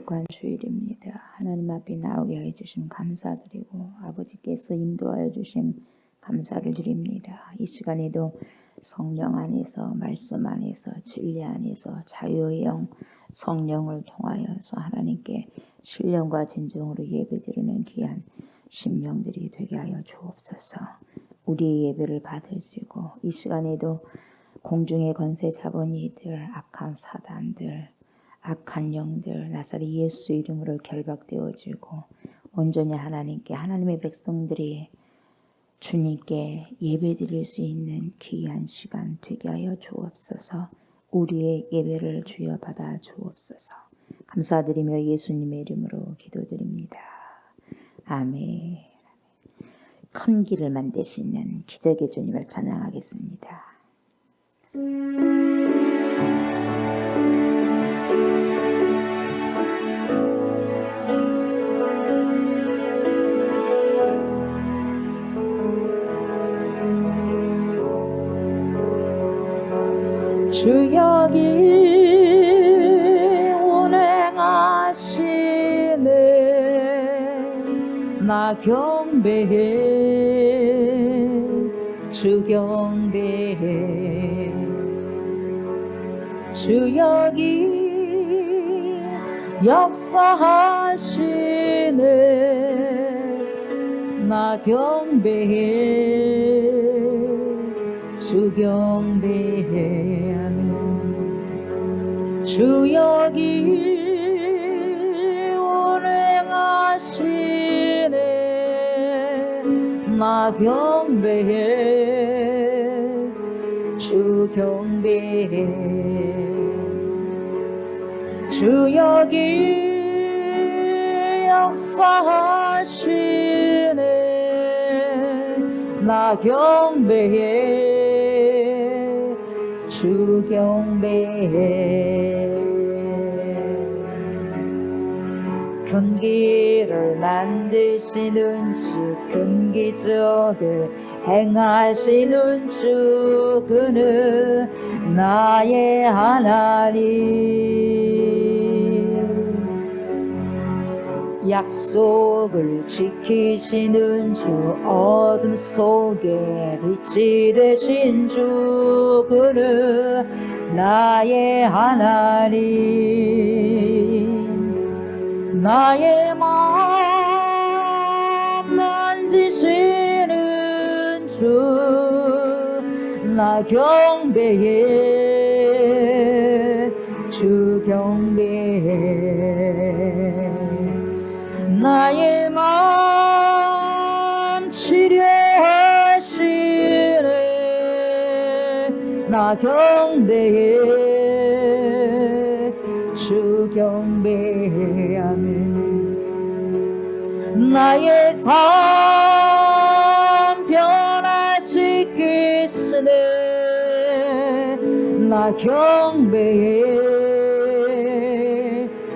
거룩한 주일입니다. 하나님 앞에 나오게 해주심 감사드리고 아버지께서 인도하여 주심 감사를 드립니다. 이 시간에도 성령 안에서 말씀 안에서 진리 안에서 자유의 영 성령을 통하여서 하나님께 신령과 진정으로 예배드리는 귀한 심령들이 되게 하여 주옵소서. 우리의 예배를 받으시고 이 시간에도 공중의 권세 잡은 이들, 악한 사단들, 악한 영들 나사렛 예수 이름으로 결박되어지고 온전히 하나님께 하나님의 백성들이 주님께 예배드릴 수 있는 귀한 시간 되게 하여 주옵소서. 우리의 예배를 주여 받아 주옵소서. 감사드리며 예수님의 이름으로 기도드립니다. 아멘. 큰 길을 만드시는 기적의 주님을 찬양하겠습니다. 주 여기 운행하시네 나 경배해 주 경배해 주 여기 역사하시네 나 경배해 주 경배해 아멘. 주 여기 운행하시네 나 경배해 주 경배해 주 여기 역사하시네 나 경배해 주 경배해 큰 길을 만드시는 주 큰 기적을 행하시는 주 그는 나의 하나님 약속을 지키시는 주 어둠 속에 빛이 되신 주 그는 나의 하나님 나의 마음 만지시는 주 나 경배해 주 경배해 나의 마음 치료하시네 나 경배해 주 경배해 아멘 나의 삶 변화시키시네 나 경배해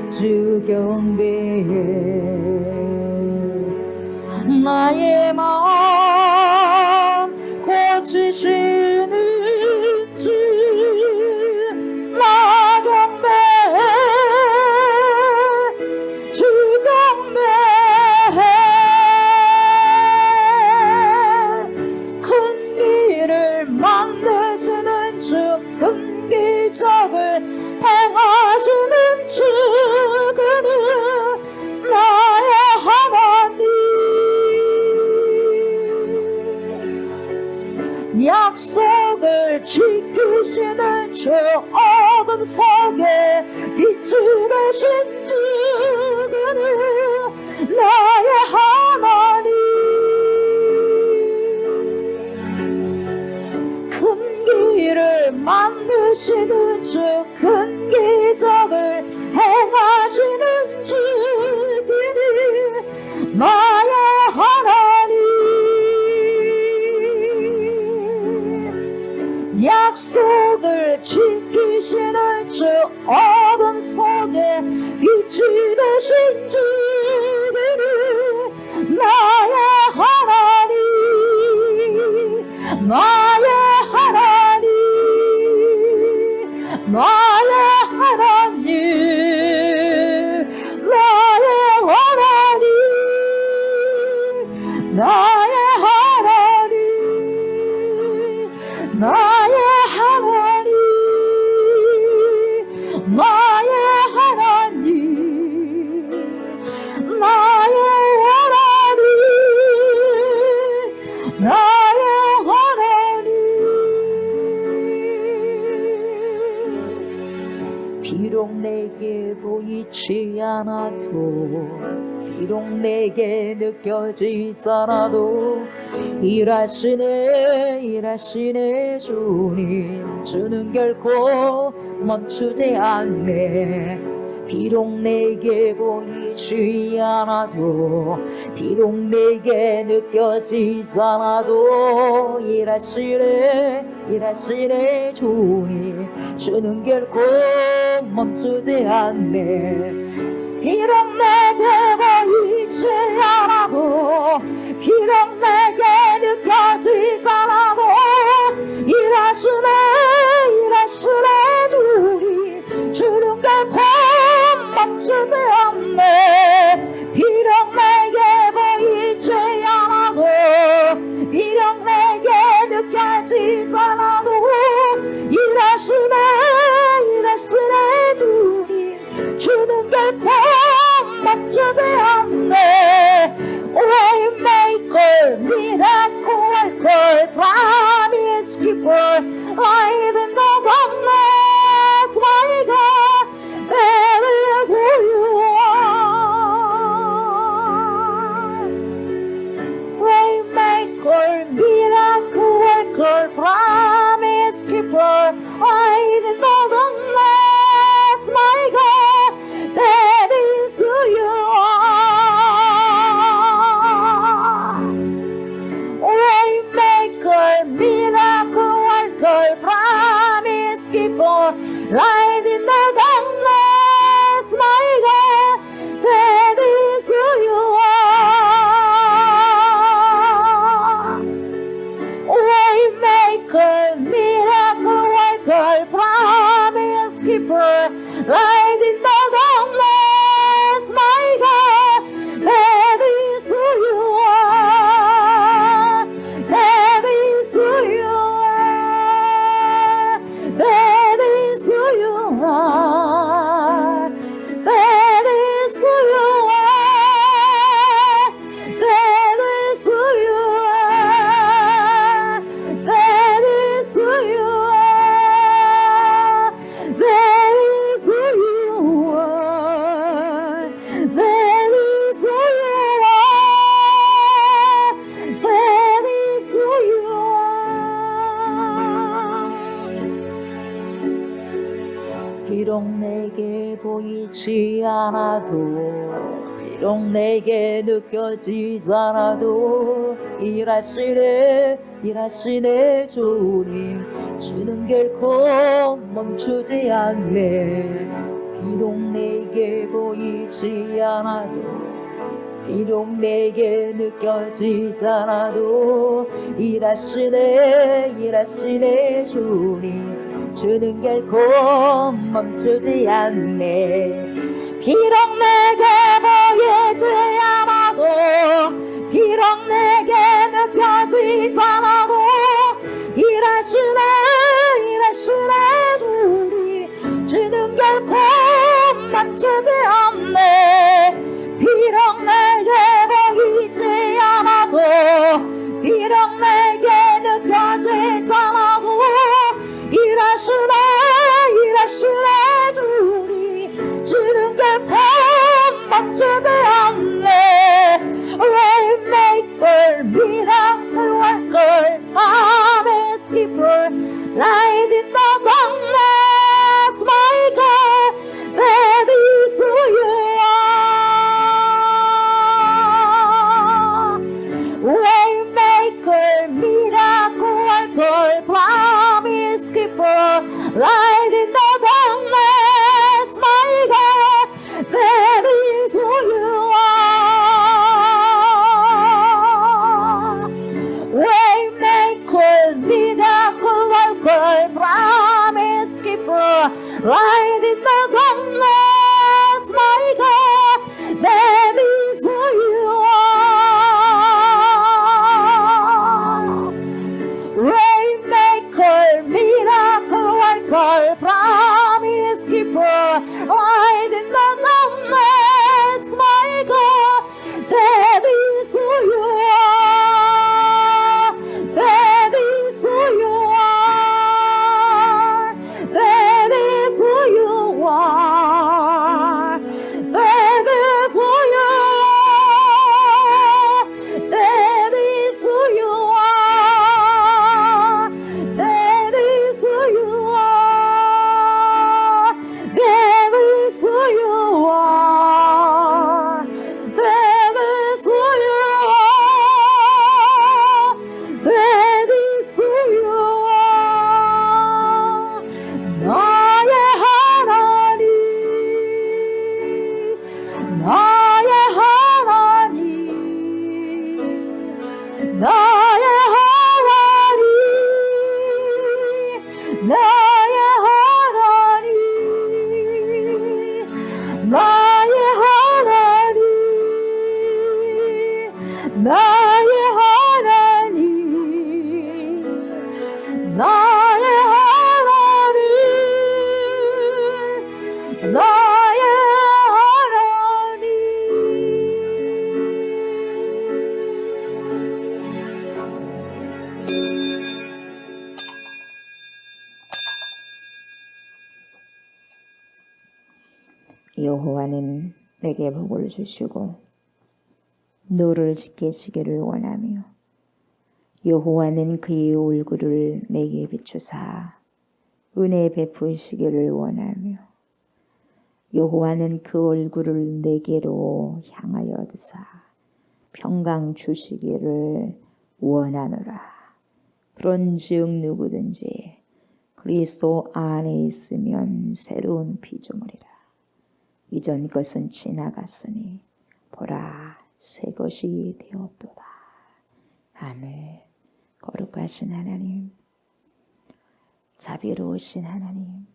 주 경배해 나의 마음 고치시는 주 나 경배해 주 경배해 큰 길을 만드시는 주 큰 기적을 행하시는 주 그는 나의 하나님 약속을 지키시는 주 어둠 속에 빛이 되신 주 그는 나의 하나님 큰 길을 만드시는 주 큰 기적을 행하시는 주 그는 나의 하나님 약속을 지키시는 주 어둠 속에 빛이 되신 주 그는 보이지 않아도 비록 내게 느껴지지 않아도 일하시네 주님 주는 결코 멈추지 않네 비록 내게 보이지 않아도 비록 내게 느껴지지 않아도 일하시네 주님 주는 결코 멈추지 않네 비록 내게 보이지 않아도 비록 내게 느껴지지 않아도 일하시네 주님 주는 결코 멈추지 않네 비록 내게 보이지 않아도 비록 내게 느껴지지 않아도 일하시네 주님 주는 결코 멈추지 않네 Waymaker, miracle worker, promise keeper light in the darkness my God that is who you are Waymaker, miracle worker, promise keeper light in the darkness my God that is who you are Waymaker, miracle worker, promise keeper light in the darkness my God that is who you are Waymaker, miracle worker, promise keeper light in the darkness my God that is who you are that is who you are that is who you are that is who you are that is who you are that is who you are that is who you are that is who you are that is who you are 비록 내게 보이지 않아도 비록 내게 느껴지지 않아도 일하시네 주님 주는 결코 멈추지 않네 비록 내게 보이지 않아도 비록 내게 느껴지지 않아도 일하시네 주님 주는 결코 멈추지 않네 비록 내게 보이지 않아도 비록 내게 느껴지지 않아도 일하시네 주님 주는 결코 멈추지 않네 비록 내게 보이지 않아도 비록 내게 느껴지지 않아도 일하시네 주님 주는 결코 나의 하나님 나의 하나님 나의 하나님 나의 하나님 나의 하나님 나의 하나님 나의 하나님 여호와는 내게 복을 주시고 너를 지키시기를 원하며 여호와는 그의 얼굴을 내게 비추사 은혜 베푸시기를 원하며 여호와는 그 얼굴을 내게로 향하여 드사 평강 주시기를 원하노라. 그런즉 누구든지 그리스도 안에 있으면 새로운 피조물이라. 이전 것은 지나갔으니 보라 새 것이 되었도다. 아멘. 거룩하신 하나님, 자비로우신 하나님,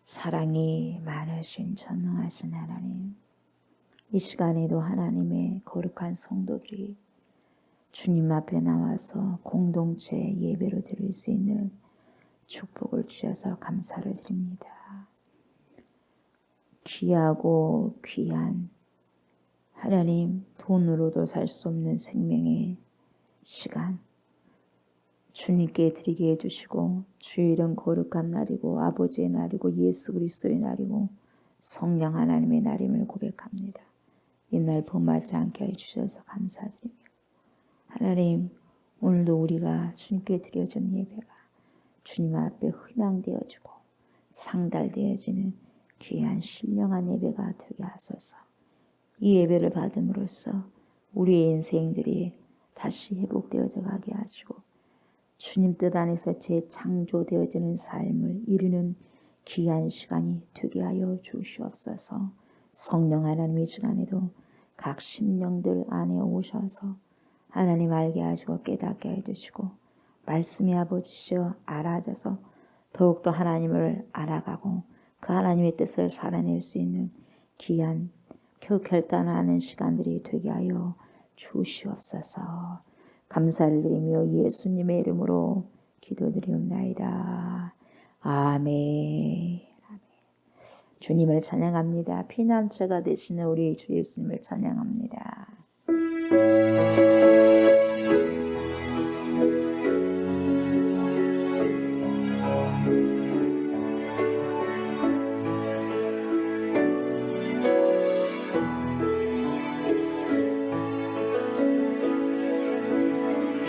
사랑이 많으신 전능하신 하나님, 이 시간에도 하나님의 거룩한 성도들이 주님 앞에 나와서 공동체 예배로 드릴 수 있는 축복을 주셔서 감사를 드립니다. 귀하고 귀한 하나님, 돈으로도 살 수 없는 생명의 시간 주님께 드리게 해주시고, 주일은 거룩한 날이고 아버지의 날이고 예수 그리스도의 날이고 성령 하나님의 날임을 고백합니다. 이날 범하지 않게 해주셔서 감사드리며, 하나님 오늘도 우리가 주님께 드려지는 예배가 주님 앞에 희망되어지고 상달되어지는 귀한 신령한 예배가 되게 하소서. 이 예배를 받음으로써 우리의 인생들이 다시 회복되어져 가게 하시고 주님 뜻 안에서 재창조되어지는 삶을 이루는 귀한 시간이 되게 하여 주시옵소서. 성령 하나님 이 시간에도 각 심령들 안에 오셔서 하나님 알게 하시고 깨닫게 해주시고 말씀의 아버지시여 알아져서 더욱더 하나님을 알아가고 그 하나님의 뜻을 살아낼 수 있는 귀한 결단하는 시간들이 되게 하여 주시옵소서. 감사를 드리며 예수님의 이름으로 기도드리옵나이다. 아멘. 주님을 찬양합니다. 피난처가 되시는 우리 주 예수님을 찬양합니다.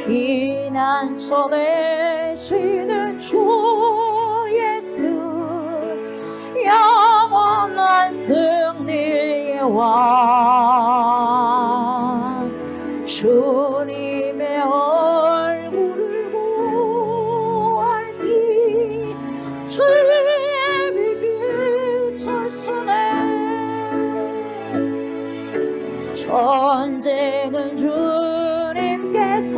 피난처 되시는 주 예수, 영원한 승리의 왕, 주님의 얼굴을 구할 때 주의 비추시네. 전쟁은 주님께서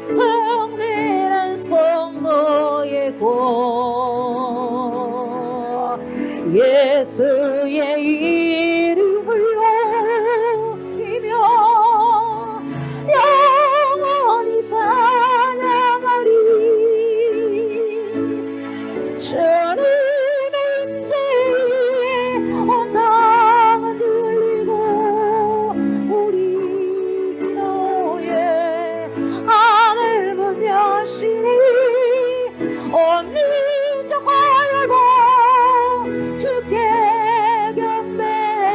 승리는 성도의 고 예수의 이름을 높이며 영원히 찬양하리. 주님의 임재에 온 땅은 들리고 우리 기도에 하늘 문 여시니 온 민족과 열방 주께 경배하리.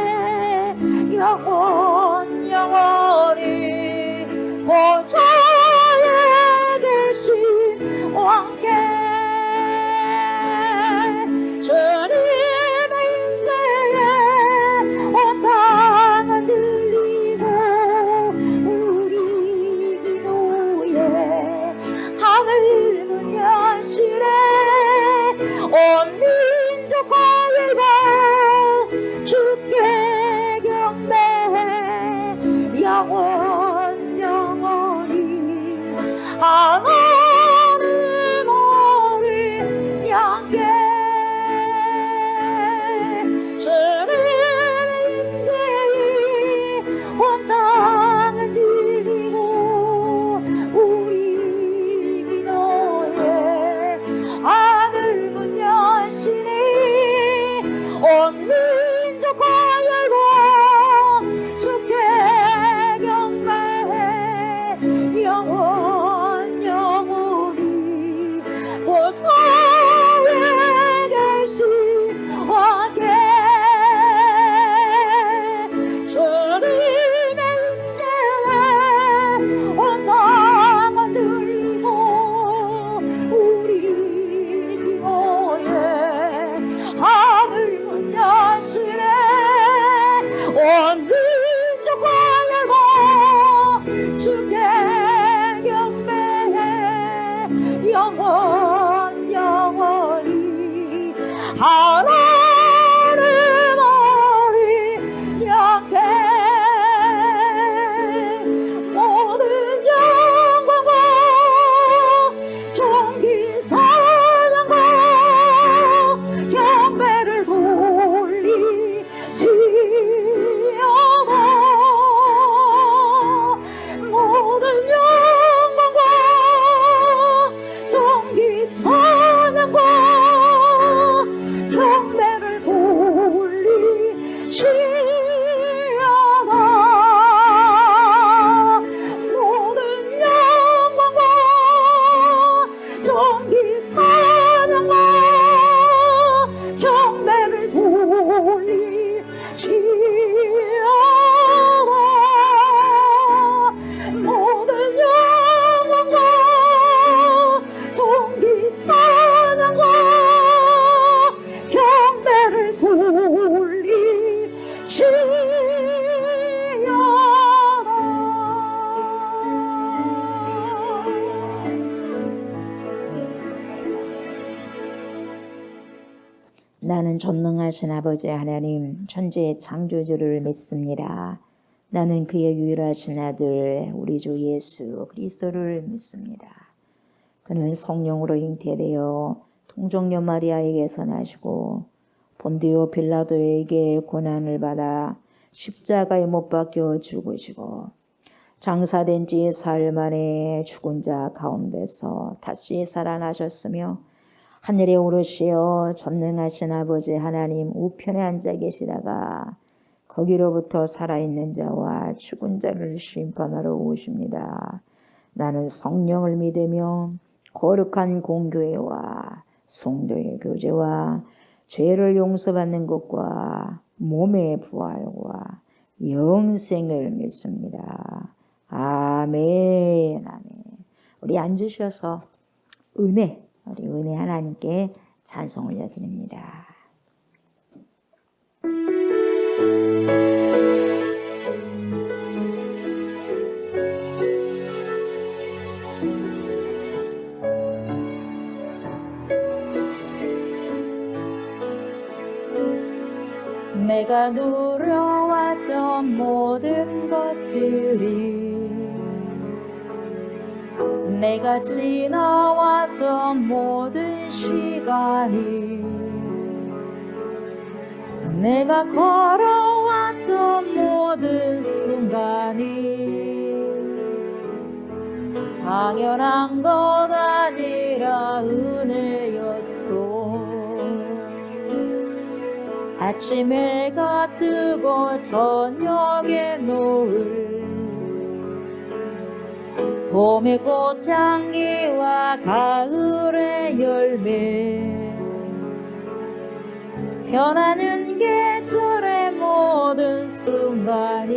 하나님 어린 양께 모든 영광과 존귀 찬양과 경배를 돌리지어다. 모든 영광과 존귀 찬양과 경배를 돌리지어다. 모든 영광과 존귀 찬양과 경배를 돌리지어다. 모든 영광과 존귀 찬양과 경배를 나는 전능하신 아버지 하나님 천지의 창조주를 믿습니다. 나는 그의 유일하신 아들 우리 주 예수 그리스도를 믿습니다. 그는 성령으로 잉태되어 통정녀 마리아에게서 나시고 본디오 빌라도에게 고난을 받아 십자가에 못 박혀 죽으시고 장사된 지 사흘 만에 죽은 자 가운데서 다시 살아나셨으며 하늘에 오르시어 전능하신 아버지 하나님 우편에 앉아 계시다가 거기로부터 살아있는 자와 죽은 자를 심판하러 오십니다. 나는 성령을 믿으며 거룩한 공교회와 성도의 교제와 죄를 용서받는 것과 몸의 부활과 영생을 믿습니다. 아멘. 아멘. 우리 앉으셔서 우리 은혜 하나님께 찬송 올려드립니다. 내가 누려왔던 모든 것들이 내가 지나왔던 모든 시간이 내가 걸어왔던 모든 순간이 당연한 것 아니라 은혜였소. 아침에 해가 뜨고 저녁에 노을 봄의 꽃향기와 가을의 열매 변하는 계절의 모든 순간이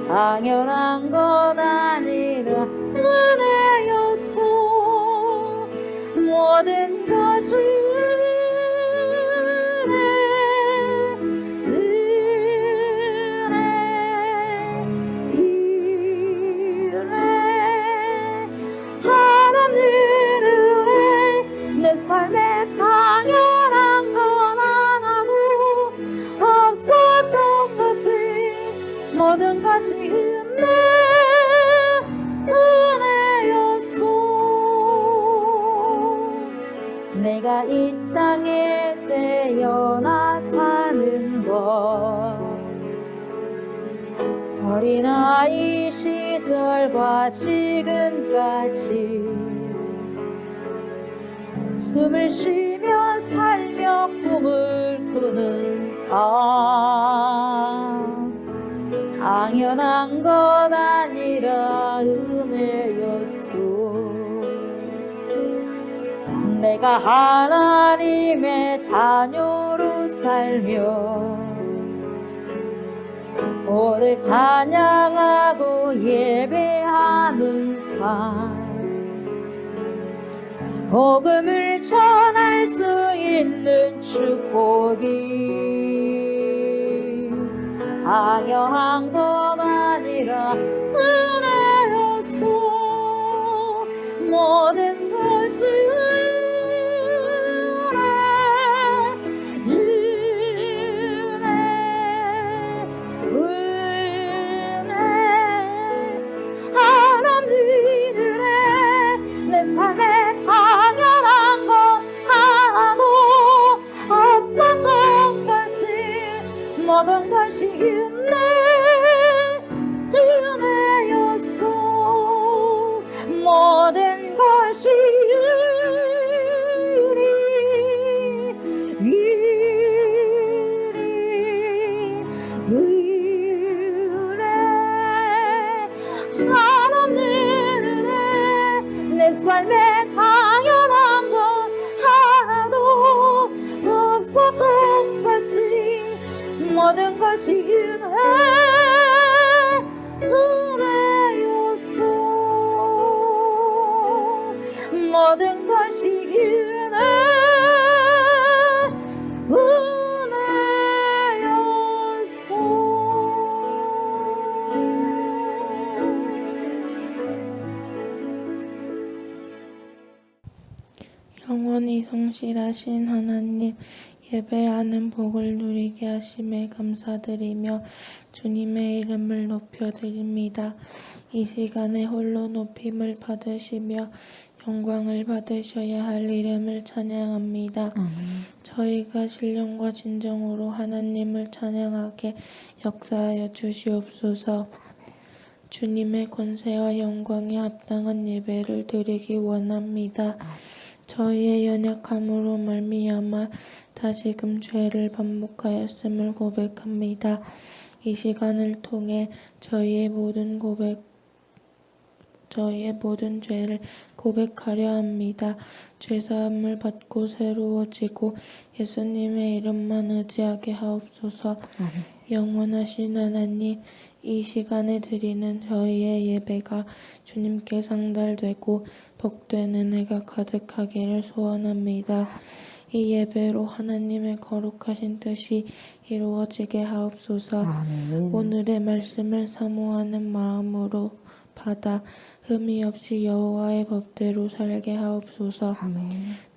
당연한 것 아니라 은혜였소. 모든 것이 내 삶에 당연한 건 하나도 없었던 것이 모든 것이 은혜였소. 내가 이 땅에 태어나 사는 것 어린아이 시절과 지금까지 숨을 쉬며 살며 꿈을 꾸는 삶 당연한 것 아니라 은혜였소. 내가 하나님의 자녀로 살며 오늘 찬양하고 예배하는 삶 복음을 전할 수 있는 축복이 당연한 것 아니라 은혜였소. 모든 것이 은혜였소. 내 은혜였소. 모든 것이 은혜 한없는 은혜. 내 삶에 당연한 것 하나도 없었던 것이 모든 것이 은혜였소. 모든 것이 영원히 성실하신 하나님, 예배하는 복을 누리게 하심에 감사드리며 주님의 이름을 높여드립니다. 이 시간에 홀로 높임을 받으시며 영광을 받으셔야 할 이름을 찬양합니다. 저희가 신령과 진정으로 하나님을 찬양하게 역사하여 주시옵소서. 주님의 권세와 영광에 합당한 예배를 드리기 원합니다. 저희의 연약함으로 말미암아 다시금 죄를 반복하였음을 고백합니다. 이 시간을 통해 저희의 모든 죄를 고백하려 합니다. 죄사함을 받고 새로워지고 예수님의 이름만 의지하게 하옵소서. 영원하신 하나님, 이 시간에 드리는 저희의 예배가 주님께 상달되고 복된 은혜가 가득하기를 소원합니다. 이 예배로 하나님의 거룩하신 뜻이 이루어지게 하옵소서. 오늘의 말씀을 사모하는 마음으로 받아 흠이 없이 여호와의 법대로 살게 하옵소서.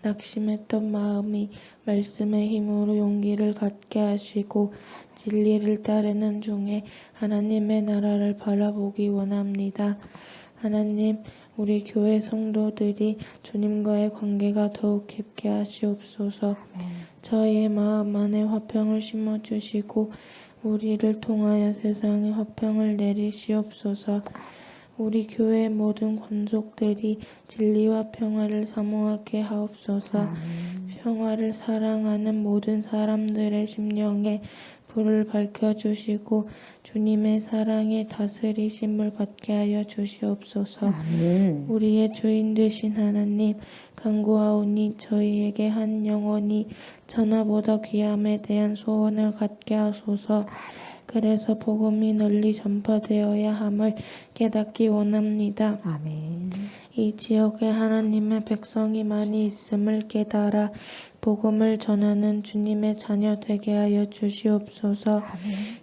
낙심했던 마음이 말씀의 힘으로 용기를 갖게 하시고 진리를 따르는 중에 하나님의 나라를 바라보기 원합니다. 하나님, 우리 교회 성도들이 주님과의 관계가 더욱 깊게 하시옵소서. 저희의 마음 안에 화평을 심어주시고 우리를 통하여 세상에 화평을 내리시옵소서. 우리 교회의 모든 권속들이 진리와 평화를 사모하게 하옵소서. 평화를 사랑하는 모든 사람들의 심령에 불을 밝혀주시고 주님의 사랑의 다스리심을 받게 하여 주시옵소서. 우리의 주인 되신 하나님, 간구하오니 저희에게 한 영혼이 천하보다 귀함에 대한 소원을 갖게 하소서. 그래서 복음이 널리 전파되어야 함을 깨닫기 원합니다. 이 지역에 하나님의 백성이 많이 있음을 깨달아 복음을 전하는 주님의 자녀 되게 하여 주시옵소서.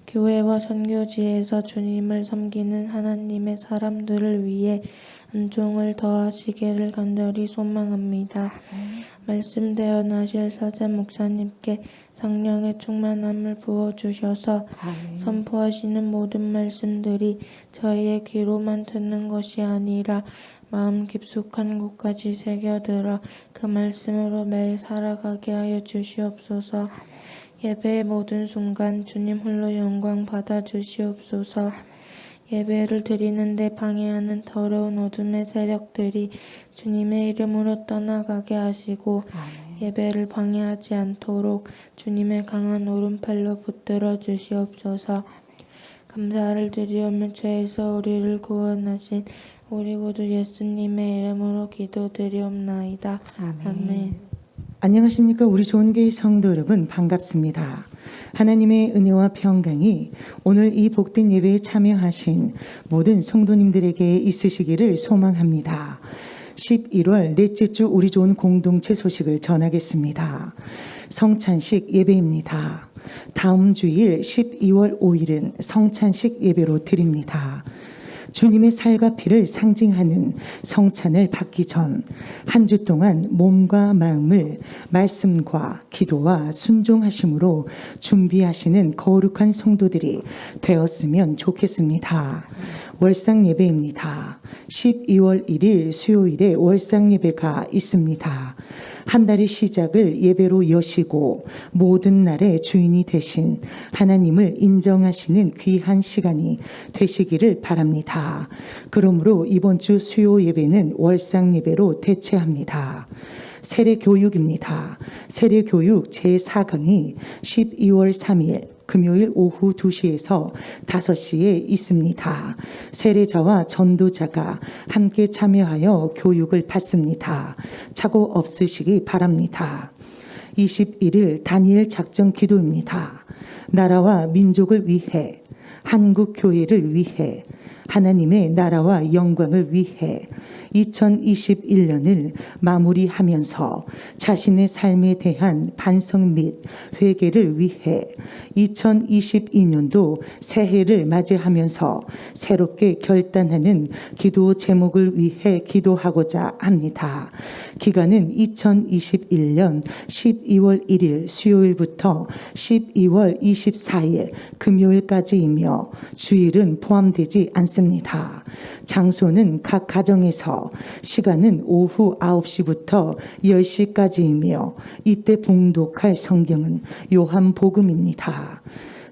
교회와 선교지에서 주님을 섬기는 하나님의 사람들을 위해 은총을 더하시기를 간절히 소망합니다. 말씀되어 나실 사제 목사님께 성령의 충만함을 부어주셔서 선포하시는 모든 말씀들이 저희의 귀로만 듣는 것이 아니라 마음 깊숙한 곳까지 새겨들어 그 말씀으로 매일 살아가게 하여 주시옵소서. 예배의 모든 순간 주님 홀로 영광 받아 주시옵소서. 예배를 드리는데 방해하는 더러운 어둠의 세력들이 주님의 이름으로 떠나가게 하시고 예배를 방해하지 않도록 주님의 강한 오른팔로 붙들어 주시옵소서. 감사를 드리오며 죄에서 우리를 구원하신 우리 구주 예수님의 이름으로 기도드리옵나이다. 아멘. 안녕하십니까. 우리 좋은교회 성도 여러분, 반갑습니다. 하나님의 은혜와 평강이 오늘 이 복된 예배에 참여하신 모든 성도님들에게 있으시기를 소망합니다. 11월 넷째 주 우리 좋은 공동체 소식을 전하겠습니다. 성찬식 예배입니다. 다음 주일 12월 5일은 성찬식 예배로 드립니다. 주님의 살과 피를 상징하는 성찬을 받기 전 한 주 동안 몸과 마음을 말씀과 기도와 순종하심으로 준비하시는 거룩한 성도들이 되었으면 좋겠습니다. 월상 예배입니다. 12월 1일 수요일에 월상 예배가 있습니다. 한 달의 시작을 예배로 여시고 모든 날의 주인이 되신 하나님을 인정하시는 귀한 시간이 되시기를 바랍니다. 그러므로 이번 주 수요 예배는 월상 예배로 대체합니다. 세례 교육입니다. 세례 교육 제4강이 12월 3일 금요일 오후 2시에서 5시에 있습니다. 세례자와 전도자가 함께 참여하여 교육을 받습니다. 착오 없으시기 바랍니다. 21일 다니엘 작전 기도입니다. 나라와 민족을 위해, 한국 교회를 위해, 하나님의 나라와 영광을 위해 2021년을 마무리하면서 자신의 삶에 대한 반성 및 회개를 위해 2022년도 새해를 맞이하면서 새롭게 결단하는 기도 제목을 위해 기도하고자 합니다. 기간은 2021년 12월 1일 수요일부터 12월 24일 금요일까지이며 주일은 포함되지 않습니다. 장소는 각 가정에서, 시간은 오후 9시부터 10시까지이며 이때 봉독할 성경은 요한복음입니다.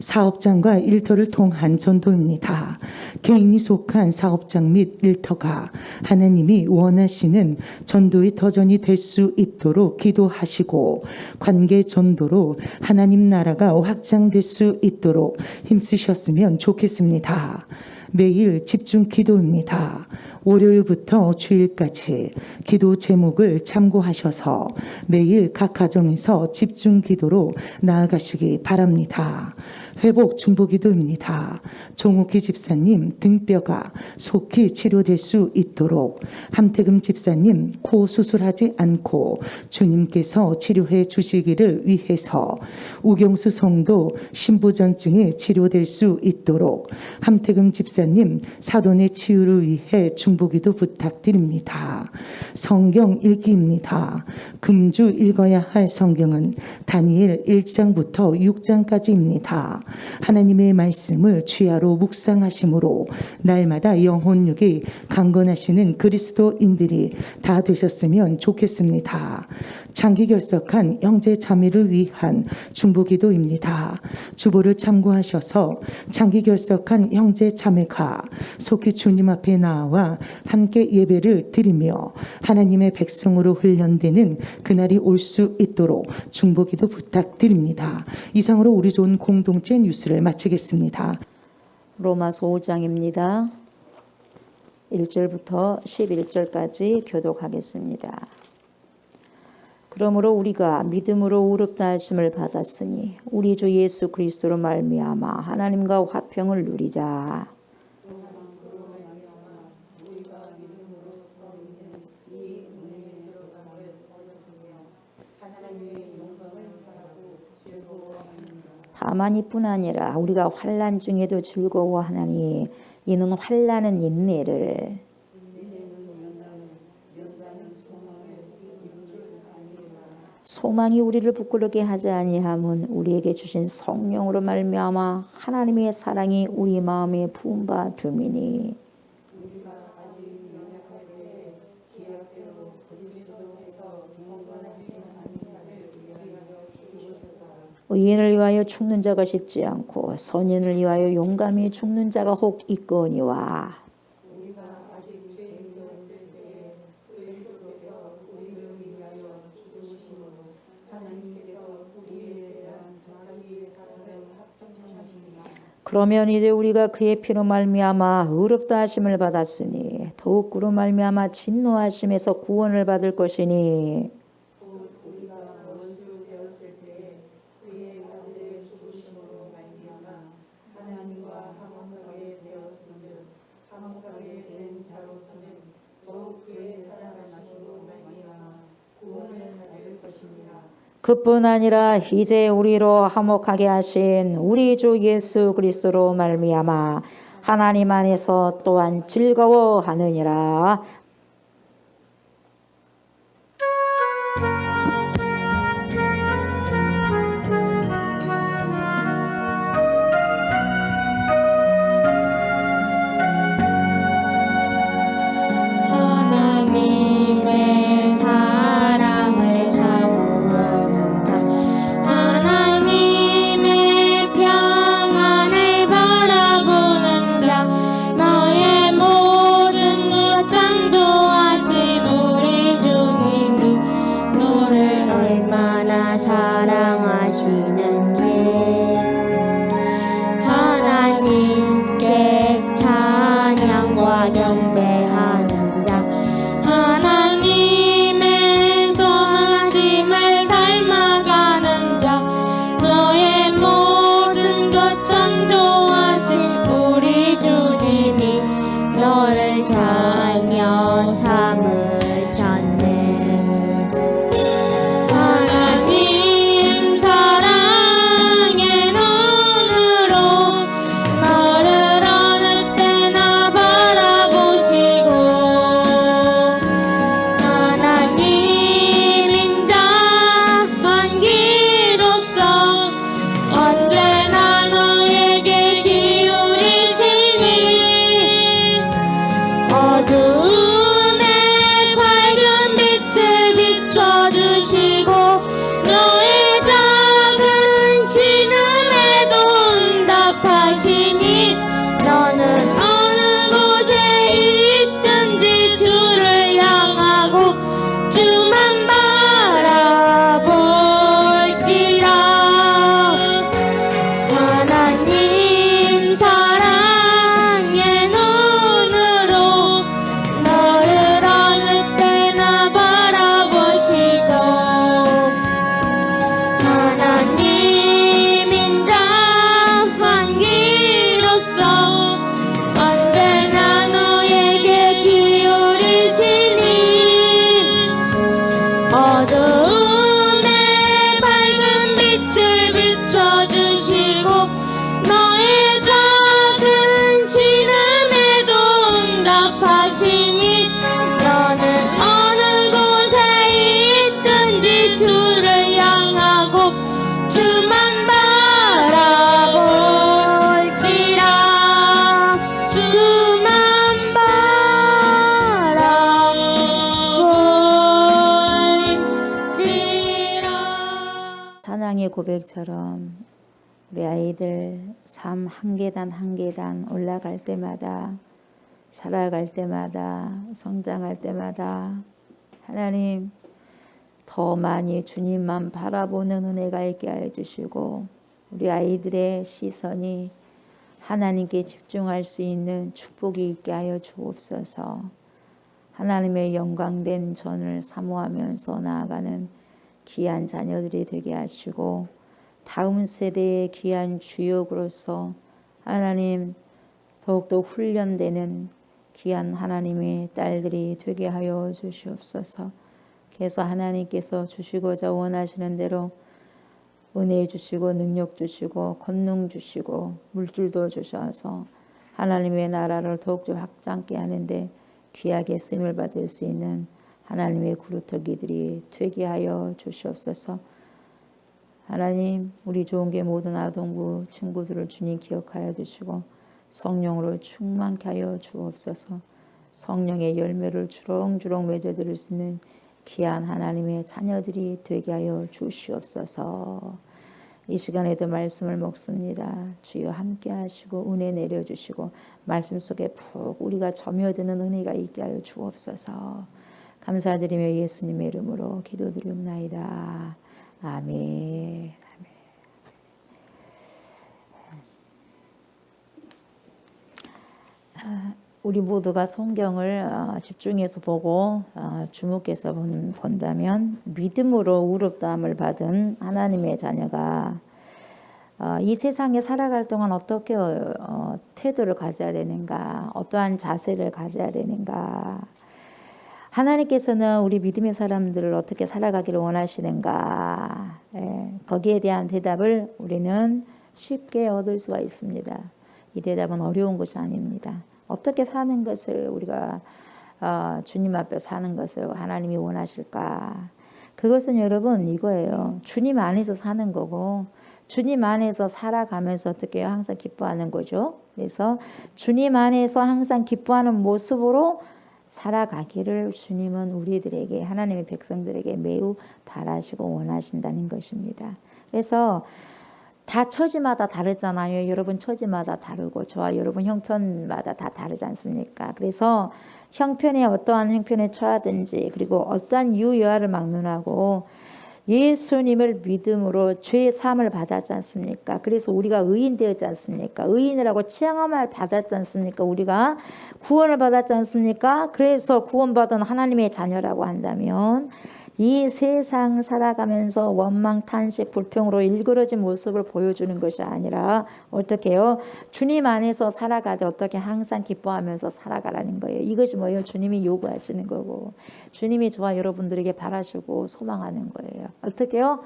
사업장과 일터를 통한 전도입니다. 개인이 속한 사업장 및 일터가 하나님이 원하시는 전도의 터전이 될 수 있도록 기도하시고 관계 전도로 하나님 나라가 확장될 수 있도록 힘쓰셨으면 좋겠습니다. 매일 집중 기도입니다. 월요일부터 주일까지 기도 제목을 참고하셔서 매일 각 가정에서 집중 기도로 나아가시기 바랍니다. 회복 중보 기도입니다. 종옥희 집사님 등뼈가 속히 치료될 수 있도록, 함태금 집사님 코 수술하지 않고 주님께서 치료해 주시기를 위해서, 우경수 성도 신부전증에 치료될 수 있도록 함태금 집사님 사돈의 치유를 위해 중보기도 부탁드립니다. 성경 읽기입니다. 금주 읽어야 할 성경은 다니엘 1장부터 6장까지입니다. 하나님의 말씀을 주야로 묵상하심으로 날마다 영혼육이 강건하시는 그리스도인들이 다 되셨으면 좋겠습니다. 장기 결석한 형제 자매를 위한 중보기도입니다. 주보를 참고하셔서 장기 결석한 형제 자매가 속히 주님 앞에 나와 함께 예배를 드리며 하나님의 백성으로 훈련되는 그날이 올 수 있도록 중보기도 부탁드립니다. 이상으로 우리 좋은 공동체 뉴스를 마치겠습니다. 로마서 5장입니다. 1절부터 11절까지 교독하겠습니다. 그러므로 우리가 믿음으로 의롭다 하심을 받았으니 우리 주 예수 그리스도로 말미암아 하나님과 화평을 누리자. 다만 이뿐 아니라 우리가 환난 중에도 즐거워하나니 이는 환난은 인내를, 소망이 우리를 부끄럽게 하지 아니함은 우리에게 주신 성령으로 말미암아 하나님의 사랑이 우리 마음에 부은 바 됨이니, 의인을 위하여 죽는 자가 쉽지 않고 선인을 위하여 용감히 죽는 자가 혹 있거니와, 그러면 이제 우리가 그의 피로 말미암아 의롭다 하심을 받았으니 더욱 그로 말미암아 진노하심에서 구원을 받을 것이니, 그뿐 아니라 이제 우리로 화목하게 하신 우리 주 예수 그리스도로 말미암아 하나님 안에서 또한 즐거워하느니라. 하나님의 사랑을 사랑하시는지 하나님께 찬양과 경배하는 자 하나님의 선하심을 닮아가는 자 너의 모든 것 창조하신 우리 주님이 너를 자녀 삼으셨네. 하나님 사랑의 눈으로 너를 어느 때나 바라보시고 하나님 인자한 기로서 언제나 너에게 기울이시니 어두움에 밝은 빛을 비춰주시고 너의 작은 신음에도 응답하시니 너는 어느 곳에 있든지 주를 향하고 주만 바라볼지라. 하나님 사랑의 눈으로 너를 어느 때나 바라보시고 하나님 인자한 기로서 언제나 너에게 기울이시니 어두움에 밝은 빛을 비춰주시고 너의 작은 신음에도 응답하시니 너는 어느 곳에 있든지 주를 향하고 주만 바라볼지라. 주만 바라볼지라. 찬양의 고백처럼 우리 아이들 삶 한 계단 한 계단 올라갈 때마다 살아갈 때마다 성장할 때마다 하나님 더 많이 주님만 바라보는 은혜가 있게 하여 주시고 우리 아이들의 시선이 하나님께 집중할 수 있는 축복이 있게 하여 주옵소서. 하나님의 영광된 전을 사모하면서 나아가는 귀한 자녀들이 되게 하시고 다음 세대의 귀한 주역으로서 하나님 더욱더 훈련되는 귀한 하나님의 딸들이 되게 하여 주시옵소서. 그래서 하나님께서 주시고자 원하시는 대로 은혜 주시고 능력 주시고 권능 주시고 물질도 주셔서 하나님의 나라를 더욱더 확장케 하는데 귀하게 쓰임을 받을 수 있는 하나님의 그루터기들이 되게 하여 주시옵소서. 하나님 우리 좋은 게 모든 아동부 친구들을 주님 기억하여 주시고 성령으로 충만케 하여 주옵소서. 성령의 열매를 주렁주렁 맺어드릴 수 있는 귀한 하나님의 자녀들이 되게 하여 주시옵소서. 이 시간에도 말씀을 먹습니다. 주여 함께 하시고 은혜 내려주시고 말씀 속에 푹 우리가 점여드는 은혜가 있게 하여 주옵소서. 감사드리며 예수님의 이름으로 기도드리옵나이다. 아멘. 우리 모두가 성경을 집중해서 보고 주목해서 본다면 믿음으로 의롭다함을 받은 하나님의 자녀가 이 세상에 살아갈 동안 어떻게 태도를 가져야 되는가, 어떠한 자세를 가져야 되는가, 하나님께서는 우리 믿음의 사람들을 어떻게 살아가기를 원하시는가, 거기에 대한 대답을 우리는 쉽게 얻을 수가 있습니다. 이 대답은 어려운 것이 아닙니다. 어떻게 사는 것을 우리가 주님 앞에 사는 것을 하나님이 원하실까? 그것은 여러분 이거예요. 주님 안에서 사는 거고 주님 안에서 살아가면서 어떻게 해요? 항상 기뻐하는 거죠. 그래서 주님 안에서 항상 기뻐하는 모습으로 살아가기를 주님은 우리들에게, 하나님의 백성들에게 매우 바라시고 원하신다는 것입니다. 그래서 다 처지마다 다르잖아요. 여러분 처지마다 다르고 저와 여러분 형편마다 다 다르지 않습니까? 그래서 형편에 어떠한 형편에 처하든지 그리고 어떠한 유여하를 막론하고 예수님을 믿음으로 죄 사함을 받았지 않습니까? 그래서 우리가 의인 되었지 않습니까? 의인이라고 칭함을 받았지 않습니까? 우리가 구원을 받았지 않습니까? 그래서 구원받은 하나님의 자녀라고 한다면 이 세상 살아가면서 원망, 탄식, 불평으로 일그러진 모습을 보여주는 것이 아니라 어떻게 해요? 주님 안에서 살아가되 어떻게 항상 기뻐하면서 살아가라는 거예요. 이것이 뭐예요? 주님이 요구하시는 거고 주님이 저와 여러분들에게 바라시고 소망하는 거예요. 어떻게 해요?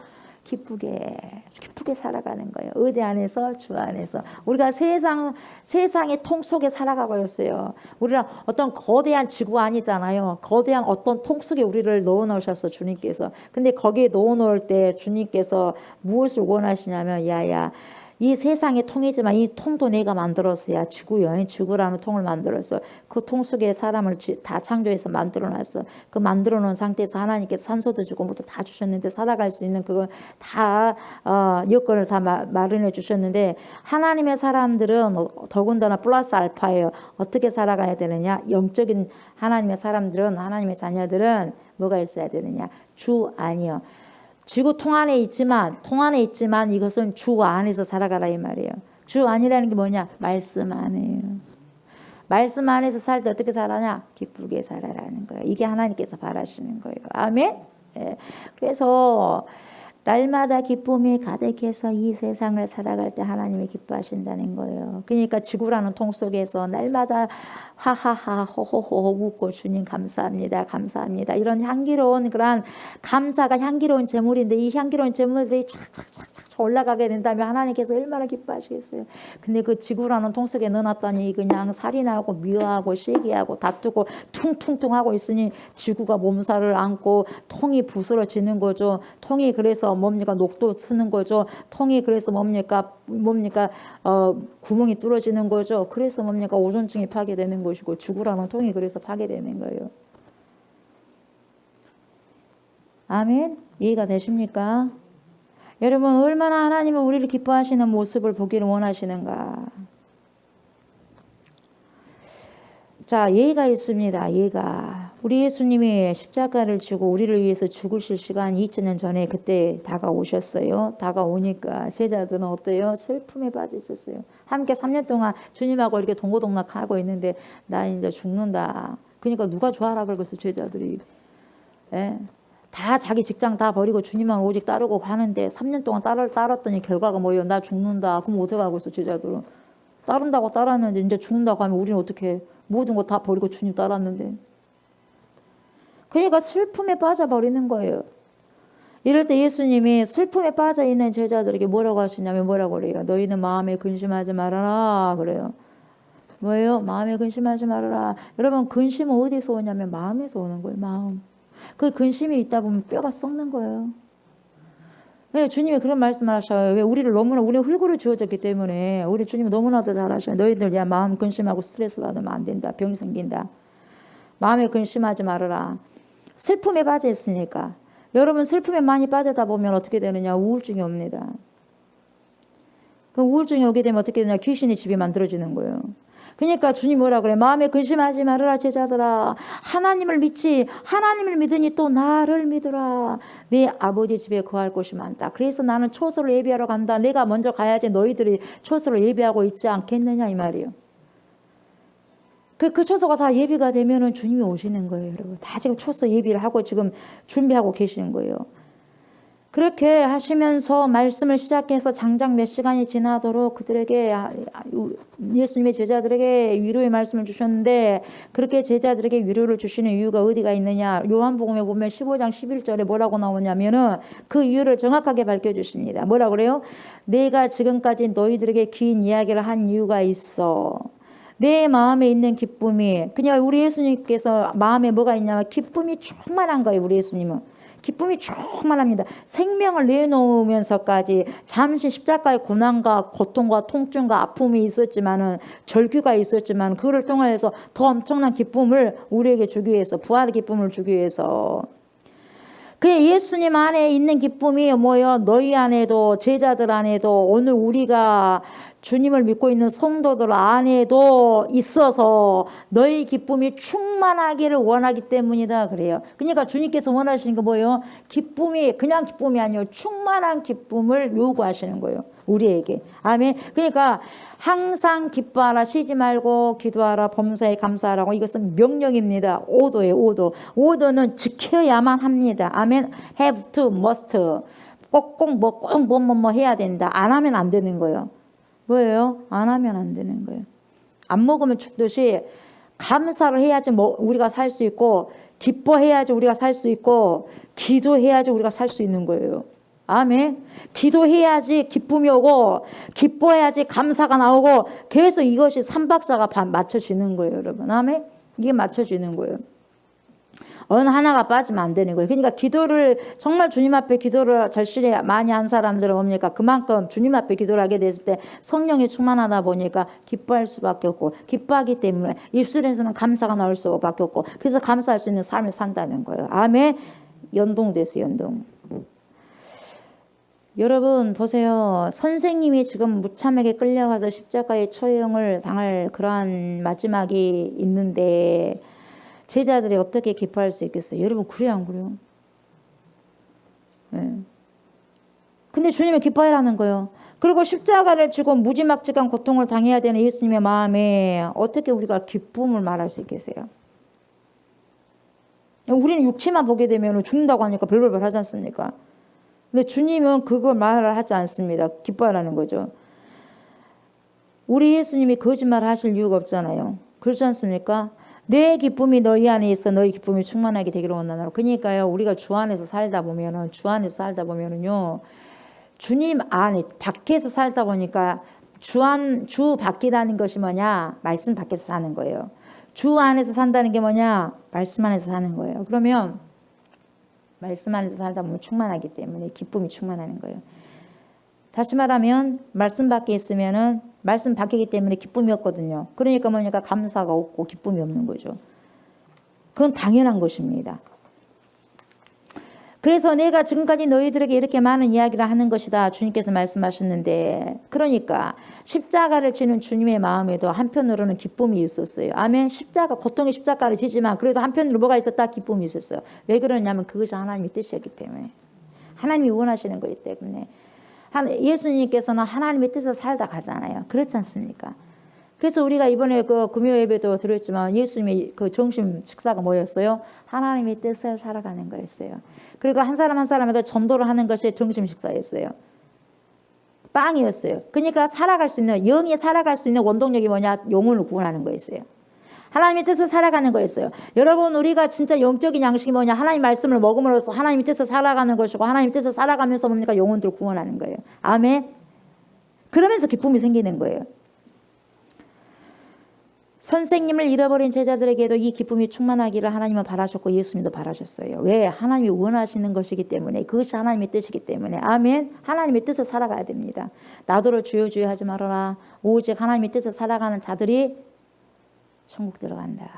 기쁘게 살아가는 거예요. 의대 안에서 주 안에서 우리가 세상의 통 속에 살아가고 있어요. 우리가 어떤 거대한 지구 아니잖아요. 거대한 어떤 통 속에 우리를 넣어 놓으셨어 주님께서. 근데 거기에 넣어 놓을 때 주님께서 무엇을 원하시냐면 야야 이 세상의 통이지만 이 통도 내가 만들었어야 지구요. 지구라는 통을 만들었어. 그 통 속에 사람을 다 창조해서 만들어놨어. 그 만들어놓은 상태에서 하나님께서 산소도 주고 뭐도 다 주셨는데 살아갈 수 있는 그걸 다 여건을 다 마련해 주셨는데 하나님의 사람들은 더군다나 플러스 알파예요. 어떻게 살아가야 되느냐? 영적인 하나님의 사람들은 하나님의 자녀들은 뭐가 있어야 되느냐? 주 안이요. 지구 통 안에 있지만 이것은 주 안에서 살아가라 이 말이에요. 주 안이라는 게 뭐냐? 말씀 안에요. 말씀 안에서 살 때 어떻게 살아냐? 기쁘게 살아라는 거예요. 이게 하나님께서 바라시는 거예요. 아멘. 예. 그래서 날마다 기쁨이 가득해서 이 세상을 살아갈 때 하나님이 기뻐하신다는 거예요. 그러니까 지구라는 통 속에서 날마다 하하하 호호호 웃고 주님 감사합니다. 감사합니다. 이런 향기로운 그런 감사가 향기로운 제물인데 이 향기로운 제물들이 착착착착 올라가게 된다면 하나님께서 얼마나 기뻐하시겠어요. 근데 그 지구라는 통 속에 넣어놨더니 그냥 살인하고 미워하고 시기하고 다투고 퉁퉁퉁 하고 있으니 지구가 몸살을 안고 통이 부스러지는 거죠. 통이 그래서 뭡니까 녹도 쓰는 거죠. 통이 그래서 뭡니까 구멍이 뚫어지는 거죠. 그래서 뭡니까 오존층이 파괴되는 것이고 지구라는 통이 그래서 파괴되는 거예요. 아멘. 이해가 되십니까? 여러분 얼마나 하나님은 우리를 기뻐하시는 모습을 보기를 원하시는가. 자, 예가 있습니다. 예가. 우리 예수님이 십자가를 지고 우리를 위해서 죽으실 시간 2000년 전에 그때 다가오셨어요. 다가오니까 제자들은 어때요? 슬픔에 빠져 있었어요. 함께 3년 동안 주님하고 이렇게 동고동락하고 있는데 나 이제 죽는다. 그러니까 누가 좋아하라 그랬어 제자들이. 예? 다 자기 직장 다 버리고 주님만 오직 따르고 하는데 3년 동안 따랐더니 결과가 뭐예요? 나 죽는다. 그럼 어떻게 하고 있어 제자들은? 따른다고 따랐는데 이제 죽는다고 하면 우리는 어떻게 모든 거 다 버리고 주님 따랐는데. 그러니까 슬픔에 빠져버리는 거예요. 이럴 때 예수님이 슬픔에 빠져있는 제자들에게 뭐라고 하시냐면 뭐라고 그래요? 너희는 마음에 근심하지 말아라 그래요. 뭐예요? 마음에 근심하지 말아라. 여러분 근심은 어디서 오냐면 마음에서 오는 거예요. 마음. 그 근심이 있다 보면 뼈가 썩는 거예요. 왜 주님이 그런 말씀을 하셔요? 왜 우리를 너무나 우리 흙으로 지어졌기 때문에 우리 주님이 너무나도 잘 하셔요. 너희들 야 마음 근심하고 스트레스 받으면 안 된다. 병 생긴다. 마음에 근심하지 말아라. 슬픔에 빠져 있으니까. 여러분 슬픔에 많이 빠지다 보면 어떻게 되느냐? 우울증이 옵니다. 그 우울증이 오게 되면 어떻게 되냐? 귀신이 집이 만들어지는 거예요. 그러니까 주님 뭐라 그래? 마음에 근심하지 말아라 제자들아. 하나님을 믿지. 하나님을 믿으니 또 나를 믿으라. 내 아버지 집에 거할 곳이 많다. 그래서 나는 초소를 예비하러 간다. 내가 먼저 가야지 너희들이 초소를 예비하고 있지 않겠느냐 이 말이에요. 그 초소가 다 예비가 되면은 주님이 오시는 거예요, 여러분. 다 지금 초소 예비를 하고 지금 준비하고 계시는 거예요. 그렇게 하시면서 말씀을 시작해서 장장 몇 시간이 지나도록 그들에게 예수님의 제자들에게 위로의 말씀을 주셨는데 그렇게 제자들에게 위로를 주시는 이유가 어디가 있느냐. 요한복음에 보면 15장 11절에 뭐라고 나오냐면은 그 이유를 정확하게 밝혀주십니다. 뭐라 그래요? 내가 지금까지 너희들에게 긴 이야기를 한 이유가 있어. 내 마음에 있는 기쁨이 그냥 우리 예수님께서 마음에 뭐가 있냐면 기쁨이 충만한 거예요. 우리 예수님은. 기쁨이 충만합니다. 생명을 내놓으면서까지 잠시 십자가의 고난과 고통과 통증과 아픔이 있었지만은 절규가 있었지만 그를 통해서 더 엄청난 기쁨을 우리에게 주기 위해서 부활의 기쁨을 주기 위해서 그 예수님 안에 있는 기쁨이 뭐요? 너희 안에도 제자들 안에도 오늘 우리가 주님을 믿고 있는 성도들 안에도 있어서 너희 기쁨이 충만하기를 원하기 때문이다 그래요. 그러니까 주님께서 원하시는 거 뭐예요? 기쁨이 그냥 기쁨이 아니에요. 충만한 기쁨을 요구하시는 거예요. 우리에게. 아멘. 그러니까 항상 기뻐하라, 쉬지 말고 기도하라, 범사에 감사하라고. 이것은 명령입니다. 오도예요. 오도. 오도는 지켜야만 합니다. 아멘. have to, must. 꼭꼭 뭐 해야 된다. 안 하면 안 되는 거예요. 뭐예요? 안 하면 안 되는 거예요. 안 먹으면 죽듯이 감사를 해야지 뭐 우리가 살 수 있고, 기뻐해야지 우리가 살 수 있고, 기도해야지 우리가 살 수 있는 거예요. 아멘. 기도해야지 기쁨이 오고, 기뻐해야지 감사가 나오고, 계속 이것이 삼박자가 맞춰지는 거예요, 여러분. 아멘. 이게 맞춰지는 거예요. 어느 하나가 빠지면 안 되는 거예요. 그러니까 기도를 정말 주님 앞에 기도를 절실히 많이 한 사람들은 뭡니까? 그만큼 주님 앞에 기도를 하게 됐을 때 성령이 충만하다 보니까 기뻐할 수밖에 없고, 기뻐하기 때문에 입술에서는 감사가 나올 수밖에 없고, 그래서 감사할 수 있는 삶을 산다는 거예요. 아멘. 연동돼서 연동. 여러분 보세요. 선생님이 지금 무참하게 끌려가서 십자가의 처형을 당할 그러한 마지막이 있는데 제자들이 어떻게 기뻐할 수 있겠어요? 여러분 그래요 안 그래요? 네. 근데 주님은 기뻐하라는 거예요. 그리고 십자가를 지고 무지막지한 고통을 당해야 되는 예수님의 마음에 어떻게 우리가 기쁨을 말할 수 있겠어요? 우리는 육체만 보게 되면 죽는다고 하니까 별별별 하지 않습니까? 근데 주님은 그걸 말을 하지 않습니다. 기뻐하라는 거죠. 우리 예수님이 거짓말을 하실 이유가 없잖아요. 그렇지 않습니까? 내 기쁨이 너희 안에 있어 너희 기쁨이 충만하게 되기를 원하노라. 그러니까요, 우리가 주 안에서 살다 보면은, 주님 안에, 밖에서 살다 보니까 주 밖이라는 것이 뭐냐? 말씀 밖에서 사는 거예요. 주 안에서 산다는 게 뭐냐? 말씀 안에서 사는 거예요. 그러면 말씀 안에서 살다 보면 충만하기 때문에 기쁨이 충만하는 거예요. 다시 말하면 말씀 밖에 있으면은 말씀 밖이기 때문에 기쁨이 없거든요. 그러니까 뭐니까 감사가 없고 기쁨이 없는 거죠. 그건 당연한 것입니다. 그래서 내가 지금까지 너희들에게 이렇게 많은 이야기를 하는 것이다. 주님께서 말씀하셨는데, 그러니까 십자가를 지는 주님의 마음에도 한편으로는 기쁨이 있었어요. 아멘. 고통의 십자가를 지지만 그래도 한편으로 뭐가 있었다? 기쁨이 있었어요. 왜 그러냐면 그것이 하나님의 뜻이었기 때문에. 하나님이 원하시는 거기 때문에. 예수님께서는 하나님의 뜻을 살다 가잖아요. 그렇지 않습니까? 그래서 우리가 이번에 그 금요 예배도 드렸지만 예수님의 그 정심 식사가 뭐였어요? 하나님의 뜻을 살아가는 거였어요. 그리고 한 사람 한 사람에도 전도를 하는 것이 정심 식사였어요. 빵이었어요. 그러니까 영이 살아갈 수 있는 원동력이 뭐냐? 영혼을 구원하는 거였어요. 하나님의 뜻을 살아가는 거였어요. 여러분, 우리가 진짜 영적인 양식이 뭐냐? 하나님 말씀을 먹음으로써 하나님의 뜻을 살아가는 것이고, 하나님의 뜻을 살아가면서 뭡니까? 영혼들을 구원하는 거예요. 아멘. 그러면서 기쁨이 생기는 거예요. 선생님을 잃어버린 제자들에게도 이 기쁨이 충만하기를 하나님은 바라셨고 예수님도 바라셨어요. 왜? 하나님이 원하시는 것이기 때문에, 그것이 하나님의 뜻이기 때문에. 아멘. 하나님의 뜻을 살아가야 됩니다. 나더러 주여 주여 하지 말아라. 오직 하나님의 뜻을 살아가는 자들이 천국 들어간다.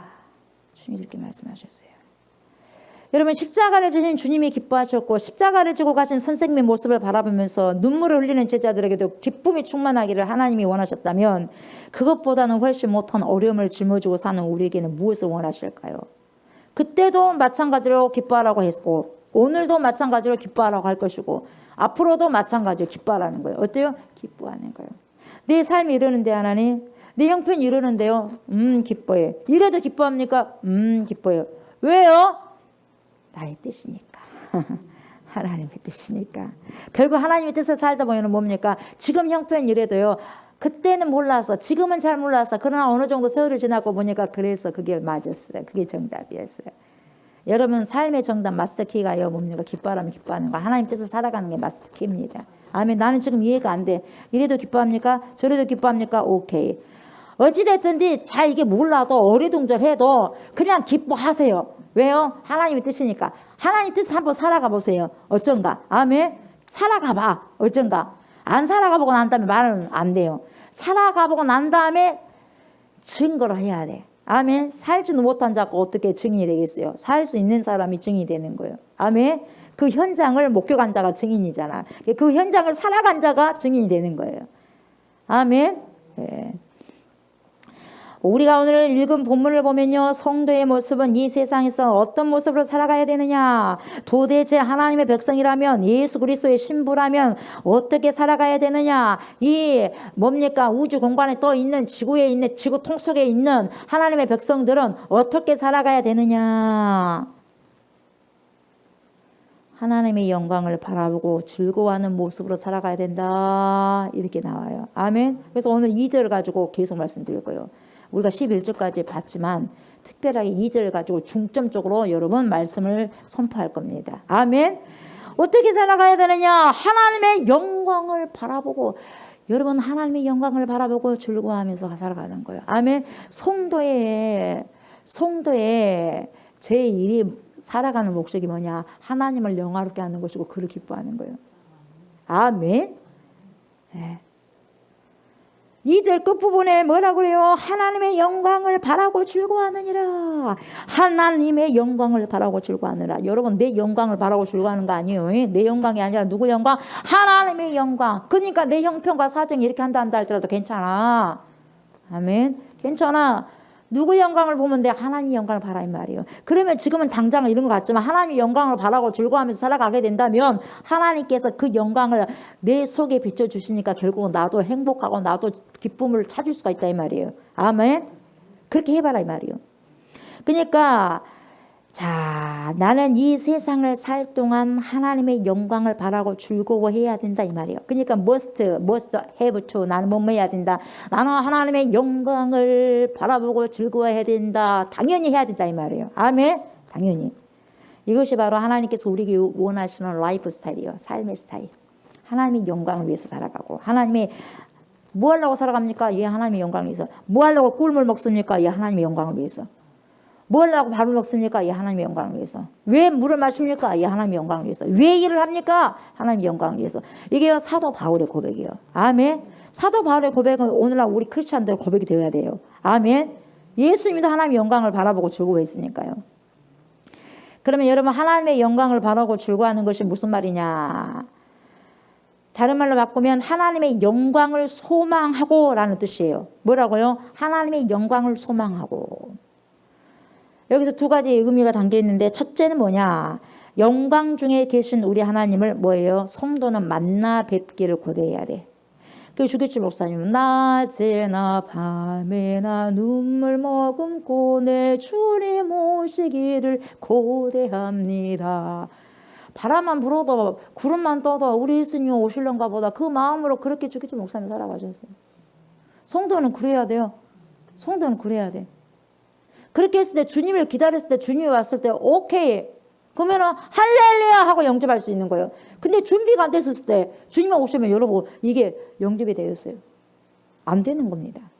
주님 이렇게 말씀하셨어요. 여러분, 십자가를 지신 주님이 기뻐하셨고 십자가를 지고 가신 선생님의 모습을 바라보면서 눈물을 흘리는 제자들에게도 기쁨이 충만하기를 하나님이 원하셨다면, 그것보다는 훨씬 못한 어려움을 짊어지고 사는 우리에게는 무엇을 원하실까요? 그때도 마찬가지로 기뻐하라고 했고, 오늘도 마찬가지로 기뻐하라고 할 것이고, 앞으로도 마찬가지로 기뻐하라는 거예요. 어때요? 기뻐하는 거예요. 내 삶이 이러는데 하나님, 내 형편이 이러는데요. 기뻐해요. 이래도 기뻐합니까? 기뻐해요. 왜요? 나의 뜻이니까. 하나님의 뜻이니까. 결국 하나님의 뜻을 살다 보면 뭡니까? 지금 형편이 이래도요, 그때는 몰라서, 지금은 잘 몰라서, 그러나 어느 정도 세월이 지나고 보니까 그래서 그게 맞았어요. 그게 정답이었어요. 여러분, 삶의 정답 마스터키가요, 뭡니까? 기뻐하라면 기뻐하는 거. 하나님 뜻을 살아가는 게 마스터키입니다. 아멘. 나는 지금 이해가 안 돼. 이래도 기뻐합니까? 저래도 기뻐합니까? 오케이. 어찌됐든지 잘 이게 몰라도 어리둥절해도 그냥 기뻐하세요. 왜요? 하나님의 뜻이니까. 하나님 뜻을 한번 살아가 보세요. 어쩐가. 아멘. 살아가 봐. 어쩐가. 안 살아가 보고 난 다음에 말은 안 돼요. 살아가 보고 난 다음에 증거를 해야 돼. 아멘. 살지도 못한 자가 어떻게 증인이 되겠어요? 살 수 있는 사람이 증인이 되는 거예요. 아멘. 그 현장을 목격한 자가 증인이잖아. 그 현장을 살아간 자가 증인이 되는 거예요. 아멘. 예. 우리가 오늘 읽은 본문을 보면요, 성도의 모습은 이 세상에서 어떤 모습으로 살아가야 되느냐, 도대체 하나님의 백성이라면, 예수 그리스도의 신부라면 어떻게 살아가야 되느냐, 이 뭡니까, 우주 공간에 떠 있는, 지구에 있는, 지구 통속에 있는 하나님의 백성들은 어떻게 살아가야 되느냐, 하나님의 영광을 바라보고 즐거워하는 모습으로 살아가야 된다, 이렇게 나와요. 아멘. 그래서 오늘 2절 가지고 계속 말씀드릴 거예요. 우리가 11절까지 봤지만 특별하게 2절 가지고 중점적으로 여러분 말씀을 선포할 겁니다. 아멘. 어떻게 살아가야 되느냐, 하나님의 영광을 바라보고, 여러분 하나님의 영광을 바라보고 즐거워하면서 살아가는 거예요. 아멘. 성도의 제 일이 살아가는 목적이 뭐냐, 하나님을 영화롭게 하는 것이고 그를 기뻐하는 거예요. 아멘. 네. 2절 끝부분에 뭐라고 그래요? 하나님의 영광을 바라고 즐거워하느니라. 하나님의 영광을 바라고 즐거워하느라. 여러분, 내 영광을 바라고 즐거워하는 거 아니에요. 내 영광이 아니라 누구 영광? 하나님의 영광. 그러니까 내 형편과 사정이 이렇게 한다 할지라도 괜찮아. 아멘. 괜찮아. 누구 영광을 보면 돼? 하나님의 영광을 바라, 이 말이에요. 그러면 지금은 당장 이런 것 같지만 하나님의 영광을 바라고 즐거워하면서 살아가게 된다면 하나님께서 그 영광을 내 속에 비춰주시니까 결국은 나도 행복하고 나도 기쁨을 찾을 수가 있다, 이 말이에요. 아멘. 그렇게 해봐라, 이 말이에요. 그러니까 자, 나는 이 세상을 살 동안 하나님의 영광을 바라고 즐거워해야 된다, 이 말이에요. 그러니까 must have to, 나는 뭐뭐 해야 된다. 나는 하나님의 영광을 바라보고 즐거워해야 된다. 당연히 해야 된다, 이 말이에요. 아멘. 당연히. 이것이 바로 하나님께서 우리에게 원하시는 라이프 스타일이에요. 삶의 스타일. 하나님의 영광을 위해서 살아가고, 하나님의 뭐 하려고 살아갑니까? 예, 하나님의 영광을 위해서. 뭐 하려고 꿀물 먹습니까? 예, 하나님의 영광을 위해서. 뭘 하고 밥을 먹습니까? 예, 하나님의 영광을 위해서. 왜 물을 마십니까? 예, 하나님의 영광을 위해서. 왜 일을 합니까? 하나님의 영광을 위해서. 이게 사도 바울의 고백이에요. 아멘. 사도 바울의 고백은 오늘날 우리 크리스찬들 고백이 되어야 돼요. 아멘. 예수님도 하나님의 영광을 바라보고 즐거워했으니까요. 그러면 여러분, 하나님의 영광을 바라보고 즐거워하는 것이 무슨 말이냐? 다른 말로 바꾸면 하나님의 영광을 소망하고 라는 뜻이에요. 뭐라고요? 하나님의 영광을 소망하고. 여기서 두 가지 의미가 담겨 있는데, 첫째는 뭐냐, 영광 중에 계신 우리 하나님을 뭐예요? 성도는 만나 뵙기를 고대해야 돼. 그 주기철 목사님은 낮에나 밤에나 눈물 머금고 내 주님 오시기를 고대합니다. 바람만 불어도 구름만 떠도 우리 예수님 오실런가 보다, 그 마음으로 그렇게 주기철 목사님 살아가셨어요. 성도는 그래야 돼요. 성도는 그래야 돼. 그렇게 했을 때, 주님을 기다렸을 때, 주님이 왔을 때 오케이, 그러면은 할렐루야 하고 영접할 수 있는 거예요. 근데 준비가 안 됐을 때 주님이 오시면 여러분 이게 영접이 되었어요. 안 되는 겁니다.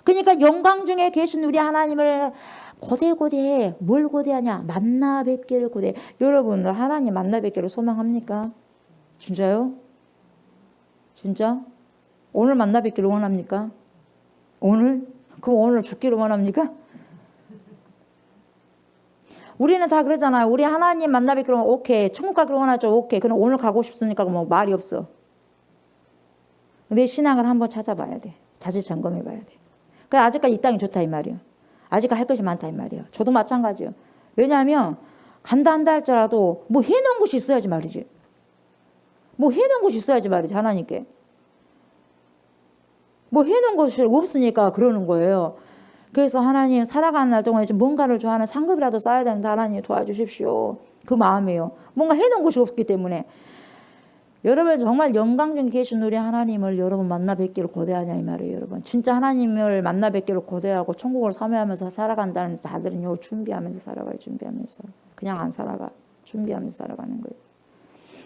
그러니까 영광 중에 계신 우리 하나님을 고대해. 뭘 고대하냐? 만나 뵙기를 고대해. 여러분, 하나님 만나 뵙기를 소망합니까? 진짜요? 진짜? 오늘 만나 뵙기를 원합니까? 오늘? 그럼 오늘 죽기를 원합니까? 우리는 다 그러잖아요. 우리 하나님 만나 뵙기로 오케이. 천국 가기로 원하죠. 오케이. 그럼 오늘 가고 싶습니까? 뭐 말이 없어. 내 신앙을 한번 찾아봐야 돼. 다시 점검해 봐야 돼. 그 아직까지 이 땅이 좋다, 이 말이에요. 아직까지 할 것이 많다, 이 말이에요. 저도 마찬가지예요. 왜냐하면 간다 한다 할지라도 뭐 해놓은 곳이 있어야지 말이지. 뭐 해놓은 곳이 있어야지 말이지, 하나님께. 뭐 해놓은 곳이 없으니까 그러는 거예요. 그래서 하나님, 살아가는 날 동안에 뭔가를 좋아하는 상급이라도 쌓아야 되는데 하나님 도와주십시오. 그 마음이에요. 뭔가 해놓은 곳이 없기 때문에. 여러분, 정말 영광 중에 계신 우리 하나님을 여러분 만나 뵙기를 고대하냐, 이 말이에요. 여러분, 진짜 하나님을 만나 뵙기를 고대하고 천국을 사모하면서 살아간다는 자들은요, 준비하면서 살아가요. 준비하면서. 그냥 안 살아가. 준비하면서 살아가는 거예요.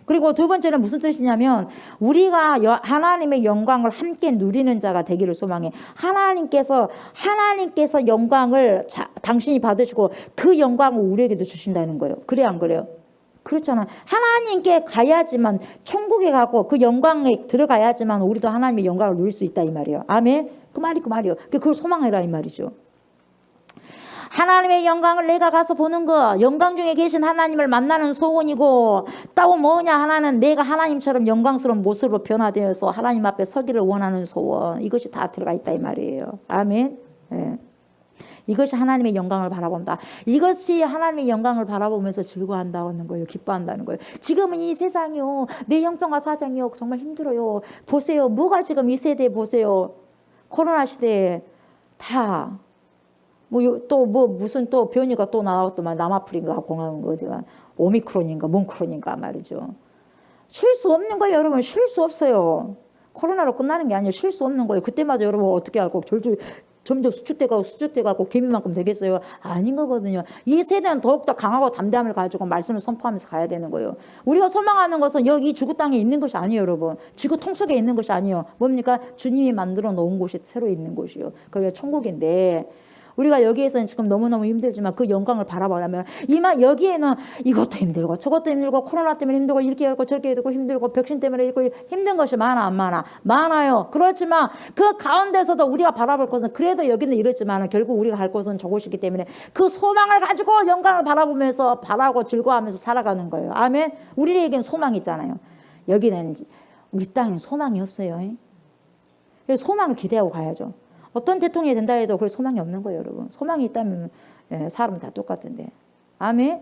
그리고 두 번째는 무슨 뜻이냐면, 우리가 하나님의 영광을 함께 누리는 자가 되기를 소망해. 하나님께서 영광을 당신이 받으시고 그 영광을 우리에게도 주신다는 거예요. 그래, 안 그래요? 그렇잖아. 하나님께 가야지만, 천국에 가고 그 영광에 들어가야지만 우리도 하나님의 영광을 누릴 수 있다, 이 말이에요. 아멘. 그 말이요. 그걸 소망해라, 이 말이죠. 하나님의 영광을 내가 가서 보는 거, 영광 중에 계신 하나님을 만나는 소원이고, 또 뭐냐 하나는 내가 하나님처럼 영광스러운 모습으로 변화되어서 하나님 앞에 서기를 원하는 소원. 이것이 다 들어가 있다 이 말이에요. 아멘. 예. 이것이 하나님의 영광을 바라본다. 이것이 하나님의 영광을 바라보면서 즐거워한다는 거예요. 기뻐한다는 거예요. 지금은 이 세상이요, 내 형편과 사정이요, 정말 힘들어요. 보세요. 뭐가 지금 이 세대에 보세요. 코로나 시대에 다 무슨 또 변이가 또 나왔더만 남아프리카 공항 어디가 오미크론인가 몽크론인가 말이죠. 쉴 수 없는 거예요, 여러분. 쉴 수 없어요. 코로나로 끝나는 게 아니에요. 쉴 수 없는 거예요. 그때마다 여러분 어떻게 알고 점점 수축돼가고 개미만큼 되겠어요? 아닌 거거든요. 이 세대는 더욱더 강하고 담대함을 가지고 말씀을 선포하면서 가야 되는 거예요. 우리가 소망하는 것은 여기 지구 땅에 있는 것이 아니에요, 여러분. 지구 통속에 있는 것이 아니에요. 뭡니까? 주님이 만들어 놓은 곳이 새로 있는 곳이요. 그게 천국인데, 우리가 여기에서는 지금 너무너무 힘들지만 그 영광을 바라보려면 여기에는 이것도 힘들고 저것도 힘들고 코로나 때문에 힘들고 이렇게 하고 저렇게 되고 힘들고 백신 때문에 힘든 것이 많아 안 많아? 많아요. 그렇지만 그 가운데서도 우리가 바라볼 것은 그래도 여기는 이렇지만 결국 우리가 갈 곳은 저곳이기 때문에 그 소망을 가지고 영광을 바라보면서 바라고 즐거워하면서 살아가는 거예요. 아멘. 우리에겐 소망이 있잖아요. 여기는 이 땅에는 소망이 없어요. 소망을 기대하고 가야죠. 어떤 대통령이 된다 해도 그럴 소망이 없는 거예요, 여러분. 소망이 있다면 사람은 다 똑같은데. 아멘.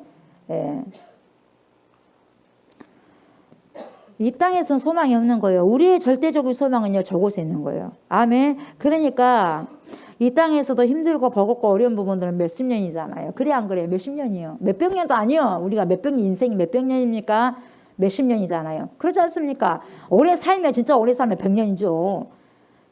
이 땅에서는 소망이 없는 거예요. 우리의 절대적인 소망은요, 저곳에 있는 거예요. 아멘. 그러니까 이 땅에서도 힘들고 버겁고 어려운 부분들은 몇십 년이잖아요. 그래 안 그래요? 몇십 년이요. 몇백 년도 아니요. 우리가 인생이 몇백 년입니까? 몇십 년이잖아요. 그렇지 않습니까? 오래 살면 진짜 오래 살면 100년이죠.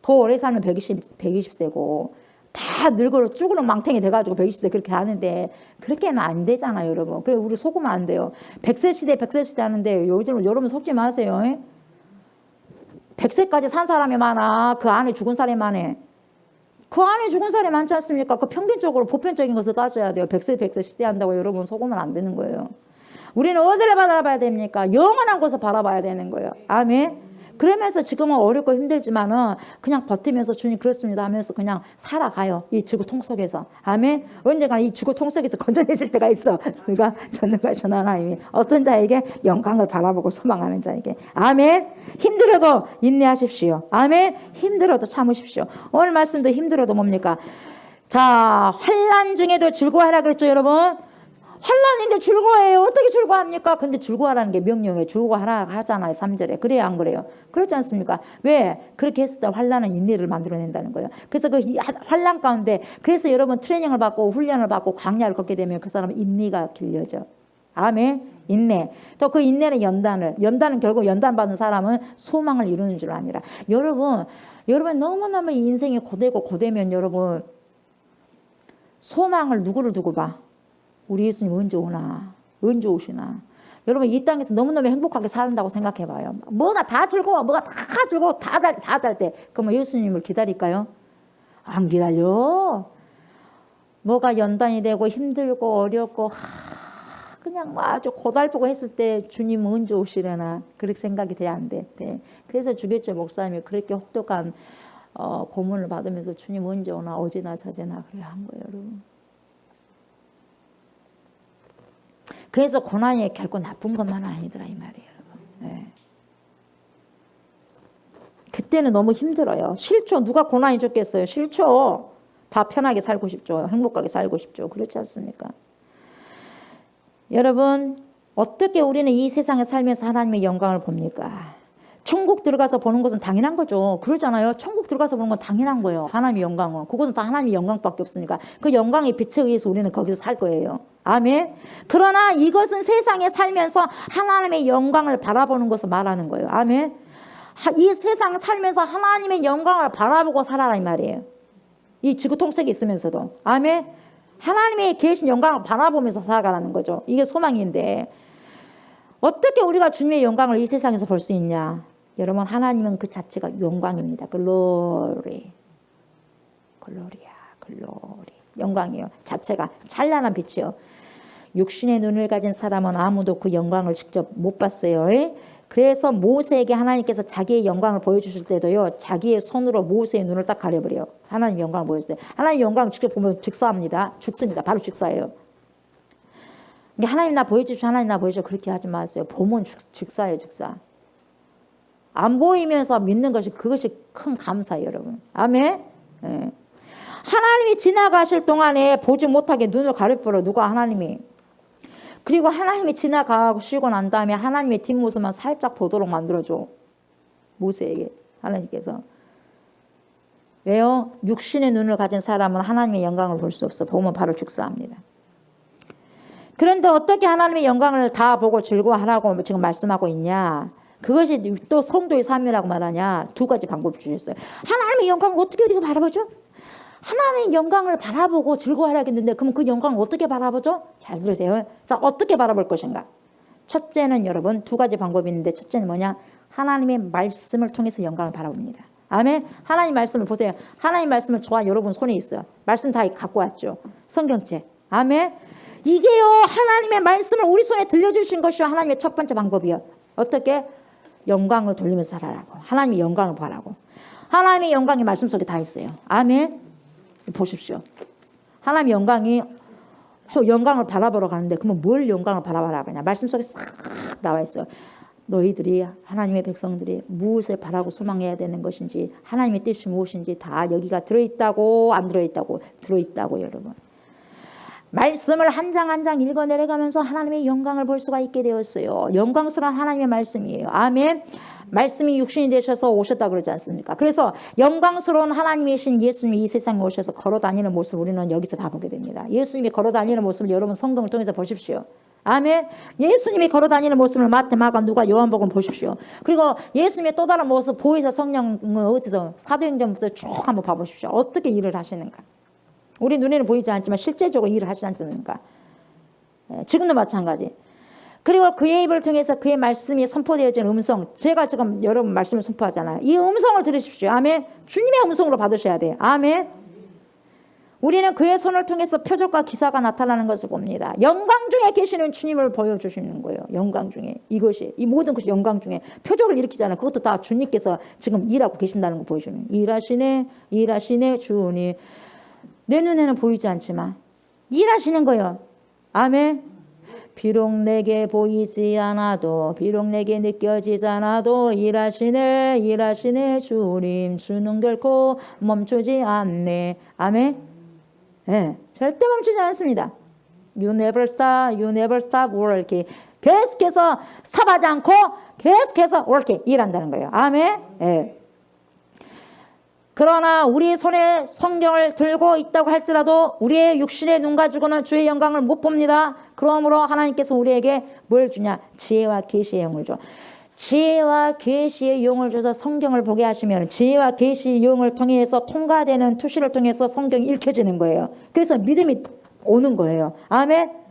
더 오래 살면 120세고 다 늙어 쭈그러 망탱이 돼가지고 120세 그렇게 하는데 그렇게는 안 되잖아요, 여러분. 그래 우리 속으면 안 돼요. 100세 시대 하는데 요즘 여러분 속지 마세요. 100세까지 산 사람이 많아. 그 안에 죽은 사람이 많아. 그 안에 죽은 사람이 많지 않습니까? 그 평균적으로 보편적인 것을 따져야 돼요. 100세 시대 한다고 여러분 속으면 안 되는 거예요. 우리는 어디를 바라봐야 됩니까? 영원한 곳을 바라봐야 되는 거예요. 아멘. 그러면서 지금은 어렵고 힘들지만은 그냥 버티면서 주님 그렇습니다 하면서 그냥 살아가요. 이 지구 통속에서. 아멘. 언젠가 이 지구 통속에서 건져내실 때가 있어. 누가 전능하신 하나님이 어떤 자에게 영광을 바라보고 소망하는 자에게. 아멘. 힘들어도 인내하십시오. 아멘. 힘들어도 참으십시오. 오늘 말씀도 힘들어도 뭡니까? 자, 환난 중에도 즐거워하라 그랬죠, 여러분. 환난인데 즐거워해요. 어떻게 즐거워합니까? 근데 즐거워하라는 게 명령이에요. 즐거워하라 하잖아요. 3절에. 그래요, 안 그래요? 그렇지 않습니까? 왜? 그렇게 했을 때 환난은 인내를 만들어낸다는 거예요. 그래서 그 환난 가운데 그래서 여러분 트레이닝을 받고 훈련을 받고 광야를 걷게 되면 그 사람은 인내가 길려져. 아멘. 인내. 또 그 인내는 연단은 결국 연단받은 사람은 소망을 이루는 줄 압니다. 여러분 너무너무 인생이 고되면 여러분 소망을 누구를 두고 봐? 우리 예수님 언제 오나? 언제 오시나? 여러분 이 땅에서 너무너무 행복하게 산다고 생각해봐요. 뭐가 다 즐거워. 다 잘 때. 그러면 예수님을 기다릴까요? 안 기다려. 뭐가 연단이 되고 힘들고 어렵고 그냥 아주 고달프고 했을 때 주님 언제 오시려나? 그렇게 생각이 돼야 안 돼. 그래서 주교철 목사님이 그렇게 혹독한 고문을 받으면서 주님 언제 오나? 어제나 저제나 그래 한 거예요, 여러분. 그래서 고난이 결코 나쁜 것만은 아니더라 이 말이에요, 여러분. 그때는 너무 힘들어요. 싫죠. 누가 고난이 좋겠어요? 싫죠. 다 편하게 살고 싶죠. 행복하게 살고 싶죠. 그렇지 않습니까? 여러분 어떻게 우리는 이 세상에 살면서 하나님의 영광을 봅니까? 천국 들어가서 보는 것은 당연한 거죠. 그러잖아요. 천국 들어가서 보는 건 당연한 거예요. 하나님의 영광은. 그것은 다 하나님의 영광밖에 없으니까. 그 영광의 빛에 의해서 우리는 거기서 살 거예요. 아멘. 그러나 이것은 세상에 살면서 하나님의 영광을 바라보는 것을 말하는 거예요. 아멘. 이 세상 살면서 하나님의 영광을 바라보고 살아라 이 말이에요. 이 지구 통속에 있으면서도. 아멘. 하나님의 계신 영광을 바라보면서 살아가라는 거죠. 이게 소망인데 어떻게 우리가 주님의 영광을 이 세상에서 볼 수 있냐? 여러분 하나님은 그 자체가 영광입니다. 글로리. 영광이요. 자체가 찬란한 빛이요. 육신의 눈을 가진 사람은 아무도 그 영광을 직접 못 봤어요. 그래서 모세에게 하나님께서 자기의 영광을 보여주실 때도요, 자기의 손으로 모세의 눈을 딱 가려버려요. 하나님 영광을 보여줄 때. 하나님 영광을 직접 보면 즉사합니다. 죽습니다. 바로 즉사예요. 그러니까 하나님 나 보여주시오, 하나님 나 보여주시오, 그렇게 하지 마세요. 보면 즉사예요, 즉사. 안 보이면서 믿는 것이, 그것이 큰 감사예요, 여러분. 아멘. 예. 하나님이 지나가실 동안에 보지 못하게 눈을 가려버려. 누가? 하나님이. 그리고 하나님이 지나가시고 난 다음에 하나님의 뒷모습만 살짝 보도록 만들어줘. 모세에게 하나님께서. 왜요? 육신의 눈을 가진 사람은 하나님의 영광을 볼 수 없어. 보면 바로 죽사합니다. 그런데 어떻게 하나님의 영광을 다 보고 즐거워하라고 지금 말씀하고 있냐? 그것이 또 성도의 삶이라고 말하냐? 두 가지 방법을 주셨어요. 하나님의 영광을 어떻게 우리가 바라보죠? 하나님의 영광을 바라보고 즐거워하겠는데, 그럼 그 영광을 어떻게 바라보죠? 잘 들으세요. 자, 어떻게 바라볼 것인가? 첫째는 여러분, 두 가지 방법이 있는데, 첫째는 뭐냐? 하나님의 말씀을 통해서 영광을 바라봅니다. 아멘. 하나님 말씀을 보세요. 하나님 말씀을 저와 여러분 손에 있어요. 말씀 다 갖고 왔죠. 성경책. 아멘. 이게요, 하나님의 말씀을 우리 손에 들려주신 것이 하나님의 첫 번째 방법이요. 어떻게? 영광을 돌리면서 살아라고. 하나님의 영광을 보라고. 하나님의 영광이 말씀 속에 다 있어요. 아멘. 보십시오. 하나님의 영광을 바라보러 가는데, 그러면 뭘 영광을 바라보라 그러냐? 말씀 속에 싹 나와 있어요. 너희들이, 하나님의 백성들이 무엇을 바라고 소망해야 되는 것인지, 하나님의 뜻이 무엇인지 다 여기가 들어있다고, 안 들어있다고? 들어있다고, 여러분. 말씀을 한 장 한 장 읽어 내려가면서 하나님의 영광을 볼 수가 있게 되었어요. 영광스러운 하나님의 말씀이에요. 아멘. 말씀이 육신이 되셔서 오셨다 그러지 않습니까? 그래서 영광스러운 하나님이신 예수님이 이 세상에 오셔서 걸어 다니는 모습을 우리는 여기서 다 보게 됩니다. 예수님이 걸어 다니는 모습을 여러분 성경을 통해서 보십시오. 아멘. 예수님이 걸어 다니는 모습을 마태, 마가, 누가, 요한복음 보십시오. 그리고 예수님의 또 다른 모습, 보혜사 성령은 어디서? 사도행전부터 쭉 한번 봐보십시오. 어떻게 일을 하시는가? 우리 눈에는 보이지 않지만 실제적으로 일을 하시지 않습니까? 지금도 마찬가지. 그리고 그의 입을 통해서 그의 말씀이 선포되어진 음성, 제가 지금 여러분 말씀을 선포하잖아요. 이 음성을 들으십시오. 아멘. 주님의 음성으로 받으셔야 돼요. 아멘. 우리는 그의 손을 통해서 표적과 기사가 나타나는 것을 봅니다. 영광 중에 계시는 주님을 보여주시는 거예요. 영광 중에. 이것이, 이 모든 것이 영광 중에 표적을 일으키잖아요. 그것도 다 주님께서 지금 일하고 계신다는 거 보여주는. 일하시네 주님. 내 눈에는 보이지 않지만 일하시는 거예요. 아멘. 비록 내게 보이지 않아도, 비록 내게 느껴지지 않아도 일하시네 주님. 주는 결코 멈추지 않네. 아멘. 네, 절대 멈추지 않습니다. You never stop working. 계속해서 스탑하지 않고 계속해서 working, 일한다는 거예요. 아멘. 네. 그러나 우리 손에 성경을 들고 있다고 할지라도 우리의 육신의 눈 가지고는 주의 영광을 못 봅니다. 그러므로 하나님께서 우리에게 뭘 주냐? 지혜와 계시의 영을 줘. 지혜와 계시의 영을 줘서 성경을 보게 하시면 지혜와 계시의 영을 통해서 통과되는 투시를 통해서 성경이 읽혀지는 거예요. 그래서 믿음이 오는 거예요. 아멘.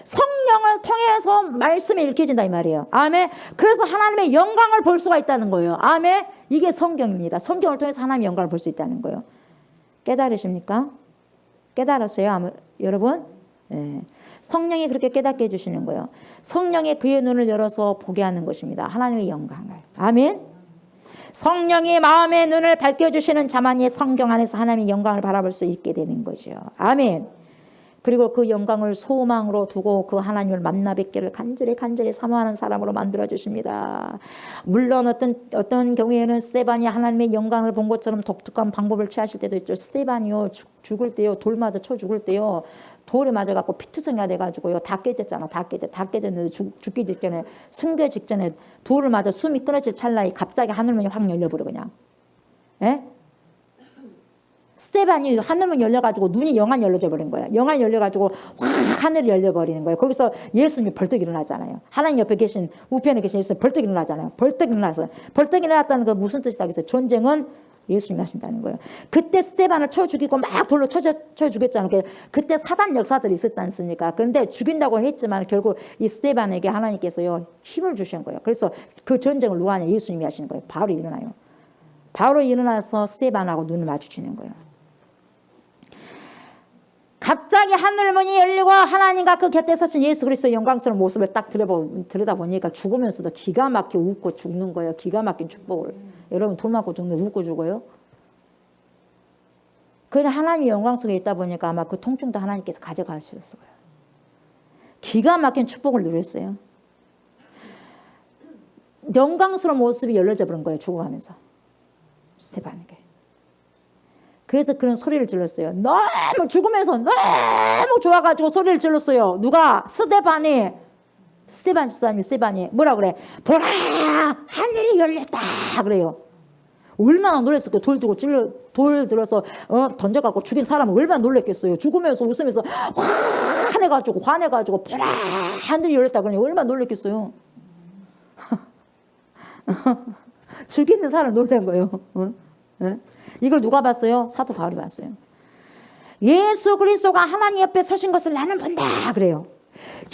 성령을 통해서 말씀이 읽혀진다 이 말이에요. 아멘. 그래서 하나님의 영광을 볼 수가 있다는 거예요. 아멘. 이게 성경입니다. 성경을 통해서 하나님의 영광을 볼 수 있다는 거예요. 깨달으십니까? 깨달았어요? 여러분? 네. 성령이 그렇게 깨닫게 해주시는 거예요. 성령이 그의 눈을 열어서 보게 하는 것입니다. 하나님의 영광을. 아멘. 성령이 마음의 눈을 밝혀주시는 자만이 성경 안에서 하나님의 영광을 바라볼 수 있게 되는 거죠. 아멘. 그리고 그 영광을 소망으로 두고 그 하나님을 만나 뵙기를 간절히 사모하는 사람으로 만들어 주십니다. 물론 어떤 경우에는 스데반이 하나님의 영광을 본 것처럼 독특한 방법을 취하실 때도 있죠. 스데반이요 죽을 때요, 돌 맞아 쳐 죽을 때요, 돌에 맞아 갖고 피투성이가 돼 가지고요 다 깨졌잖아. 다 깨졌는데 죽기 직전에, 숨겨 직전에 돌을 맞아 숨이 끊어질 찰나에 갑자기 하늘문이 확 열려버려 그냥. 예? 스데반이 하늘문 열려가지고 눈이 영안 열려져 버린 거예요. 영안 열려가지고 확 하늘이 열려버리는 거예요. 거기서 예수님이 벌떡 일어나잖아요. 하나님 옆에 계신, 우편에 계신 예수님 벌떡 일어나잖아요. 벌떡 일어났다는 거 무슨 뜻이다 그래서 전쟁은 예수님이 하신다는 거예요. 그때 스데반을 쳐 죽이고 막 돌로 쳐 죽였잖아요. 그때 사단 역사들이 있었지 않습니까? 그런데 죽인다고 했지만 결국 이 스데반에게 하나님께서요 힘을 주신 거예요. 그래서 그 전쟁을 누가 하냐? 예수님이 하시는 거예요. 바로 일어나요. 바로 일어나서 스데반하고 눈을 마주치는 거예요. 갑자기 하늘 문이 열리고 하나님과 그 곁에 서신 예수 그리스도의 영광스러운 모습을 딱 들여다보니까 죽으면서도 기가 막히게 웃고 죽는 거예요. 기가 막힌 축복을. 여러분 돌 맞고 죽는데 웃고 죽어요? 그런데 하나님의 영광 속에 있다 보니까 아마 그 통증도 하나님께서 가져가셨을 거예요. 기가 막힌 축복을 누렸어요. 영광스러운 모습이 열려져 버린 거예요. 죽어가면서. 스테반에게. 그래서 그런 소리를 질렀어요. 너무 죽으면서 너무 좋아가지고 소리를 질렀어요. 누가? 스테반 집사님이 스테반이 뭐라 그래? 보라 하늘이 열렸다 그래요. 얼마나 놀랐을까? 돌 들어서 던져갖고 죽인 사람은 얼마나 놀랬겠어요. 죽으면서 웃으면서 화내가지고 보라 하늘이 열렸다 그러니 얼마나 놀랬겠어요. 죽이는 사람 놀란 거예요. 이걸 누가 봤어요? 사도 바울이 봤어요. 예수 그리스도가 하나님 옆에 서신 것을 나는 본다 그래요.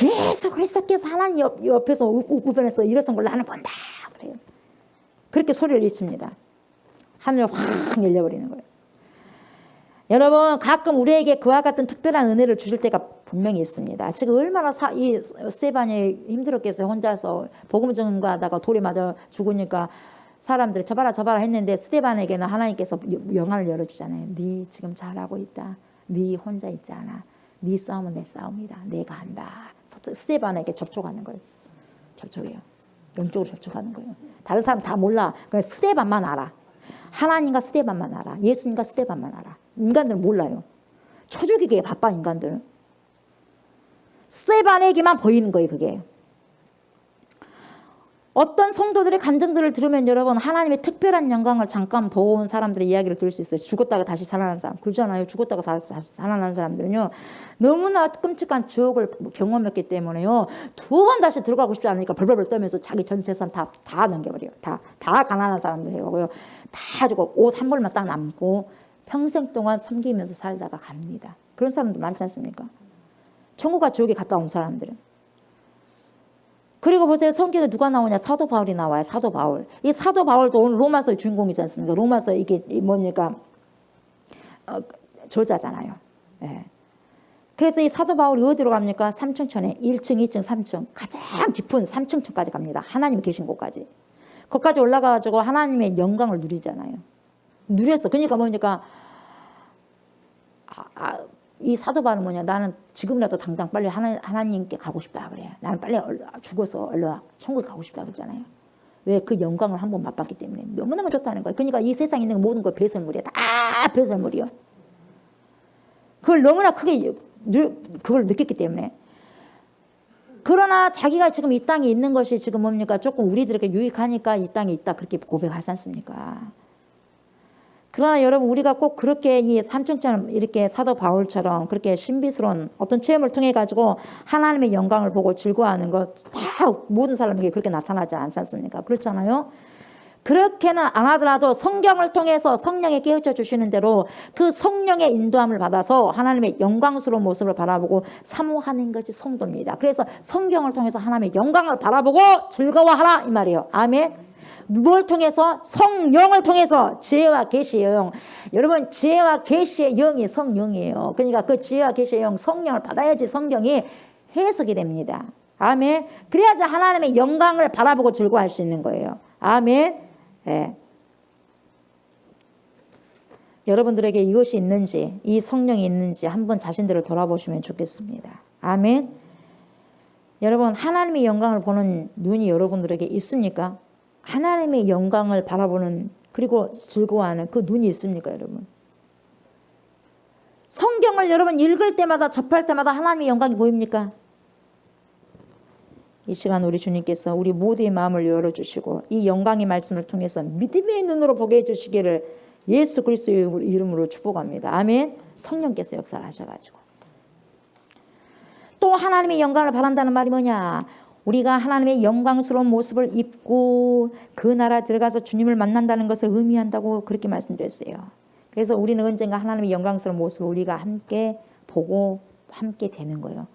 예수 그리스도께서 하나님 옆에서 우편에서 일어선 걸 나는 본다 그래요. 그렇게 소리를 외칩니다. 하늘을 확 열려버리는 거예요. 여러분 가끔 우리에게 그와 같은 특별한 은혜를 주실 때가 분명히 있습니다. 지금 얼마나 이 스테반이 힘들었겠어요. 혼자서 복음 전가하다가 돌에 맞아 죽으니까 사람들이 저봐라 했는데 스테반에게는 하나님께서 영안을 열어주잖아요. 네 지금 잘하고 있다. 네 혼자 있지 않아. 네 싸움은 내 싸움이다. 내가 한다. 스테반에게 접촉하는 거예요. 접촉해요. 영적으로 접촉하는 거예요. 다른 사람 다 몰라. 그냥 스테반만 알아. 하나님과 스테반만 알아. 예수님과 스테반만 알아. 인간들은 몰라요. 초죽이기에 바빠 인간들은. 스테반에게만 보이는 거예요. 그게. 어떤 성도들의 감정들을 들으면 여러분 하나님의 특별한 영광을 잠깐 보고 온 사람들의 이야기를 들을 수 있어요. 죽었다가 다시 살아난 사람. 그러잖아요. 죽었다가 다시 살아난 사람들은요. 너무나 끔찍한 주옥을 경험했기 때문에요. 2번 다시 들어가고 싶지 않으니까 벌벌벌 떨면서 자기 전 재산 다 넘겨버려요. 다 가난한 사람들이고요. 다 주고 옷 한 벌만 딱 남고 평생 동안 섬기면서 살다가 갑니다. 그런 사람들 많지 않습니까? 천국과 지옥에 갔다 온 사람들은. 그리고 보세요. 성경에 누가 나오냐? 사도 바울이 나와요. 사도 바울. 이 사도 바울도 오늘 로마서의 주인공이지 않습니까? 로마서 이게 뭡니까? 저자잖아요. 예. 그래서 이 사도 바울이 어디로 갑니까? 삼층천에 1층, 2층, 3층. 가장 깊은 3층천까지 갑니다. 하나님이 계신 곳까지. 거기까지 올라가가지고 하나님의 영광을 누리잖아요. 누렸어. 그러니까 뭡니까? 이 사도 바울은 뭐냐? 나는 지금이라도 당장 빨리 하나님께 가고 싶다 그래요. 나는 빨리 죽어서 얼른 천국에 가고 싶다 그러잖아요. 왜? 그 영광을 한번 맛봤기 때문에 너무너무 좋다는 거예요. 그러니까 이 세상에 있는 모든 거 배설물이야. 다 배설물이요. 그걸 너무나 크게 그걸 느꼈기 때문에. 그러나 자기가 지금 이 땅에 있는 것이 지금 뭡니까? 조금 우리들에게 유익하니까 이 땅에 있다 그렇게 고백하지 않습니까? 그러나 여러분 우리가 꼭 그렇게 이 삼층처럼 이렇게 사도 바울처럼 그렇게 신비스러운 어떤 체험을 통해 가지고 하나님의 영광을 보고 즐거워하는 것 다 모든 사람에게 그렇게 나타나지 않지 않습니까? 그렇잖아요. 그렇게는 안 하더라도 성경을 통해서 성령에 깨우쳐 주시는 대로 그 성령의 인도함을 받아서 하나님의 영광스러운 모습을 바라보고 사모하는 것이 성도입니다. 그래서 성경을 통해서 하나님의 영광을 바라보고 즐거워하라 이 말이에요. 아멘. 뭘 통해서? 성령을 통해서. 지혜와 계시의 영. 여러분 지혜와 계시의 영이 성령이에요. 그러니까 그 지혜와 계시의 영 성령을 받아야지 성경이 해석이 됩니다. 아멘. 그래야지 하나님의 영광을 바라보고 즐거워할 수 있는 거예요. 아멘. 네. 여러분들에게 이것이 있는지 이 성령이 있는지 한번 자신들을 돌아보시면 좋겠습니다. 아멘. 여러분 하나님의 영광을 보는 눈이 여러분들에게 있습니까? 하나님의 영광을 바라보는 그리고 즐거워하는 그 눈이 있습니까 여러분? 성경을 여러분 읽을 때마다 접할 때마다 하나님의 영광이 보입니까? 이 시간 우리 주님께서 우리 모두의 마음을 열어주시고 이 영광의 말씀을 통해서 믿음의 눈으로 보게 해주시기를 예수 그리스도의 이름으로 축복합니다. 아멘. 성령께서 역사를 하셔가지고 또 하나님의 영광을 바란다는 말이 뭐냐? 우리가 하나님의 영광스러운 모습을 입고 그 나라 들어가서 주님을 만난다는 것을 의미한다고 그렇게 말씀드렸어요. 그래서 우리는 언젠가 하나님의 영광스러운 모습을 우리가 함께 보고 함께 되는 거예요.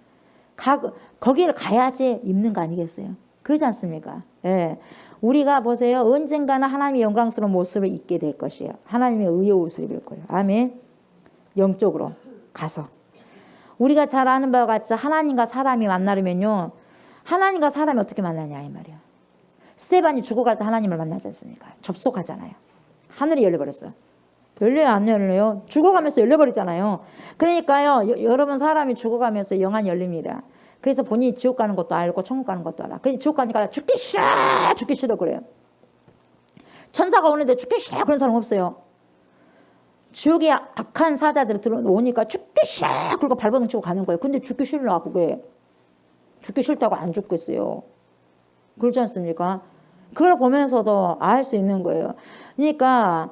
거기를 가야지 입는 거 아니겠어요? 그러지 않습니까? 예. 우리가 보세요. 언젠가는 하나님의 영광스러운 모습을 입게 될 것이에요. 하나님의 의의 옷을 입을 거예요. 아멘. 영적으로 가서. 우리가 잘 아는 바와 같이 하나님과 사람이 만나려면요. 하나님과 사람이 어떻게 만나냐 이 말이에요. 스테반이 죽어갈 때 하나님을 만나지 않습니까? 접속하잖아요. 하늘이 열려버렸어요. 열려요 안 열려요? 죽어가면서 열려버리잖아요. 그러니까요. 여러분 사람이 죽어가면서 영안이 열립니다. 그래서 본인이 지옥 가는 것도 알고 천국 가는 것도 알아. 그래서 지옥 가니까 죽기 싫어 그래요. 천사가 오는데 죽기 싫어 그런 사람 없어요. 지옥에 악한 사자들이 들어오니까 죽기 싫어 그러고 발버둥 치고 가는 거예요. 근데 죽기 싫나 그게. 죽기 싫다고 안 죽겠어요. 그렇지 않습니까? 그걸 보면서도 알 수 있는 거예요. 그러니까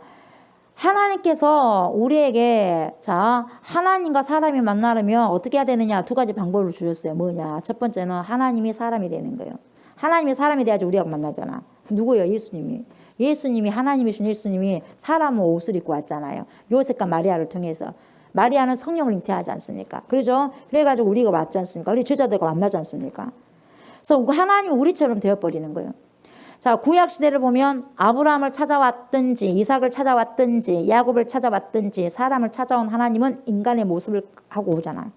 하나님께서 우리에게 자 하나님과 사람이 만나려면 어떻게 해야 되느냐 두 가지 방법을 주셨어요. 뭐냐? 첫 번째는 하나님이 사람이 되는 거예요. 하나님이 사람이 돼야지 우리하고 만나잖아. 누구예요? 예수님이. 예수님이 하나님이신 예수님이 사람 옷을 입고 왔잖아요. 요셉과 마리아를 통해서. 마리아는 성령을 잉태하지 않습니까? 그러죠? 그래가지고 우리가 왔지 않습니까? 우리 제자들과 만나지 않습니까? 그래서 하나님은 우리처럼 되어버리는 거예요. 자, 구약시대를 보면 아브라함을 찾아왔든지 이삭을 찾아왔든지 야곱을 찾아왔든지 사람을 찾아온 하나님은 인간의 모습을 하고 오잖아요.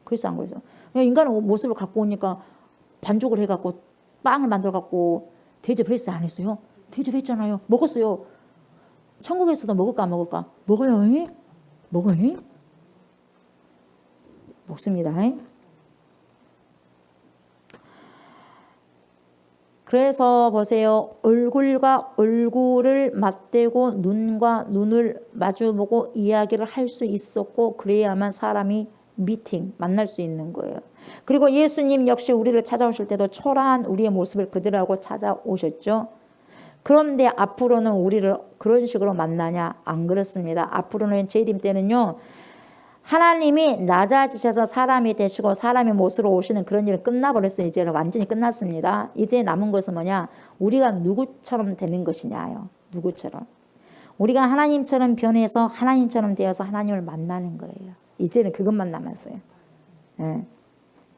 그래서 안 그래서 인간의 모습을 갖고 오니까 반죽을 해갖고 빵을 만들어갖고 대접했어요? 안 했어요? 대접했잖아요. 먹었어요. 천국에서도 먹을까 안 먹을까? 먹어요. 먹어요. 먹습니다. 그래서 보세요. 얼굴과 얼굴을 맞대고 눈과 눈을 마주보고 이야기를 할 수 있었고 그래야만 사람이 만날 수 있는 거예요. 그리고 예수님 역시 우리를 찾아오실 때도 초라한 우리의 모습을 그대로하고 찾아오셨죠. 그런데 앞으로는 우리를 그런 식으로 만나냐? 안 그렇습니다. 앞으로는 재림 때는요. 하나님이 낮아지셔서 사람이 되시고 사람의 모습으로 오시는 그런 일은 끝나버렸어요. 이제 완전히 끝났습니다. 이제 남은 것은 뭐냐? 우리가 누구처럼 되는 것이냐요. 누구처럼. 우리가 하나님처럼 변해서 하나님처럼 되어서 하나님을 만나는 거예요. 이제는 그것만 남았어요. 네.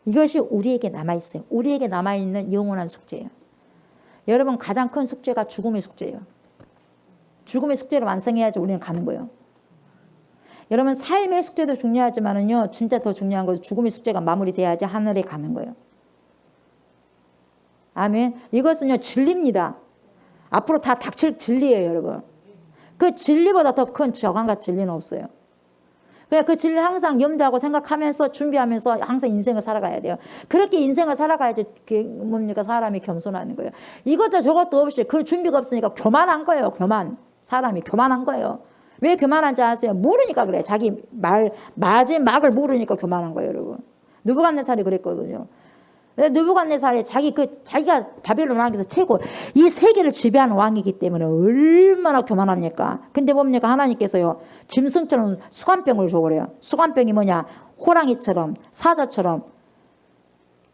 이것이 우리에게 남아있어요. 우리에게 남아있는 영원한 숙제예요. 여러분 가장 큰 숙제가 죽음의 숙제예요. 죽음의 숙제를 완성해야지 우리는 가는 거예요. 여러분 삶의 숙제도 중요하지만은요 진짜 더 중요한 것은 죽음의 숙제가 마무리돼야지 하늘에 가는 거예요. 아멘. 이것은요 진리입니다. 앞으로 다 닥칠 진리예요, 여러분. 그 진리보다 더 큰 저강과 진리는 없어요. 그러니까 그 진리를 항상 염두하고 생각하면서 준비하면서 항상 인생을 살아가야 돼요. 그렇게 인생을 살아가야지 뭡니까 사람이 겸손하는 거예요. 이것도 저것도 없이 그 준비가 없으니까 교만한 거예요. 교만. 사람이 교만한 거예요. 왜 교만한지 아세요? 모르니까 그래. 자기 마지막을 모르니까 교만한 거예요, 여러분. 느부갓네살이 그랬거든요. 느부갓네살이 자기가 바벨론 왕에서 최고 이 세계를 지배하는 왕이기 때문에 얼마나 교만합니까? 근데 뭡니까? 하나님께서요 짐승처럼 수관병을 줘버려요. 수관병이 뭐냐? 호랑이처럼 사자처럼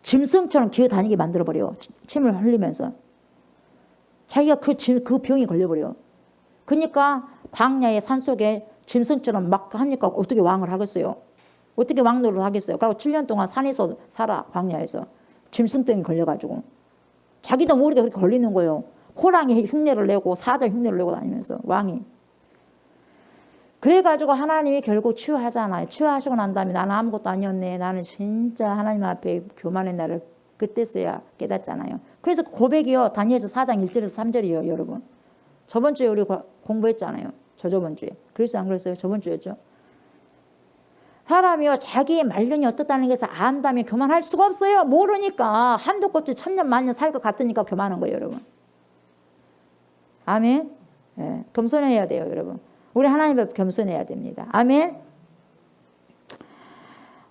짐승처럼 기어다니게 만들어버려요. 침을 흘리면서 자기가 그 병이 걸려버려요. 그러니까 광야의 산속에 짐승처럼 막 하니까 어떻게 왕을 하겠어요? 어떻게 왕 노릇을 하겠어요? 그리고 7년 동안 산에서 살아. 광야에서 짐승병이 걸려가지고 자기도 모르게 그렇게 걸리는 거예요. 호랑이 흉내를 내고 사자 흉내를 내고 다니면서 왕이. 그래가지고 하나님이 결국 치유하잖아요. 치유하시고 난 다음에 나는 아무것도 아니었네. 나는 진짜 하나님 앞에 교만의 날을 그때서야 깨닫잖아요. 그래서 고백이요. 다니엘서 4장 1절에서 3절이에요. 여러분. 저번 주에 우리 공부했잖아요. 저번 주에. 그래서 안 그랬어요? 저번 주였죠. 사람이요 자기의 말년이 어떻다는 것을 안다면 교만할 수가 없어요. 모르니까 한도 끝도 천년 만년 살 것 같으니까 교만한 거예요, 여러분. 아멘. 네, 겸손해야 돼요, 여러분. 우리 하나님 앞에 겸손해야 됩니다. 아멘.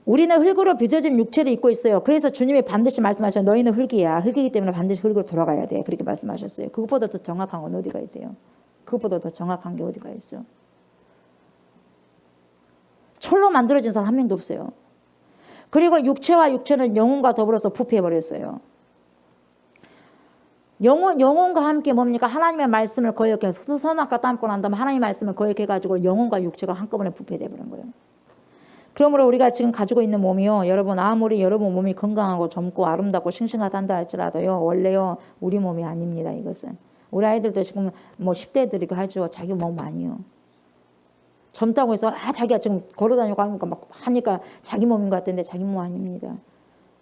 우리는 흙으로 빚어진 육체를 입고 있어요. 그래서 주님이 반드시 말씀하셔. 너희는 흙이야. 흙이기 때문에 반드시 흙으로 돌아가야 돼. 그렇게 말씀하셨어요. 그것보다 더 정확한 건 어디가 있대요? 그것보다 더 정확한 게 어디가 있어? 철로 만들어진 사람 한 명도 없어요. 그리고 육체와 육체는 영혼과 더불어서 부패해버렸어요. 영혼과 함께 뭡니까? 하나님의 말씀을 거역해서 선악과 땀고 난 다음에 하나님의 말씀을 거역해가지고 영혼과 육체가 한꺼번에 부패돼버린 거예요. 그러므로 우리가 지금 가지고 있는 몸이요. 여러분 아무리 여러분 몸이 건강하고 젊고 아름답고 싱싱하다 할지라도요. 원래요. 우리 몸이 아닙니다. 이것은. 우리 아이들도 지금 뭐 10대들이고 하죠. 자기 몸 아니요. 젊다고 해서 자기가 지금 걸어다니고 하니까 막 하니까 자기 몸인 것 같은데 자기 몸 아닙니다.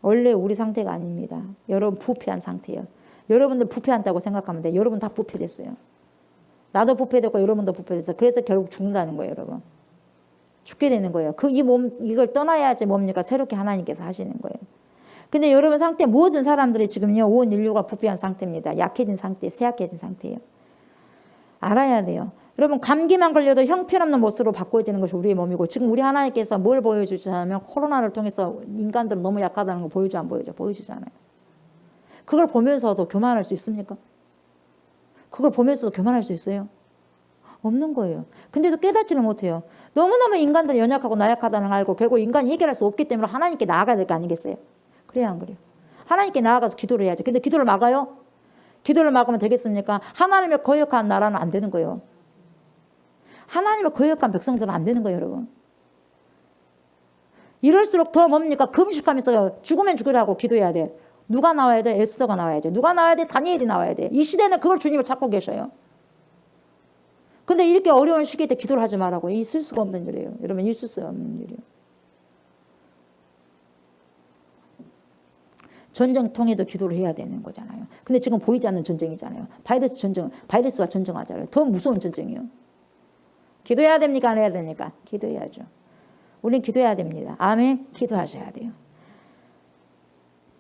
원래 우리 상태가 아닙니다. 여러분 부패한 상태예요. 여러분들 부패한다고 생각하면 돼요. 여러분 다 부패됐어요. 나도 부패됐고 여러분도 부패됐어요. 그래서 결국 죽는다는 거예요, 여러분. 죽게 되는 거예요. 이 몸 이걸 떠나야지 뭡니까? 새롭게 하나님께서 하시는 거예요. 근데 여러분 상태 모든 사람들이 지금요 온 인류가 부패한 상태입니다. 약해진 상태, 쇠약해진 상태예요. 알아야 돼요. 여러분 감기만 걸려도 형편없는 모습으로 바꿔지는 것이 우리의 몸이고 지금 우리 하나님께서 뭘 보여주시냐면 코로나를 통해서 인간들은 너무 약하다는 거 보여줘 안 보여줘? 보여주잖아요. 그걸 보면서도 교만할 수 있습니까? 그걸 보면서도 교만할 수 있어요? 없는 거예요. 근데도 깨닫지는 못해요. 너무너무 인간들이 연약하고 나약하다는 걸 알고 결국 인간이 해결할 수 없기 때문에 하나님께 나아가야 될 거 아니겠어요? 그래야 안 그래요? 하나님께 나아가서 기도를 해야죠. 근데 기도를 막아요? 기도를 막으면 되겠습니까? 하나님의 거역한 나라는 안 되는 거예요. 하나님의 거역한 백성들은 안 되는 거예요, 여러분. 이럴수록 더 뭡니까? 금식하면서 죽으면 죽으라고 기도해야 돼. 누가 나와야 돼? 에스더가 나와야죠. 누가 나와야 돼? 다니엘이 나와야 돼. 이 시대는 그걸 주님을 찾고 계셔요. 근데 이렇게 어려운 시기에 때 기도를 하지 말라고. 있을 수가 없는 일이에요. 여러분, 있을 수 없는 일이에요. 전쟁통에도 기도를 해야 되는 거잖아요. 근데 지금 보이지 않는 전쟁이잖아요. 바이러스와 전쟁하잖아요. 더 무서운 전쟁이에요. 기도해야 됩니까? 안 해야 됩니까? 기도해야죠. 우린 기도해야 됩니다. 아멘. 기도하셔야 돼요.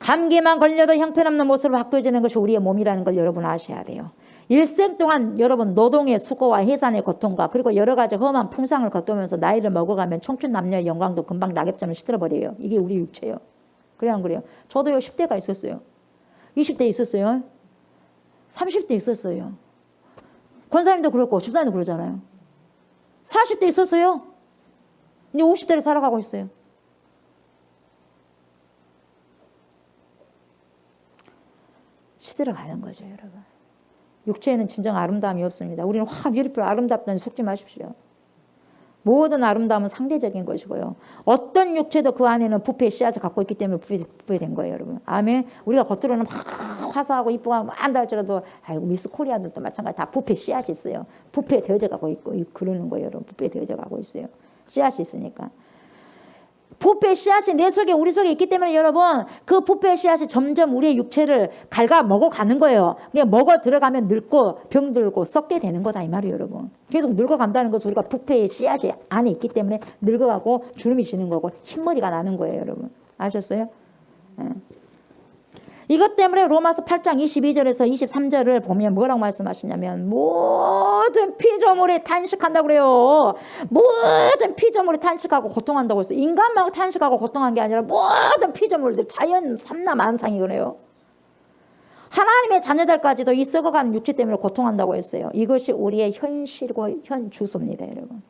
감기만 걸려도 형편없는 모습으로 바뀌어지는 것이 우리의 몸이라는 걸 여러분 아셔야 돼요. 일생 동안 여러분 노동의 수고와 해산의 고통과 그리고 여러 가지 험한 풍상을 겪으면서 나이를 먹어가면 청춘 남녀의 영광도 금방 낙엽처럼 시들어버려요. 이게 우리 육체예요. 그래 안 그래요? 저도요 10대가 있었어요. 20대 있었어요. 30대 있었어요. 권사님도 그렇고 집사님도 그러잖아요. 40대 있었어요. 이제 50대를 살아가고 있어요. 시들어가는 거죠, 여러분. 육체에는 진정 아름다움이 없습니다. 우리는 뷰티풀 아름답다는 속지 마십시오. 모든 아름다움은 상대적인 것이고요. 어떤 육체도 그 안에는 부패의 씨앗을 갖고 있기 때문에 부패된 거예요, 여러분. 아멘. 우리가 겉으로는 막 화사하고 이쁘고 한다 할지라도 아이고 미스 코리아들도 마찬가지 다 부패 씨앗이 있어요. 부패 되어져 가고 있고 그러는 거예요, 여러분. 부패 되어져 가고 있어요. 씨앗이 있으니까. 부패 씨앗이 내 속에 우리 속에 있기 때문에 여러분 그 부패 씨앗이 점점 우리의 육체를 갉아 먹어가는 거예요. 그냥 먹어 들어가면 늙고 병들고 썩게 되는 거다 이 말이에요, 여러분. 계속 늙어간다는 것은 우리가 부패의 씨앗이 안에 있기 때문에 늙어가고 주름이 지는 거고 흰머리가 나는 거예요, 여러분. 아셨어요? 이것 때문에 로마서 8장 22절에서 23절을 보면 뭐라고 말씀하시냐면 모든 피조물이 탄식한다고 그래요. 모든 피조물이 탄식하고 고통한다고 했어요. 인간만 탄식하고 고통한 게 아니라 모든 피조물들 자연 삼라만상이 그래요. 하나님의 자녀들까지도 이 썩어가는 육체 때문에 고통한다고 했어요. 이것이 우리의 현실과 현주소입니다, 여러분.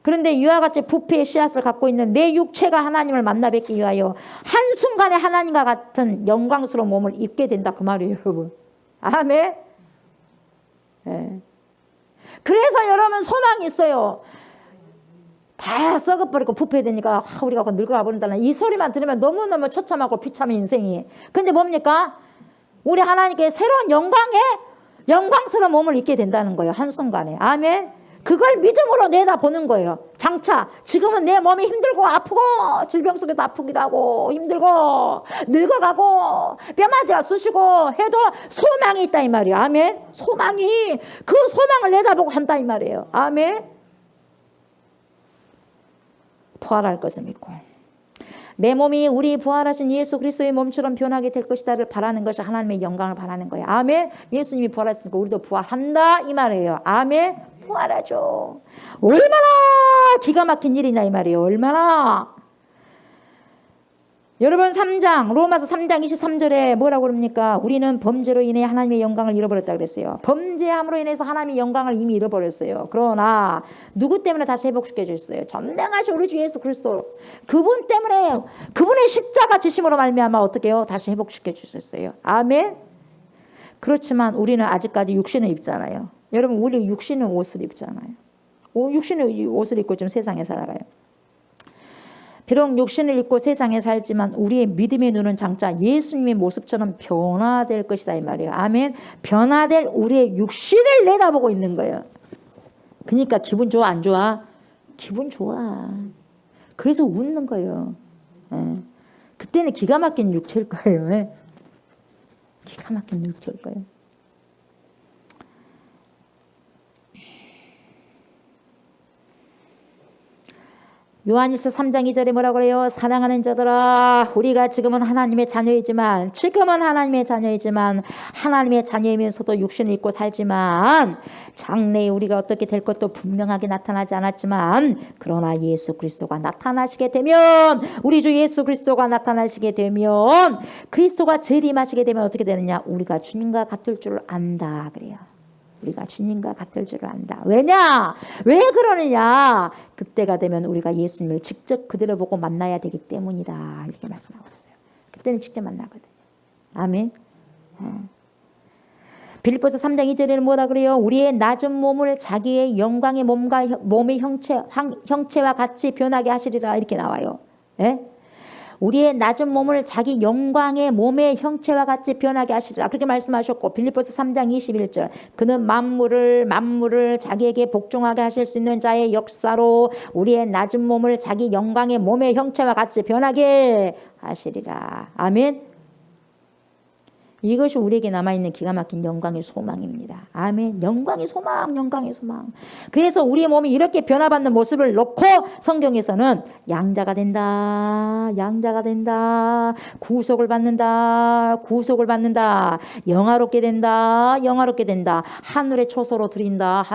그런데 이와 같이 부패의 씨앗을 갖고 있는 내 육체가 하나님을 만나 뵙기 위하여 한순간에 하나님과 같은 영광스러운 몸을 입게 된다 그 말이에요, 여러분. 아멘. 네. 그래서 여러분 소망이 있어요. 다 썩어버리고 부패되니까 우리가 늙어가 버린다는 이 소리만 들으면 너무너무 처참하고 비참한 인생이. 근데 뭡니까? 우리 하나님께 새로운 영광스러운 몸을 입게 된다는 거예요, 한순간에. 아멘. 그걸 믿음으로 내다보는 거예요. 장차 지금은 내 몸이 힘들고 아프고 질병 속에도 아프기도 하고 힘들고 늙어가고 뼈마디가 쑤시고 해도 소망이 있다 이 말이에요. 아멘. 소망이 그 소망을 내다보고 한다 이 말이에요. 아멘. 부활할 것을 믿고 내 몸이 우리 부활하신 예수 그리스도의 몸처럼 변하게 될 것이다를 바라는 것이 하나님의 영광을 바라는 거예요. 아멘. 예수님이 부활했으니까 우리도 부활한다 이 말이에요. 아멘. 부활하죠. 얼마나 기가 막힌 일이냐 이 말이에요. 얼마나. 여러분 로마서 3장 23절에 뭐라고 그럽니까? 우리는 범죄로 인해 하나님의 영광을 잃어버렸다 그랬어요. 범죄함으로 인해서 하나님의 영광을 이미 잃어버렸어요. 그러나 누구 때문에 다시 회복시켜 주셨어요? 전능하신 우리 주 예수 그리스도. 그분 때문에 그분의 십자가 지심으로 말미암아 어떻게 해요? 다시 회복시켜 주셨어요. 아멘. 그렇지만 우리는 아직까지 육신을 입잖아요. 여러분 우리 육신은 옷을 입잖아요. 육신의 옷을 입고 좀 세상에 살아가요. 비록 육신을 입고 세상에 살지만 우리의 믿음의 눈은 장차 예수님의 모습처럼 변화될 것이다 이 말이에요. 아멘. 변화될 우리의 육신을 내다보고 있는 거예요. 그러니까 기분 좋아 안 좋아? 기분 좋아. 그래서 웃는 거예요. 예. 그때는 기가 막힌 육체일 거예요. 예. 기가 막힌 육체일 거예요. 요한일서 3장 2절에 뭐라고 그래요? 사랑하는 자들아, 우리가 지금은 하나님의 자녀이지만 하나님의 자녀이면서도 육신을 입고 살지만 장래에 우리가 어떻게 될 것도 분명하게 나타나지 않았지만 그러나 예수 그리스도가 나타나시게 되면 우리 주 예수 그리스도가 나타나시게 되면 그리스도가 재림하시게 되면 어떻게 되느냐? 우리가 주님과 같을 줄 안다 그래요. 우리가 주님과 같을 줄 안다. 왜냐? 왜 그러느냐? 그때가 되면 우리가 예수님을 직접 그대로 보고 만나야 되기 때문이다. 이렇게 말씀하고 있어요. 그때는 직접 만나거든요. 아멘. 빌립보서 3장 2절에는 뭐라 그래요? 우리의 낮은 몸을 자기의 영광의 몸의 형체와 같이 변하게 하시리라. 이렇게 나와요. 예? 우리의 낮은 몸을 자기 영광의 몸의 형체와 같이 변하게 하시리라. 그렇게 말씀하셨고 빌립보서 3장 21절 그는 만물을 자기에게 복종하게 하실 수 있는 자의 역사로 우리의 낮은 몸을 자기 영광의 몸의 형체와 같이 변하게 하시리라. 아멘. 이것이 우리에게 남아있는 기가 막힌 영광의 소망입니다. 아멘. 영광의 소망. 그래서 우리의 몸이 이렇게 변화받는 모습을 놓고 성경에서는 양자가 된다. 구속을 받는다. 영화롭게 된다. 하늘의 초소로 드린다.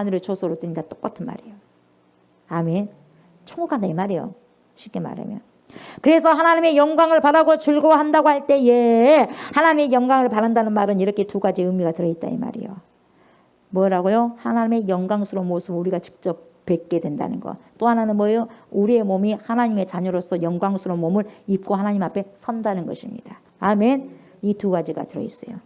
똑같은 말이에요. 아멘. 천국 간다 이 말이에요. 쉽게 말하면. 그래서 하나님의 영광을 바라고 즐거워한다고 할 때에 하나님의 영광을 바란다는 말은 이렇게 두 가지 의미가 들어있다 이 말이에요. 뭐라고요? 하나님의 영광스러운 모습을 우리가 직접 뵙게 된다는 거. 또 하나는 뭐예요? 우리의 몸이 하나님의 자녀로서 영광스러운 몸을 입고 하나님 앞에 선다는 것입니다. 아멘. 이 두 가지가 들어있어요.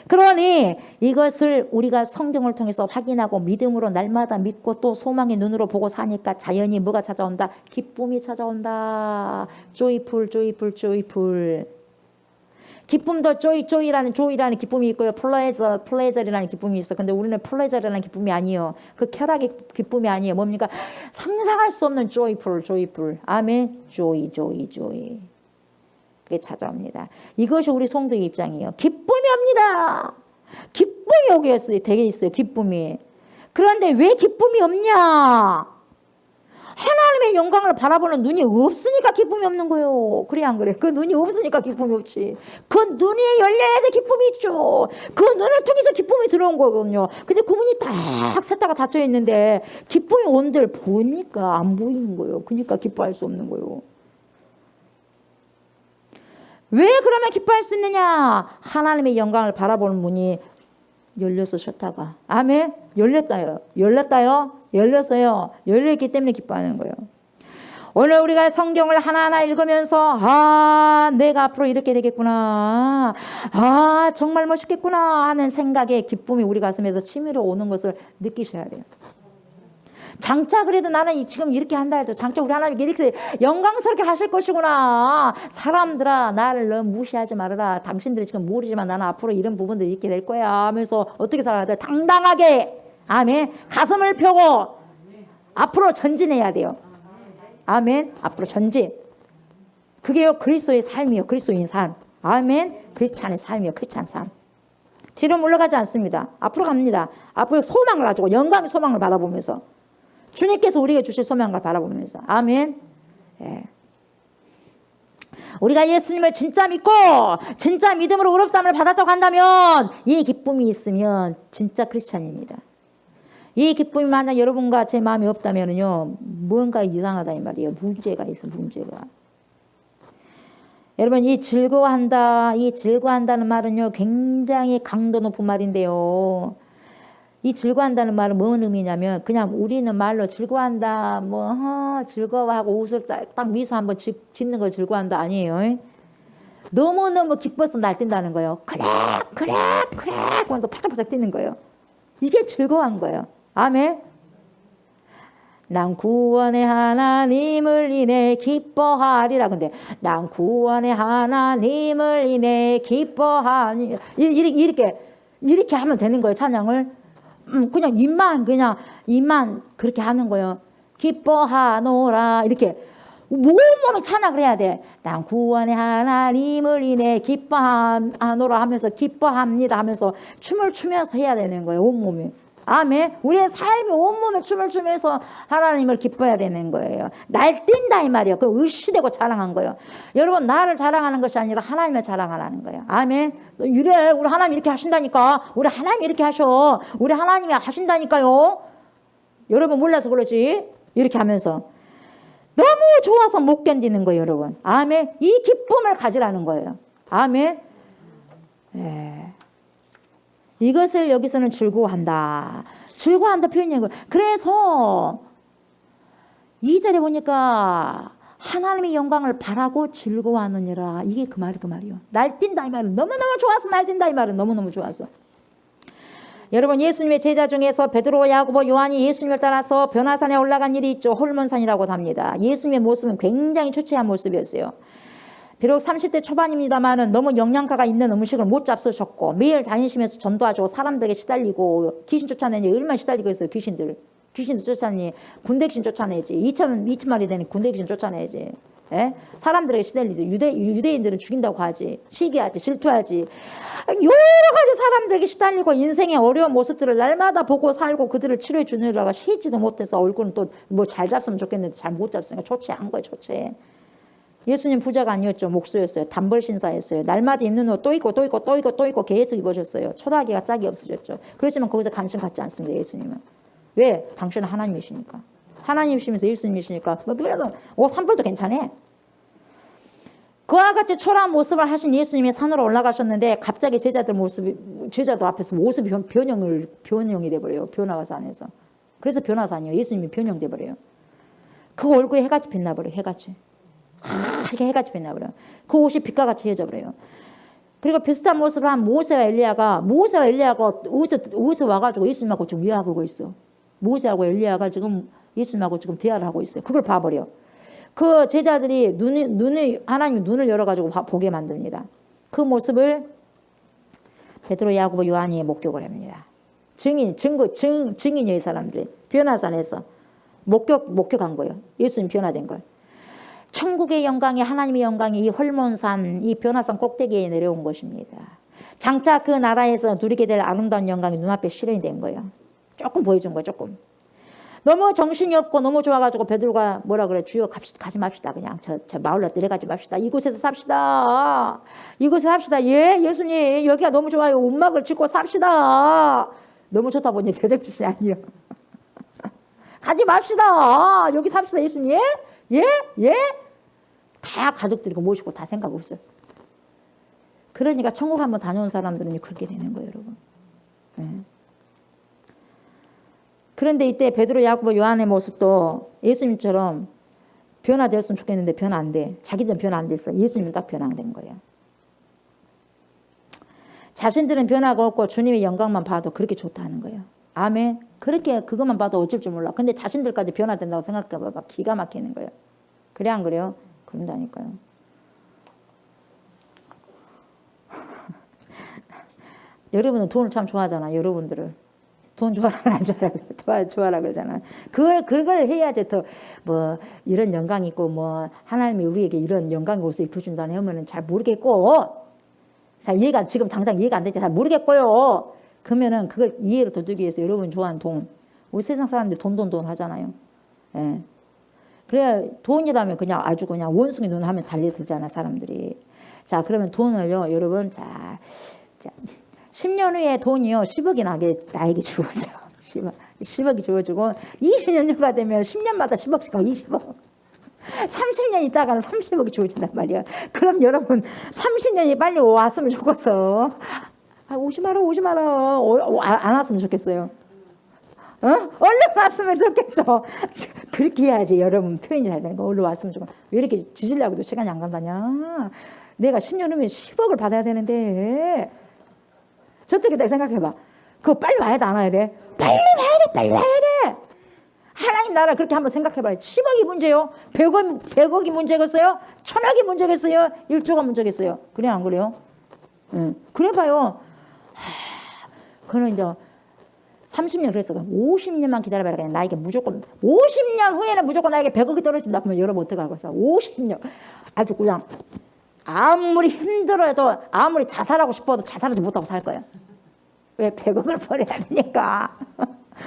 그러니 이것을 우리가 성경을 통해서 확인하고 믿음으로 날마다 믿고 또 소망의 눈으로 보고 사니까 자연히 뭐가 찾아온다? 기쁨이 찾아온다. joyful. 기쁨도 조이라는 기쁨이 있고요. 플레저라는 기쁨이 있어. 근데 우리는 플레저라는 기쁨이 아니에요. 그 쾌락의 기쁨이 아니에요. 뭡니까? 상상할 수 없는 joyful. 아멘. joy. 그게 찾아옵니다. 이것이 우리 성도의 입장이에요. 기쁨이 옵니다. 기쁨이 오게 되게 있어요. 기쁨이. 그런데 왜 기쁨이 없냐? 하나님의 영광을 바라보는 눈이 없으니까 기쁨이 없는 거예요. 그래 안 그래? 그 눈이 없으니까 기쁨이 없지. 그 눈이 열려야지 기쁨이 있죠. 그 눈을 통해서 기쁨이 들어온 거거든요. 근데 그 문이 딱 셋다가 닫혀 있는데 기쁨이 온들 보니까 안 보이는 거예요. 그러니까 기뻐할 수 없는 거예요. 왜 그러면 기뻐할 수 있느냐? 하나님의 영광을 바라보는 문이 열려서 셔타가. 아멘. 열렸어요. 열렸기 때문에 기뻐하는 거예요. 오늘 우리가 성경을 하나하나 읽으면서 내가 앞으로 이렇게 되겠구나. 정말 멋있겠구나 하는 생각에 기쁨이 우리 가슴에서 치밀어 오는 것을 느끼셔야 돼요. 장차 그래도 나는 지금 이렇게 한다 해도 장차 우리 하나님 이렇게 영광스럽게 하실 것이구나. 사람들아 나를 너무 무시하지 말아라. 당신들이 지금 모르지만 나는 앞으로 이런 부분들이 이렇게 될 거야 하면서 어떻게 살아야 돼? 당당하게. 아멘. 가슴을 펴고 앞으로 전진해야 돼요. 아멘. 앞으로 전진. 그게요 그리스도의 삶이요. 그리스도인 삶. 아멘. 크리스찬의 삶이요. 크리스찬 삶. 뒤로 물러가지 않습니다. 앞으로 갑니다. 앞으로 소망을 가지고 영광의 소망을 바라보면서 주님께서 우리에게 주실 소망을 바라보면서. 아멘. 예. 우리가 예수님을 진짜 믿고 진짜 믿음으로 의롭다함을 받았다고 한다면 이 기쁨이 있으면 진짜 크리스찬입니다. 이 기쁨이 만약 여러분과 제 마음이 없다면요 뭔가 이상하다 이 말이에요. 문제가 있어. 여러분 이 즐거워한다는 말은요 굉장히 강도 높은 말인데요. 이 즐거워한다는 말은 뭔 의미냐면 그냥 우리는 말로 즐거워한다 즐거워하고 웃을 딱 미소 한번 짓는 걸 즐거워한다 아니에요. 너무너무 기뻐서 날뛴다는 거예요. 그래 하면서 팔짝팔짝 뛰는 거예요. 이게 즐거워한 거예요. 아멘. 난 구원의 하나님을 인해 기뻐하리라. 근데 난 구원의 하나님을 인해 기뻐하니 이렇게 하면 되는 거예요. 찬양을 그냥 입만 그렇게 하는 거예요. 기뻐하노라 이렇게 온몸에 찬양을 해야 돼. 난 구원의 하나님을 인해 기뻐하노라 하면서 기뻐합니다 하면서 춤을 추면서 해야 되는 거예요. 온몸에. 아멘. 우리의 삶이 온몸에 춤을 추면서 하나님을 기뻐해야 되는 거예요. 날뛴다 이 말이에요. 그걸 의시되고 자랑한 거예요. 여러분 나를 자랑하는 것이 아니라 하나님을 자랑하라는 거예요. 아멘. 이래 우리 하나님 이렇게 하신다니까. 우리 하나님 이렇게 하셔. 우리 하나님이 하신다니까요. 여러분 몰라서 그러지. 이렇게 하면서 너무 좋아서 못 견디는 거예요. 여러분. 아멘. 이 기쁨을 가지라는 거예요. 아멘. 예. 이것을 여기서는 즐거워한다. 즐거워한다 표현이에요. 그래서 2절에 보니까 하나님의 영광을 바라고 즐거워하느니라. 이게 그 말이요. 날뛴다 이 말은 너무너무 좋아서 날뛴다 이 말은 너무너무 좋아서. 여러분 예수님의 제자 중에서 베드로, 야고보, 요한이 예수님을 따라서 변화산에 올라간 일이 있죠. 홀몬산이라고 합니다. 예수님의 모습은 굉장히 초췌한 모습이었어요. 비록 30대 초반입니다만은 너무 영양가가 있는 음식을 못 잡수셨고 매일 다니시면서 전도하시고 사람들에게 시달리고 귀신 쫓아내니 얼마나 시달리고 있어요. 귀신들 쫓아내니 군대 귀신 쫓아내지 2,000마리 되는 군대 귀신 쫓아내지. 예? 사람들에게 시달리지. 유대인들은 죽인다고 하지. 시기하지. 질투하지. 여러 가지 사람들에게 시달리고 인생의 어려운 모습들을 날마다 보고 살고 그들을 치료해 주느라고 쉬지도 못해서 얼굴은 또 뭐 잘 잡으면 좋겠는데 잘 못 잡으니까 초췌한 거예요. 초췌해. 예수님 부자가 아니었죠. 목수였어요. 단벌 신사였어요. 날마다 입는 옷 또 입고 또 입고 또 입고 또 입고 계속 입으셨어요. 초다기가 짝이 없으셨죠. 그렇지만 거기서 관심 갖지 않습니다. 예수님은. 왜? 당신은 하나님이시니까. 하나님이시면서 예수님이시니까 뭐 그래도 옷 한 벌도 괜찮아. 그와 같이 초라한 모습을 하신 예수님이 산으로 올라가셨는데 갑자기 제자들 앞에서 모습이 변형이 돼버려요. 변화가 안에서. 그래서 변화산이에요. 예수님이 변형돼 버려요. 그 얼굴에 해같이 빛나버려요. 해같이. 이렇게 해같이 빛나버려요. 그 옷이 빛과 같이 해져 버려요. 그리고 비슷한 모습을 한 모세와 엘리야가 어디서 와가지고 예수님하고 지금 위하고 있어. 모세하고 엘리야가 지금 예수님하고 지금 대화를 하고 있어요. 그걸 봐버려. 그 제자들이 하나님이 눈을 열어가지고 보게 만듭니다. 그 모습을 베드로, 야고보, 요한이 목격을 합니다. 증인이에요. 이 사람들이. 변화산에서 목격한 거예요. 예수님 변화된 걸. 천국의 영광이 하나님의 영광이 이 홀몬산 이 변화산 꼭대기에 내려온 것입니다. 장차 그 나라에서 누리게 될 아름다운 영광이 눈앞에 실현이 된 거예요. 조금 보여준 거예요. 조금. 너무 정신이 없고 너무 좋아가지고 베드로가 뭐라 그래. 주여 가지 맙시다. 그냥 저 마을로 내려가지 맙시다. 이곳에서 삽시다. 이곳에 삽시다. 예 예수님 여기가 너무 좋아요. 움막을 짓고 삽시다. 너무 좋다 보니 제정신이 아니에요. 가지 맙시다. 여기 삽시다 예수님. 예? 다 가족들이 모시고 다 생각하고 있어요. 그러니까 천국 한번 다녀온 사람들은 그렇게 되는 거예요, 여러분. 네. 그런데 이때 베드로, 야고보, 요한의 모습도 예수님처럼 변화되었으면 좋겠는데 변화 안 돼. 자기들은 변화 안 됐어. 예수님은 딱 변화된 거예요. 자신들은 변화가 없고 주님의 영광만 봐도 그렇게 좋다는 거예요. 아멘. 그렇게 그것만 봐도 어쩔 줄 몰라. 근데 자신들까지 변화된다고 생각해봐. 기가 막히는 거예요. 그래 안 그래요? 그런다니까요. 여러분은 돈을 참 좋아하잖아. 여러분들을. 돈 좋아하라 안 좋아하라 좋아하라 그러잖아. 그걸 해야지 더 뭐 이런 영광이 있고 뭐 하나님이 우리에게 이런 영광이 올수 입혀준다는 하면은 잘 모르겠고 자 지금 당장 이해가 안 되지 잘 모르겠고요. 그러면은 그걸 이해를 더두기 위해서 여러분 좋아하는 돈 우리 세상 사람들이 돈 하잖아요. 예. 그래 돈이라면 그냥 아주 그냥 원숭이 눈 하면 달려들잖아 사람들이. 자 그러면 돈을요 여러분 자 10년 후에 돈이요 10억이 나에게 주어져. 10억이 주어지고 20년 후가 되면 10년마다 10억씩 하면 20억. 30년 있다가는 30억이 주어진단 말이야. 그럼 여러분 30년이 빨리 왔으면 좋겠어. 오지 마라. 안 왔으면 좋겠어요. 얼른 왔으면 좋겠죠. 그렇게 해야지 여러분 표현이 잘 되는 거. 얼른 왔으면 좋겠어. 왜 이렇게 지질라고도 시간이 안 간다냐. 내가 10년 후면 10억을 받아야 되는데 저쪽에다 생각해봐. 그거 빨리 와야 돼 안 와야 돼? 빨리 와야 돼. 하나님 나라 그렇게 한번 생각해봐요. 10억이 문제요? 100억이 문제겠어요? 1000억이 문제겠어요? 1조가 문제겠어요? 그래 안 그래요? 그래 봐요. 그는 이제 30년 그래서 50년만 기다려봐라. 그냥 나에게 무조건 50년 후에는 무조건 나에게 100억이 떨어진다. 그러면 여러분 어떡하겠어? 50년 아주 그냥 아무리 힘들어도 아무리 자살하고 싶어도 자살하지 못하고 살 거예요. 왜? 100억을 벌어야 되니까.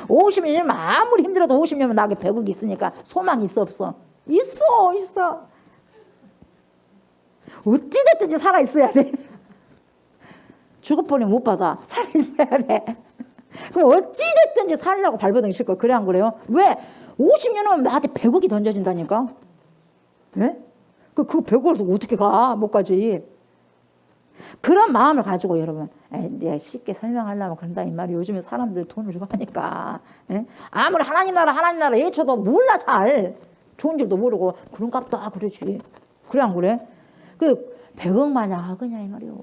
50년이면 아무리 힘들어도 50년은 나에게 100억이 있으니까 소망이 있어 없어? 있어. 어찌됐든지 살아있어야 돼. 죽어버리면 못 받아. 살아있어야 돼. 그럼 어찌됐든지 살려고 발버둥 칠 거야. 그래 안 그래요? 왜? 50년은 나한테 100억이 던져진다니까. 네? 그 100억을 어떻게 가? 못 가지. 그런 마음을 가지고 여러분, 내가 쉽게 설명하려면 그런다 이 말이. 요즘에 사람들 돈을 좋아하니까. 예? 아무리 하나님 나라 예쳐도 몰라 잘. 좋은 줄도 모르고 그런 값다 그러지. 그래 안 그래? 그 100억 마냥 하겠냐 이 말이요.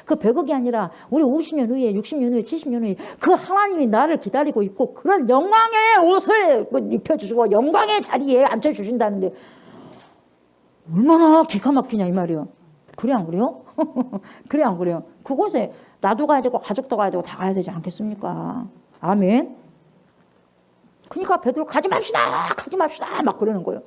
그 100억이 아니라 우리 50년 후에 60년 후에 70년 후에 그 하나님이 나를 기다리고 있고 그런 영광의 옷을 입혀주시고 영광의 자리에 앉혀주신다는데 얼마나 기가 막히냐 이 말이요. 그래 안 그래요? 그래 안 그래요? 그곳에 나도 가야 되고 가족도 가야 되고 다 가야 되지 않겠습니까? 아멘. 그러니까 베드로 가지 맙시다 막 그러는 거예요.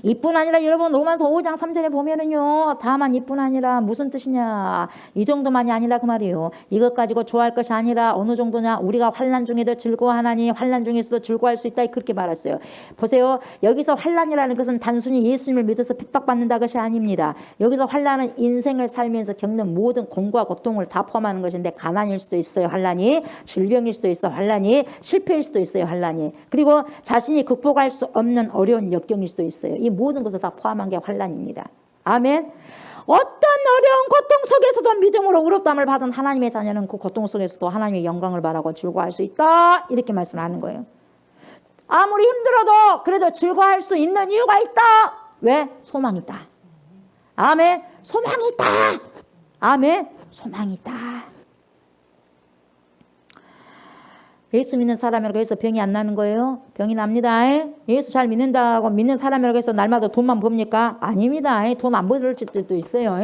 이뿐 아니라 여러분 로마서 5장 3절에 보면은요, 다만 이뿐 아니라 무슨 뜻이냐, 이 정도만이 아니라 그 말이에요. 이것 가지고 좋아할 것이 아니라 어느 정도냐, 우리가 환난 중에도 즐거워하나니 환난 중에서도 즐거워할 수 있다 그렇게 말했어요. 보세요, 여기서 환난이라는 것은 단순히 예수님을 믿어서 핍박받는다 것이 아닙니다. 여기서 환난은 인생을 살면서 겪는 모든 공과 고통을 다 포함하는 것인데, 가난일 수도 있어요 환난이, 질병일 수도 있어 환난이, 실패일 수도 있어요 환난이, 그리고 자신이 극복할 수 없는 어려운 역경일 수도 있어요. 이 모든 것을 다 포함한 게 환난입니다. 아멘. 어떤 어려운 고통 속에서도 믿음으로 의롭다함을 받은 하나님의 자녀는 그 고통 속에서도 하나님의 영광을 바라고 즐거워할 수 있다 이렇게 말씀하는 거예요. 아무리 힘들어도 그래도 즐거워할 수 있는 이유가 있다. 왜? 소망이 있다. 아멘. 소망이 있다. 아멘. 소망이 있다. 예수 믿는 사람이라고 해서 병이 안 나는 거예요? 병이 납니다. 예수 잘 믿는다고 믿는 사람이라고 해서 날마다 돈만 법니까? 아닙니다. 돈 안 벌을 수도 있어요.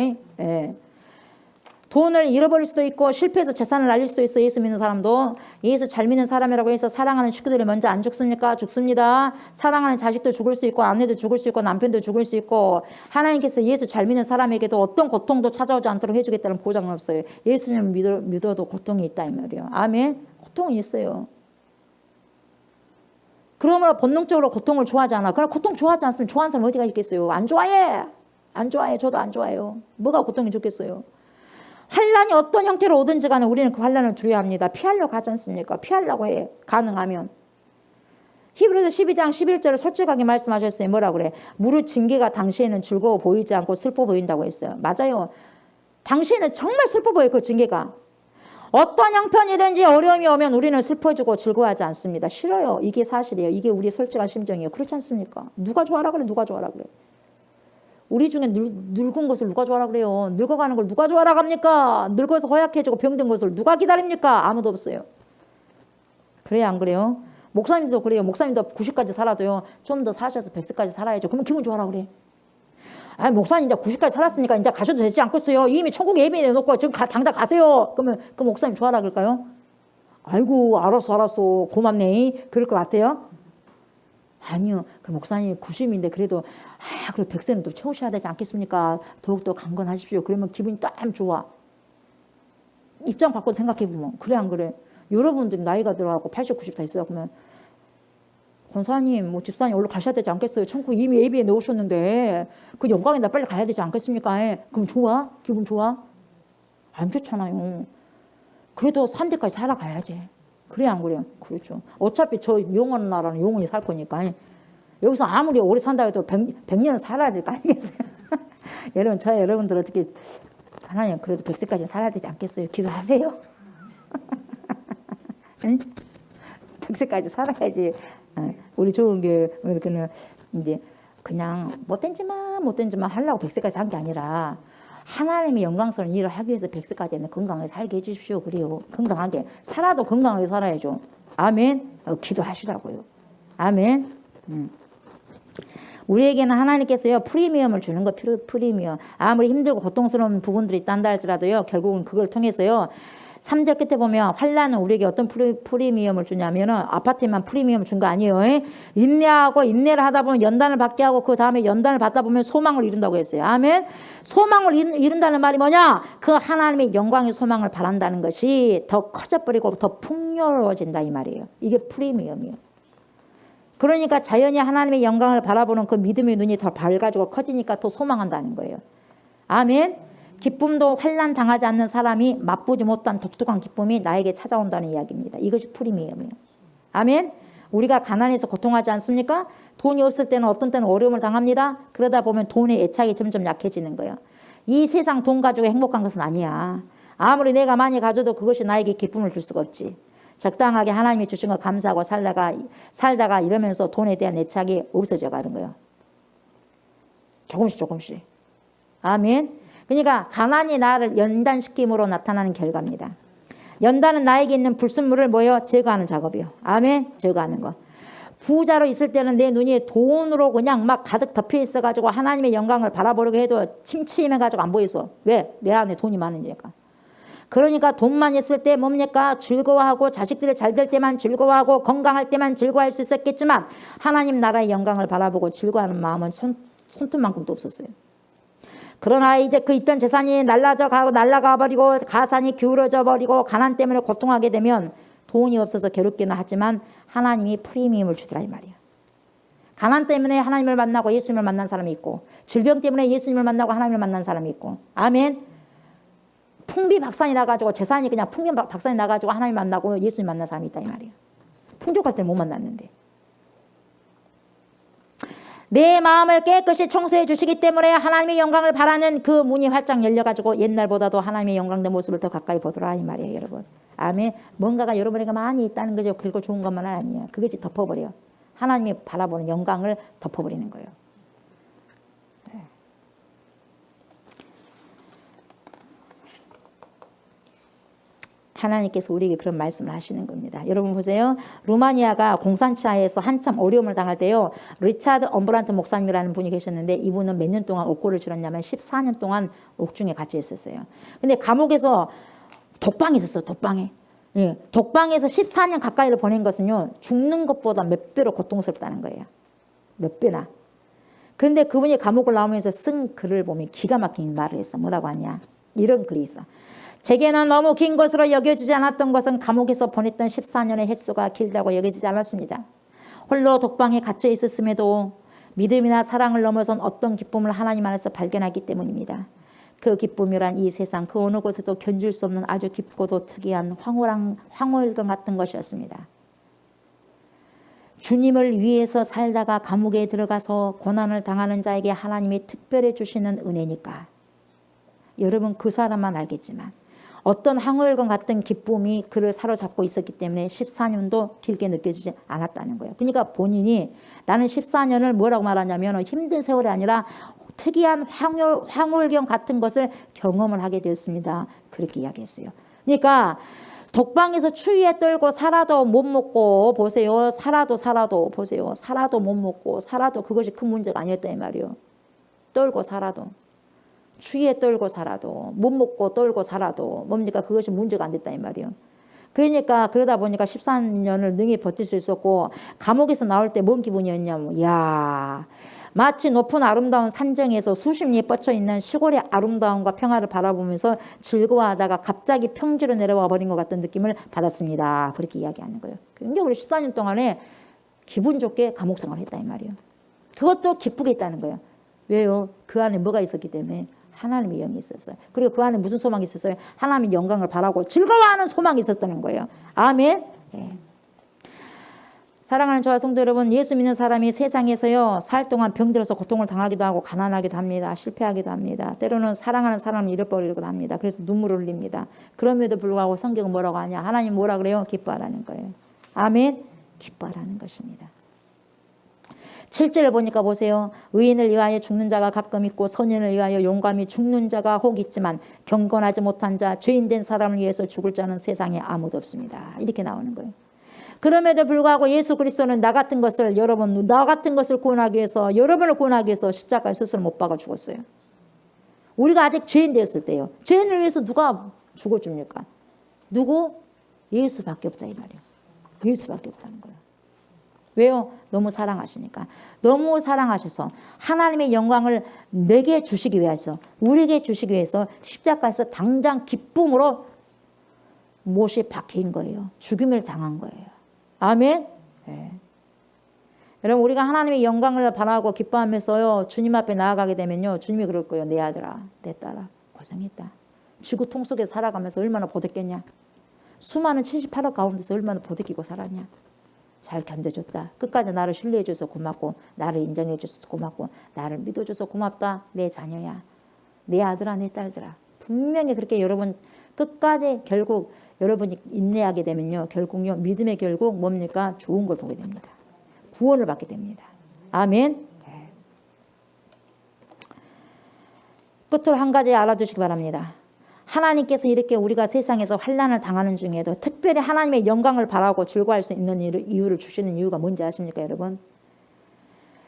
돈을 잃어버릴 수도 있고 실패해서 재산을 날릴 수도 있어요. 예수 믿는 사람도. 예수 잘 믿는 사람이라고 해서 사랑하는 식구들이 먼저 안 죽습니까? 죽습니다. 사랑하는 자식도 죽을 수 있고 아내도 죽을 수 있고 남편도 죽을 수 있고, 하나님께서 예수 잘 믿는 사람에게도 어떤 고통도 찾아오지 않도록 해주겠다는 보장은 없어요. 예수님 믿어도 고통이 있다 이 말이에요. 아멘. 고통이 있어요. 그러므로 본능적으로 고통을 좋아하지 않아. 그럼 고통 좋아하지 않으면 좋아하는 사람 어디가 있겠어요? 안 좋아해. 안 좋아해. 저도 안 좋아해요. 뭐가 고통이 좋겠어요? 환난이 어떤 형태로 오든지 간에 우리는 그 환난을 두려워합니다. 피하려고 하지 않습니까? 피하려고 해. 가능하면. 히브리서 12장 11절을 솔직하게 말씀하셨어요. 뭐라 그래? 무릇 징계가 당시에는 즐거워 보이지 않고 슬퍼 보인다고 했어요. 맞아요. 당시에는 정말 슬퍼 보여요. 그 징계가. 어떤 형편이든지 어려움이 오면 우리는 슬퍼지고 즐거워하지 않습니다. 싫어요. 이게 사실이에요. 이게 우리의 솔직한 심정이에요. 그렇지 않습니까? 누가 좋아라 그래? 누가 좋아라 그래? 우리 중에 늙은 것을 누가 좋아라 그래요? 늙어가는 걸 누가 좋아라 합니까? 늙어서 허약해지고 병든 것을 누가 기다립니까? 아무도 없어요. 그래요 안 그래요? 목사님도 그래요. 목사님도 90까지 살아도요, 좀 더 사셔서 100세까지 살아야죠. 그러면 기분 좋아라 그래. 아니 목사님 이제 90까지 살았으니까 이제 가셔도 되지 않겠어요? 이미 천국에 예비해 놓고 지금 당장 가세요. 그러면 그 목사님 좋아라 그럴까요? 아이고 알았어 고맙네 그럴 것 같아요? 아니요. 그 목사님 90인데 그래도 그래도 100세는 또 채우셔야 되지 않겠습니까? 더욱더 강건하십시오. 그러면 기분이 딱 좋아. 입장 바꿔 생각해보면 그래 안 그래? 여러분들 나이가 들어가고 80, 90 다 있어요. 그러면 권사님, 뭐 집사님 얼른 가셔야 되지 않겠어요? 천국 이미 예비해 놓으셨는데 그 영광에다 빨리 가야 되지 않겠습니까? 그럼 좋아? 기분 좋아? 안 좋잖아요. 그래도 산 데까지 살아가야지. 그래 안 그래요? 그렇죠. 어차피 저 영원 나라는 영원히 살 거니까. 여기서 아무리 오래 산다 해도 100년은 살아야 될 거 아니겠어요? 여러분, 여러분들 어떻게 하나님 그래도 100세까지 살아야 되지 않겠어요? 기도하세요. 응? 100세까지 살아야지. 우리 좋은 교회 그는 이제 그냥 못된 짓만 하려고 100세까지 산 게 아니라 하나님의 영광스러운 일을 하기 위해서 100세까지는 건강하게 살게 해주십시오. 그래요. 건강하게 살아도 건강하게 살아야죠. 아멘. 기도하시라고요. 아멘. 우리에게는 하나님께서요 프리미엄을 주는 거. 프리미엄. 아무리 힘들고 고통스러운 부분들이 있단다 할지라도요 결국은 그걸 통해서요 3절 끝에 보면 환난은 우리에게 어떤 프리미엄을 주냐면은 아파트만 프리미엄을 준 거 아니에요. 인내하고 인내를 하다 보면 연단을 받게 하고 그 다음에 연단을 받다 보면 소망을 이룬다고 했어요. 아멘. 소망을 이룬다는 말이 뭐냐? 그 하나님의 영광의 소망을 바란다는 것이 더 커져버리고 더 풍요로워진다 이 말이에요. 이게 프리미엄이에요. 그러니까 자연히 하나님의 영광을 바라보는 그 믿음의 눈이 더 밝아지고 커지니까 더 소망한다는 거예요. 아멘. 기쁨도 환난 당하지 않는 사람이 맛보지 못한 독특한 기쁨이 나에게 찾아온다는 이야기입니다. 이것이 프리미엄이에요. 아멘. 우리가 가난해서 고통하지 않습니까? 돈이 없을 때는 어떤 때는 어려움을 당합니다. 그러다 보면 돈의 애착이 점점 약해지는 거예요. 이 세상 돈 가지고 행복한 것은 아니야. 아무리 내가 많이 가져도 그것이 나에게 기쁨을 줄 수가 없지. 적당하게 하나님이 주신 거 감사하고 살다가 이러면서 돈에 대한 애착이 없어져 가는 거예요. 조금씩. 아멘. 그러니까 가난이 나를 연단시킴으로 나타나는 결과입니다. 연단은 나에게 있는 불순물을 제거하는 작업이요. 아멘. 제거하는 거. 부자로 있을 때는 내 눈이 돈으로 그냥 막 가득 덮여 있어가지고 하나님의 영광을 바라보려고 해도 침침해가지고 안 보여서. 왜? 내 안에 돈이 많으니까. 그러니까 돈만 있을 때 뭡니까? 즐거워하고 자식들이 잘 될 때만 즐거워하고 건강할 때만 즐거워할 수 있었겠지만 하나님 나라의 영광을 바라보고 즐거워하는 마음은 손톱만큼도 없었어요. 그러나 이제 그 있던 재산이 날아가 버리고 가산이 기울어져 버리고 가난 때문에 고통하게 되면 돈이 없어서 괴롭기는 하지만 하나님이 프리미엄을 주더라 이 말이야. 가난 때문에 하나님을 만나고 예수님을 만난 사람이 있고 질병 때문에 예수님을 만나고 하나님을 만난 사람이 있고 아멘. 풍비박산이 나가지고 재산이 그냥 풍비박산이 나가지고 하나님 만나고 예수님 만난 사람이 있다 이 말이야. 풍족할 때는 못 만났는데. 내 마음을 깨끗이 청소해 주시기 때문에 하나님의 영광을 바라는 그 문이 활짝 열려가지고 옛날보다도 하나님의 영광된 모습을 더 가까이 보더라 이 말이에요 여러분. 아멘. 뭔가가 여러분에게 많이 있다는 거죠. 그리고 좋은 것만은 아니에요. 그것이 덮어버려요. 하나님이 바라보는 영광을 덮어버리는 거예요. 하나님께서 우리에게 그런 말씀을 하시는 겁니다. 여러분 보세요. 루마니아가 공산치하에서 한참 어려움을 당할 때요. 리차드 엄브란트 목사님이라는 분이 계셨는데 이분은 몇 년 동안 옥고를 치렀냐면 14년 동안 옥중에 갇혀 있었어요. 근데 감옥에서 독방이 있었어요. 독방에. 예, 독방에서 14년 가까이를 보낸 것은요. 죽는 것보다 몇 배로 고통스럽다는 거예요. 몇 배나. 그런데 그분이 감옥을 나오면서 쓴 글을 보면 기가 막힌 말을 했어. 뭐라고 하냐. 이런 글이 있어. 제게는 너무 긴 것으로 여겨지지 않았던 것은 감옥에서 보냈던 14년의 횟수가 길다고 여겨지지 않았습니다. 홀로 독방에 갇혀 있었음에도 믿음이나 사랑을 넘어선 어떤 기쁨을 하나님 안에서 발견하기 때문입니다. 그 기쁨이란 이 세상 그 어느 곳에도 견줄 수 없는 아주 깊고도 특이한 황홀감 같은 것이었습니다. 주님을 위해서 살다가 감옥에 들어가서 고난을 당하는 자에게 하나님이 특별히 주시는 은혜니까. 여러분 그 사람만 알겠지만 어떤 황홀감 같은 기쁨이 그를 사로잡고 있었기 때문에 14년도 길게 느껴지지 않았다는 거예요. 그러니까 본인이 나는 14년을 뭐라고 말하냐면 힘든 세월이 아니라 특이한 황홀감 같은 것을 경험을 하게 되었습니다. 그렇게 이야기했어요. 그러니까 독방에서 추위에 떨고 살아도 못 먹고 보세요. 살아도 보세요. 살아도 못 먹고 살아도 그것이 큰 문제가 아니었다 이 말이에요. 떨고 살아도. 추위에 떨고 살아도 못 먹고 떨고 살아도 뭡니까 그것이 문제가 안 됐다 이 말이에요. 그러니까 그러다 보니까 14년을 능히 버틸 수 있었고 감옥에서 나올 때 뭔 기분이었냐면 야 마치 높은 아름다운 산정에서 수십 리에 뻗쳐 있는 시골의 아름다움과 평화를 바라보면서 즐거워하다가 갑자기 평지로 내려와 버린 것 같은 느낌을 받았습니다. 그렇게 이야기하는 거예요. 그러니까 우리 14년 동안에 기분 좋게 감옥 생활을 했다 이 말이에요. 그것도 기쁘게 했다는 거예요. 왜요? 그 안에 뭐가 있었기 때문에 하나님의 영이 있었어요. 그리고 그 안에 무슨 소망이 있었어요? 하나님의 영광을 바라고 즐거워하는 소망이 있었다는 거예요. 아멘. 네. 사랑하는 저와 성도 여러분, 예수 믿는 사람이 세상에서요 살 동안 병들어서 고통을 당하기도 하고 가난하기도 합니다. 실패하기도 합니다. 때로는 사랑하는 사람을 잃어버리기도 합니다. 그래서 눈물을 흘립니다. 그럼에도 불구하고 성경은 뭐라고 하냐? 하나님 뭐라 그래요? 기뻐하라는 거예요. 아멘. 기뻐하라는 것입니다. 7절을 보니까 보세요. 의인을 위하여 죽는 자가 가끔 있고 선인을 위하여 용감히 죽는 자가 혹 있지만 경건하지 못한 자, 죄인 된 사람을 위해서 죽을 자는 세상에 아무도 없습니다. 이렇게 나오는 거예요. 그럼에도 불구하고 예수 그리스도는 나 같은 것을 구원하기 위해서 여러분을 구원하기 위해서 십자가에 스스로 못 박아 죽었어요. 우리가 아직 죄인 되었을 때요. 죄인을 위해서 누가 죽어줍니까? 누구? 예수밖에 없다 이 말이에요. 예수밖에 없다는 거예요. 왜요? 너무 사랑하시니까. 너무 사랑하셔서 하나님의 영광을 내게 주시기 위해서, 우리에게 주시기 위해서 십자가에서 당장 기쁨으로 못이 박힌 거예요. 죽임을 당한 거예요. 아멘. 네. 여러분 우리가 하나님의 영광을 바라고 기뻐하면서요 주님 앞에 나아가게 되면요 주님이 그럴 거예요. 내 아들아 내 딸아 고생했다. 지구 통 속에 살아가면서 얼마나 보댔겠냐. 수많은 78억 가운데서 얼마나 보듬기고 살았냐. 잘 견뎌줬다. 끝까지 나를 신뢰해줘서 고맙고 나를 인정해줘서 고맙고 나를 믿어줘서 고맙다. 내 자녀야. 내 아들아 내 딸들아. 분명히 그렇게 여러분 끝까지 결국 여러분이 인내하게 되면요. 결국요. 믿음의 결국 뭡니까? 좋은 걸 보게 됩니다. 구원을 받게 됩니다. 아멘. 네. 끝으로 한 가지 알아두시기 바랍니다. 하나님께서 이렇게 우리가 세상에서 환난을 당하는 중에도 특별히 하나님의 영광을 바라고 즐거워할 수 있는 이유를 주시는 이유가 뭔지 아십니까 여러분?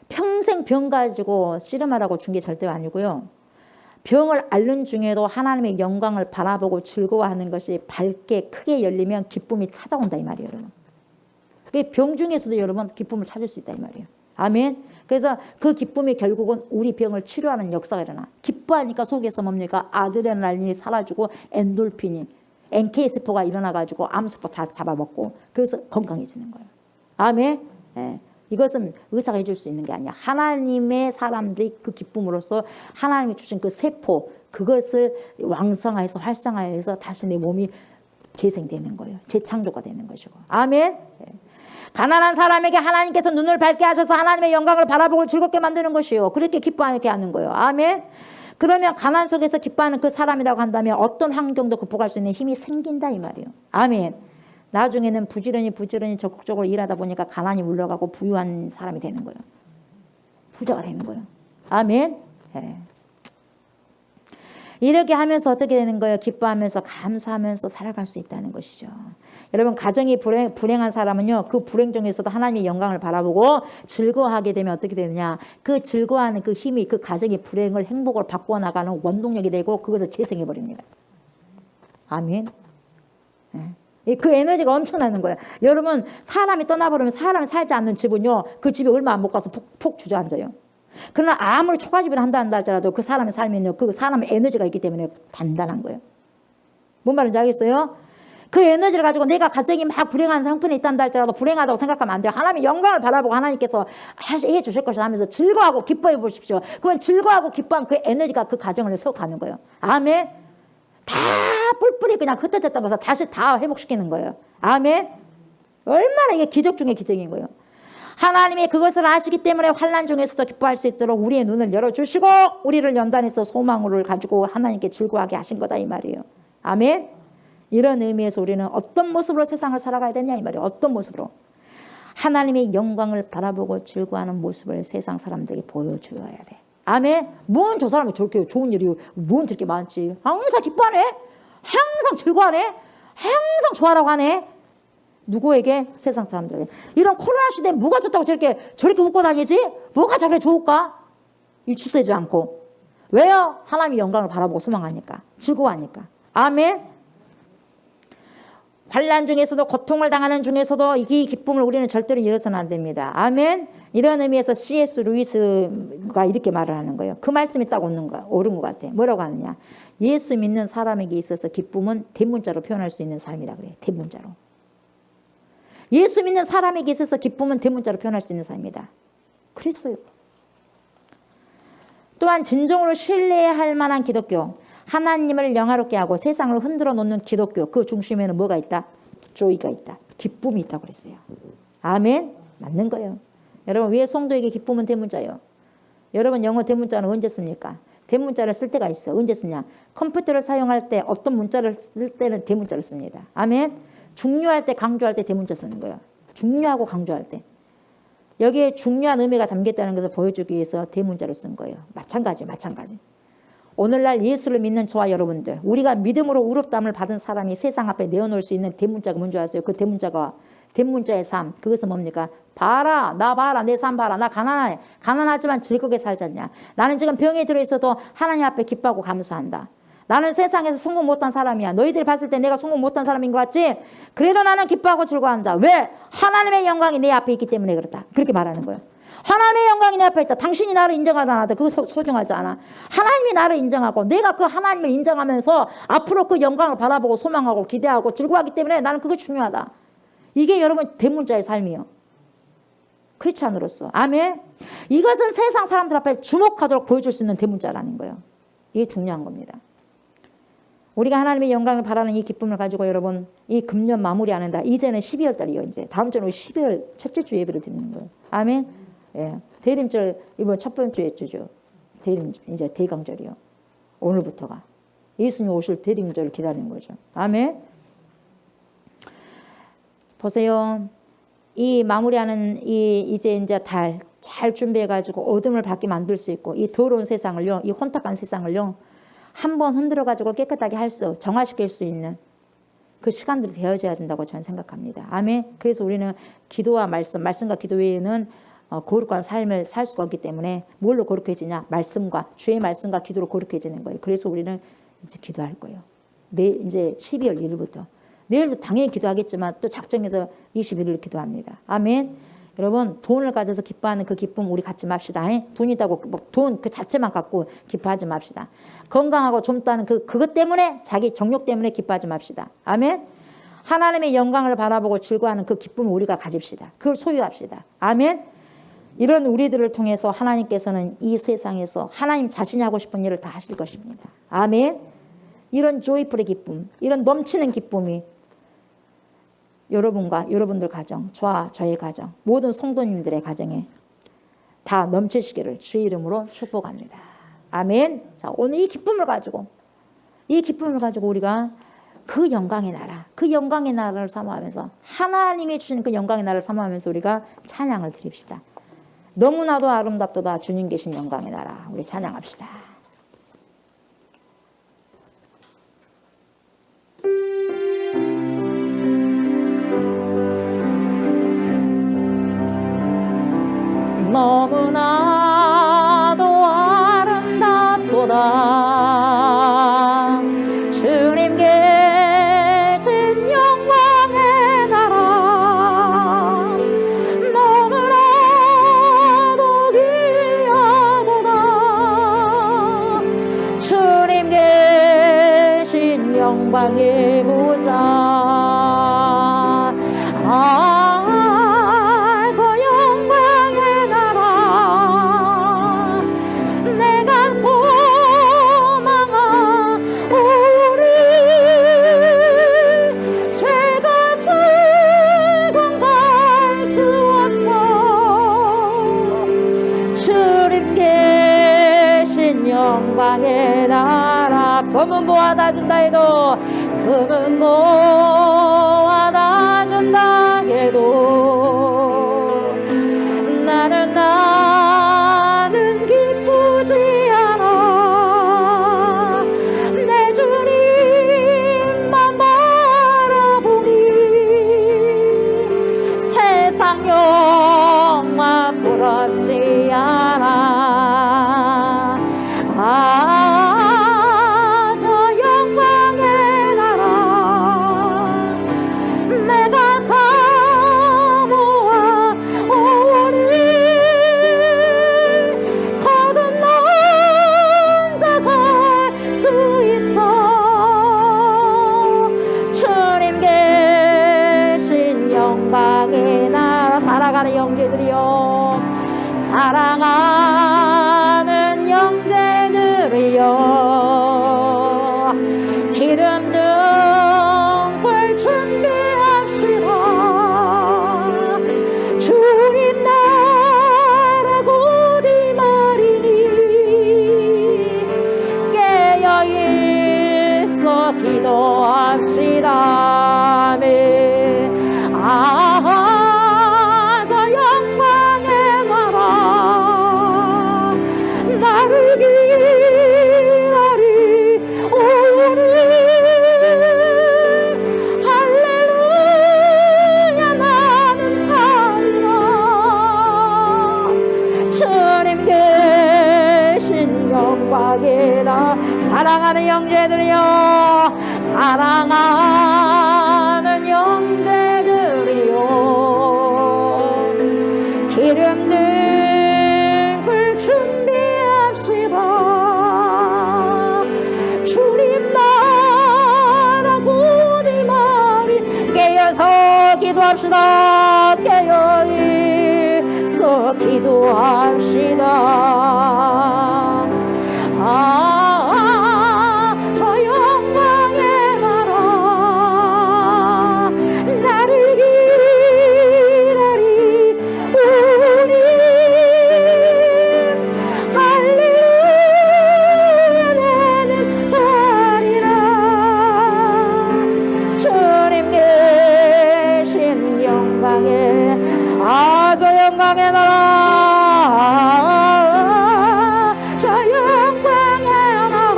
평생 병 가지고 씨름하라고 준 게 절대 아니고요. 병을 앓는 중에도 하나님의 영광을 바라보고 즐거워하는 것이 밝게 크게 열리면 기쁨이 찾아온다 이 말이에요 여러분. 병 중에서도 여러분 기쁨을 찾을 수 있다 이 말이에요. 아멘. 그래서 그 기쁨이 결국은 우리 병을 치료하는 역사가 일어나. 기뻐하니까 속에서 뭡니까? 아드레날린이 사라지고 엔돌핀이 NK세포가 일어나가지고 암세포 다 잡아먹고 그래서 건강해지는 거예요. 아멘. 예. 이것은 의사가 해줄 수 있는 게 아니야. 하나님의 사람들이 그 기쁨으로써 하나님이 주신 그 세포 그것을 왕성화해서 활성화해서 다시 내 몸이 재생되는 거예요. 재창조가 되는 것이고. 아멘. 예. 가난한 사람에게 하나님께서 눈을 밝게 하셔서 하나님의 영광을 바라보고 즐겁게 만드는 것이요. 그렇게 기뻐하게 하는 거예요. 아멘. 그러면 가난 속에서 기뻐하는 그 사람이라고 한다면 어떤 환경도 극복할 수 있는 힘이 생긴다 이 말이에요. 아멘. 나중에는 부지런히 적극적으로 일하다 보니까 가난이 물러가고 부유한 사람이 되는 거예요. 부자가 되는 거예요. 아멘. 네. 이렇게 하면서 어떻게 되는 거예요? 기뻐하면서 감사하면서 살아갈 수 있다는 것이죠. 여러분 가정이 불행한 사람은요. 그 불행 중에서도 하나님의 영광을 바라보고 즐거워하게 되면 어떻게 되느냐. 그 즐거워하는 그 힘이 그 가정의 불행을 행복으로 바꾸어 나가는 원동력이 되고 그것을 재생해버립니다. 아멘. 네. 그 에너지가 엄청나는 거예요. 여러분 사람이 떠나버리면 사람이 살지 않는 집은요. 그 집에 얼마 안 못 가서 폭 주저앉아요. 그러나 아무리 초가집을 한다 할지라도 그 사람의 삶에는 그 사람의 에너지가 있기 때문에 단단한 거예요. 뭔 말인지 알겠어요? 그 에너지를 가지고 내가 가정이 막 불행한 상태에 있단다 할지라도 불행하다고 생각하면 안 돼요. 하나님의 영광을 바라보고 하나님께서 해 주실 것이다 하면서 즐거워하고 기뻐해 보십시오. 그건 즐거워하고 기뻐한 그 에너지가 그 가정을 세워가는 거예요. 아멘. 다 뿔뿔이 그냥 흩어졌다고 해서 다시 다 회복시키는 거예요. 아멘. 얼마나 이게 기적 중에 기적인 거예요. 하나님이 그것을 아시기 때문에 환난 중에서도 기뻐할 수 있도록 우리의 눈을 열어주시고 우리를 연단해서 소망을 가지고 하나님께 즐거워하게 하신 거다 이 말이에요. 아멘. 이런 의미에서 우리는 어떤 모습으로 세상을 살아가야 되냐 이 말이에요. 어떤 모습으로. 하나님의 영광을 바라보고 즐거워하는 모습을 세상 사람들에게 보여줘야 돼. 아멘. 뭔 저 사람이 저렇게 좋은 일이 뭔 저렇게 많지. 항상 기뻐하네. 항상 즐거워하네. 항상 좋아라고 하네. 누구에게? 세상 사람들에게. 이런 코로나 시대에 뭐가 좋다고 저렇게 웃고 다니지? 뭐가 저렇게 좋을까? 유추되지 않고. 왜요? 하나님의 영광을 바라보고 소망하니까. 즐거워하니까. 아멘. 환난 중에서도 고통을 당하는 중에서도 이 기쁨을 우리는 절대로 잃어서는 안 됩니다. 아멘. 이런 의미에서 C.S. 루이스가 이렇게 말을 하는 거예요. 그 말씀이 딱 옳은 것 같아. 뭐라고 하느냐. 예수 믿는 사람에게 있어서 기쁨은 대문자로 표현할 수 있는 삶이라 그래요. 대문자로. 예수 믿는 사람에게 있어서 기쁨은 대문자로 표현할 수 있는 삶이다. 그랬어요. 또한 진정으로 신뢰할 만한 기독교, 하나님을 영화롭게 하고 세상을 흔들어 놓는 기독교, 그 중심에는 뭐가 있다? 조이가 있다. 기쁨이 있다고 그랬어요. 아멘. 맞는 거예요. 여러분 왜 성도에게 기쁨은 대문자예요? 여러분 영어 대문자는 언제 씁니까? 대문자를 쓸 때가 있어. 언제 쓰냐? 컴퓨터를 사용할 때 어떤 문자를 쓸 때는 대문자를 씁니다. 아멘. 중요할 때 강조할 때 대문자 쓰는 거예요. 중요하고 강조할 때. 여기에 중요한 의미가 담겼다는 것을 보여주기 위해서 대문자를 쓴 거예요. 마찬가지. 오늘날 예수를 믿는 저와 여러분들, 우리가 믿음으로 의롭다함을 받은 사람이 세상 앞에 내어놓을 수 있는 대문자가 뭔지 아세요? 그 대문자가 대문자의 삶. 그것은 뭡니까? 봐라, 나 봐라, 내 삶 봐라. 나 가난해. 가난하지만 즐겁게 살잖냐. 나는 지금 병에 들어있어도 하나님 앞에 기뻐하고 감사한다. 나는 세상에서 성공 못한 사람이야. 너희들이 봤을 때 내가 성공 못한 사람인 것 같지? 그래도 나는 기뻐하고 즐거워한다. 왜? 하나님의 영광이 내 앞에 있기 때문에 그렇다. 그렇게 말하는 거예요. 하나님의 영광이 내 앞에 있다. 당신이 나를 인정하지 않아도 그거 소중하지 않아. 하나님이 나를 인정하고 내가 그 하나님을 인정하면서 앞으로 그 영광을 바라보고 소망하고 기대하고 즐거워하기 때문에 나는 그게 중요하다. 이게 여러분 대문자의 삶이요. 크리스찬으로서. 아멘. 이것은 세상 사람들 앞에 주목하도록 보여줄 수 있는 대문자라는 거예요. 이게 중요한 겁니다. 우리가 하나님의 영광을 바라는 이 기쁨을 가지고 여러분 이 금년 마무리하는 달 이제는 12월 달이요. 이제 다음 주는 12월 첫째 주 예배를 드리는 거예요. 아멘. 예. 대림절 이번 첫 번째 주죠. 대림절 이제 대강절이요. 오늘부터가 예수님 오실 대림절을 기다리는 거죠. 아멘. 보세요. 이 마무리하는 이제 달 잘 준비해 가지고 어둠을 밝게 만들 수 있고 이 더러운 세상을요, 이 혼탁한 세상을요, 한번 흔들어 가지고 깨끗하게 정화시킬 수 있는 그 시간들이 되어져야 된다고 저는 생각합니다. 아멘. 그래서 우리는 기도와 말씀과 기도 외에는 거룩한 삶을 살 수가 없기 때문에 뭘로 거룩해지냐? 주의 말씀과 기도로 거룩해지는 거예요. 그래서 우리는 이제 기도할 거예요. 내일 이제 12월 1일부터. 내일도 당연히 기도하겠지만 또 작정해서 21일 기도합니다. 아멘. 여러분 돈을 가져서 기뻐하는 그 기쁨 우리 갖지 맙시다. 돈 있다고 돈 그 자체만 갖고 기뻐하지 맙시다. 건강하고 젊다는 그것 때문에 자기 정욕 때문에 기뻐하지 맙시다. 아멘. 하나님의 영광을 바라보고 즐거워하는 그 기쁨을 우리가 가집시다. 그걸 소유합시다. 아멘. 이런 우리들을 통해서 하나님께서는 이 세상에서 하나님 자신이 하고 싶은 일을 다 하실 것입니다. 아멘. 이런 조이풀의 기쁨, 이런 넘치는 기쁨이 여러분과 여러분들 가정, 저와 저의 가정, 모든 성도님들의 가정에 다 넘치시기를 주의 이름으로 축복합니다. 아멘. 자, 오늘 이 기쁨을 가지고 우리가 그 영광의 나라를 사모하면서 하나님이 주신 그 영광의 나라를 사모하면서 우리가 찬양을 드립시다. 너무나도 아름답도다 주님 계신 영광의 나라. 우리 찬양합시다. 너무나도 아름답도다 주님 계신 영광의 나라 너무나도 귀하도다 주님 계신 영광의 보좌 영광의 나라 금은 보아다 준다 해도 금은 보아다 준다 해도 나는 기쁘지 않아 내 주님만 바라보니 세상 영광 부럽지 않아 저 영광의 나라 내가 사모아 오니 거듭난 자 갈 수 있어 주님 계신 영광의 나라 살아가는 영재들이여 사랑하는 영재들이여 기름 등불 준비합시다 주님 나라 곧 이 말이니 깨어있어 기도합시다 아멘. 저 영광의 나라 사랑하는 형제들이여, 사랑하는 형제들이여, 기름 든 불 준비합시다. 주님 나라 우리 머리 깨어서 기도합시다. 깨어 있어 기도합시다. 저 영광의 나라, 나를 기다리 우리 할렐루야 나는 가리라. 주님 계신 영광의 저 영광의 나라, 저 영광의 나라,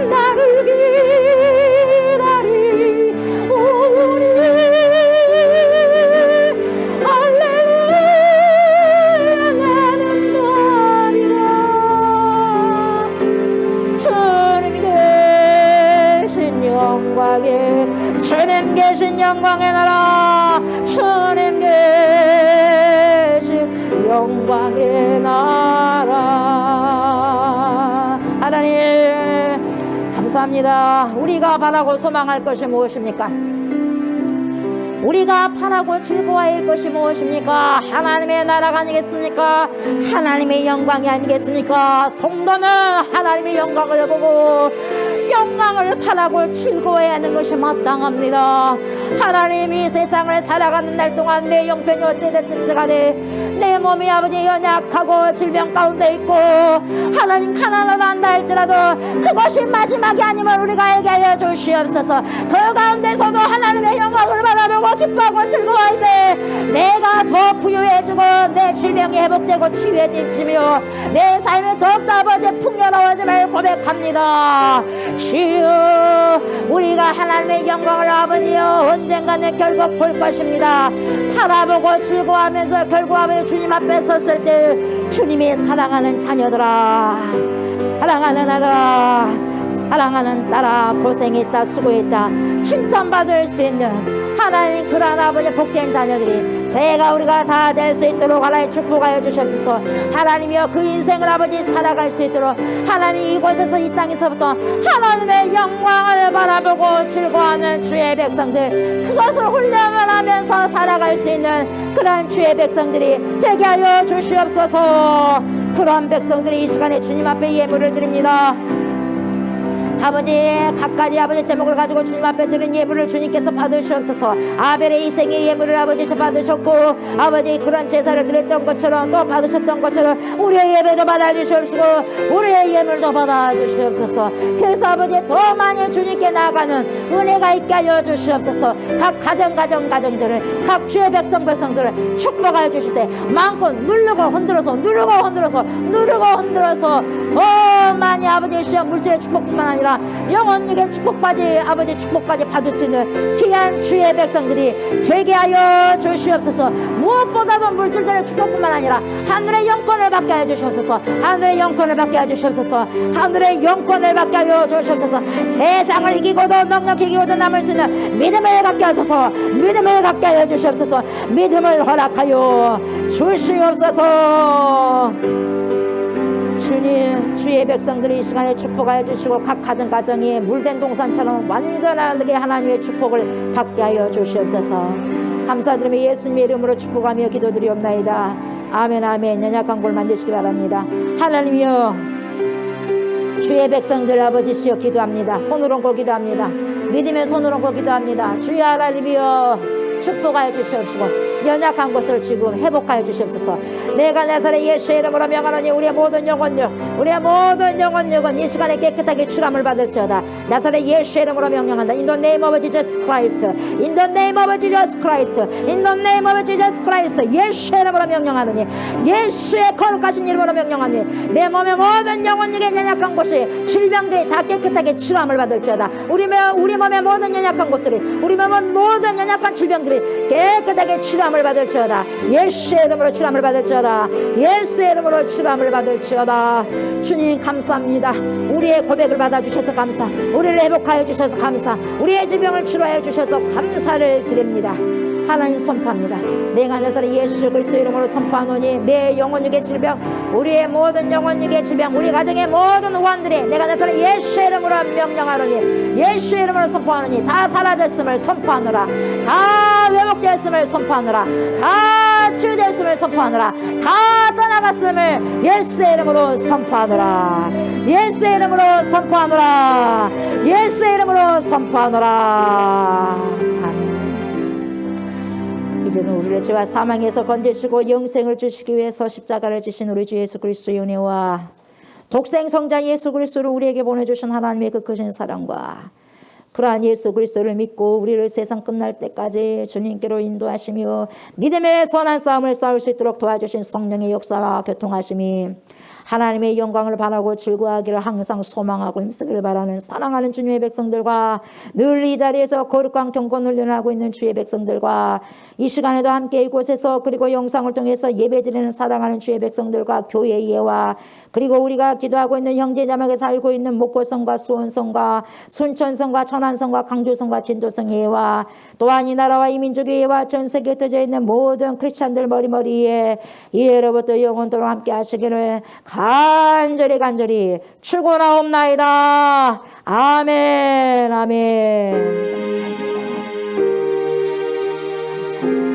나를 기다리 우리 할렐루야 나는 가리라. 주님 계신 영광의, 주님 계신 영광의 나라, 주님 계신 영광의 나라. 하나님 감사합니다. 우리가 바라고 소망할 것이 무엇입니까? 우리가 바라고 즐거워할 것이 무엇입니까? 하나님의 나라가 아니겠습니까? 하나님의 영광이 아니겠습니까? 성도는 하나님의 영광을 보고 영광을 바라고 즐거워해야 하는 것이 마땅합니다. 하나님이 세상을 살아가는 날 동안 내 형편이 어찌됐든지 간에 내 몸이 아버지 연약하고 질병 가운데 있고 하나님 가난을 한다 할지라도 그것이 마지막이 아님을 우리가 알게 하여 주시옵소서. 그 가운데서도 하나님의 영광을 바라보고 기뻐하고 즐거워할 때 내가 더 부유해지고 내 질병이 회복되고 치유해지며 내 삶이 더욱더 아버지 풍요로워짐을 고백합니다. 주여, 우리가 하나님의 영광을 아버지여 언젠가는 결국 볼 것입니다. 바라보고 즐거워하면서 결국 아버지 주님 앞에 섰을 때 주님이 사랑하는 자녀들아, 사랑하는 아들아, 사랑하는 딸아, 고생했다 수고했다 칭찬받을 수 있는 하나님 그러한 아버지 복된 자녀들이 우리가 다 될 수 있도록 하나님 축복하여 주시옵소서. 하나님이여 그 인생을 아버지 살아갈 수 있도록 하나님 이곳에서 이 땅에서부터 하나님의 영광을 바라보고 즐거워하는 주의 백성들, 그것을 훈련을 하면서 살아갈 수 있는 그런 주의 백성들이 되게 하여 주시옵소서. 그러한 백성들이 이 시간에 주님 앞에 예물을 드립니다. 아버지 각가지 아버지 제목을 가지고 주님 앞에 드린 예물을 주님께서 받으시옵소서. 아벨의 희생의 예물을 아버지께서 받으셨고 아버지 그런 제사를 드렸던 것처럼 또 받으셨던 것처럼 우리의 예배도 받아주시옵시고 우리의 예물도 받아주시옵소서. 그래서 아버지 더 많이 주님께 나아가는 은혜가 있게 하여 주시옵소서. 각 가정들을 각 주의 백성들을 축복하여 주시되 마음껏 누르고 흔들어서 더 많이 아버지의 시험 물질의 축복뿐만 아니라 영혼육의 축복까지 아버지 축복까지 받을 수 있는 귀한 주의 백성들이 되게 하여 주시옵소서. 무엇보다도 물질적인 축복뿐만 아니라 하늘의 영권을 받게 하여 주시옵소서. 하늘의 영권을 받게 하여 주시옵소서. 하늘의 영권을 받게 하여 주시옵소서. 세상을 이기고도 넉넉히 이기고도 남을 수 있는 믿음을 갖게 하소서. 믿음을 갖게 하여 주시옵소서. 믿음을 허락하여 주시옵소서. 주님, 주의 백성들이 이 시간에 축복하여 주시고 각 가정이 물된 동산처럼 완전하게 하나님의 축복을 받게 하여 주시옵소서. 감사드리며 예수님의 이름으로 축복하며 기도드리옵나이다. 아멘 아멘. 연약한 골 만지시기 바랍니다. 하나님이여 주의 백성들 아버지시여 기도합니다. 손을 얹고 기도합니다. 믿으며 손을 얹고 기도합니다. 주의 하나님이여 축복하여 주시옵시고 연약한 것을 지금 회복하여 주시옵소서. 내가 나사렛 예수의 이름으로 명하노니 우리의 모든 영혼력은 이 시간에 깨끗하게 출함을 받을지어다. 나사렛 예수의 이름으로 명령한다. In the name of Jesus Christ, In the name of Jesus Christ, In the name of Jesus Christ. 예수의 이름으로 명령하노니 예수의 거룩하신 이름으로 명령하노니 내 몸의 모든 영혼력의 연약한 곳이 질병들이 다 깨끗하게 출함을 받을지어다. 우리 몸의 모든 연약한 곳들이 우리 몸의 모든 연약한 질병들이 영혼들이 깨끗하게 치료함을 받을지어다. 예수의 이름으로 치료함을 받을지어다. 예수의 이름으로 치료함을 받을지어다. 주님 감사합니다. 우리의 고백을 받아주셔서 감사, 우리를 회복하여 주셔서 감사, 우리의 질병을 치료하여 주셔서 감사를 드립니다. 하나님 선포합니다. 내가 나사렛 예수 그리스도 이름으로 선포하노니 내 영혼육의 질병, 우리의 모든 영혼육의 질병, 우리 가정의 모든 원들이 내가 나사렛 예수 이름으로 명령하노니, 예수 이름으로 선포하노니 다 사라졌음을 선포하노라. 다 회복되었음을 선포하노라. 다 치유되었음을 선포하노라. 다 떠나갔음을 예수의 이름으로 선포하노라. 예수의 이름으로 선포하노라. 예수의 이름으로 선포하노라. 아멘. 이제는 우리를 죄와 사망에서 건지시고 영생을 주시기 위해서 십자가를 지신 우리 주 예수 그리스도의 은혜와 독생 성자 예수 그리스도를 우리에게 보내주신 하나님의 그 크신 사랑과 그러한 예수 그리스도를 믿고 우리를 세상 끝날 때까지 주님께로 인도하시며 믿음의 선한 싸움을 싸울 수 있도록 도와주신 성령의 역사와 교통하심이 하나님의 영광을 바라고 즐거워하기를 항상 소망하고 힘쓰기를 바라는 사랑하는 주님의 백성들과 늘 이 자리에서 거룩한 경건을 연하고 있는 주의 백성들과 이 시간에도 함께 이곳에서 그리고 영상을 통해서 예배드리는 사랑하는 주의 백성들과 교회 예와 그리고 우리가 기도하고 있는 형제자매가 살고 있는 목포성과 수원성과 순천성과 천안성과 강주성과 진도성 예와 또한 이 나라와 이 민족의 예와 전 세계에 흩어져 있는 모든 크리스찬들 머리머리에 이해로부터 영원토록 함께 하시기를 간절히 축원하옵나이다. 아멘. 아멘. 감사합니다. 감사합니다.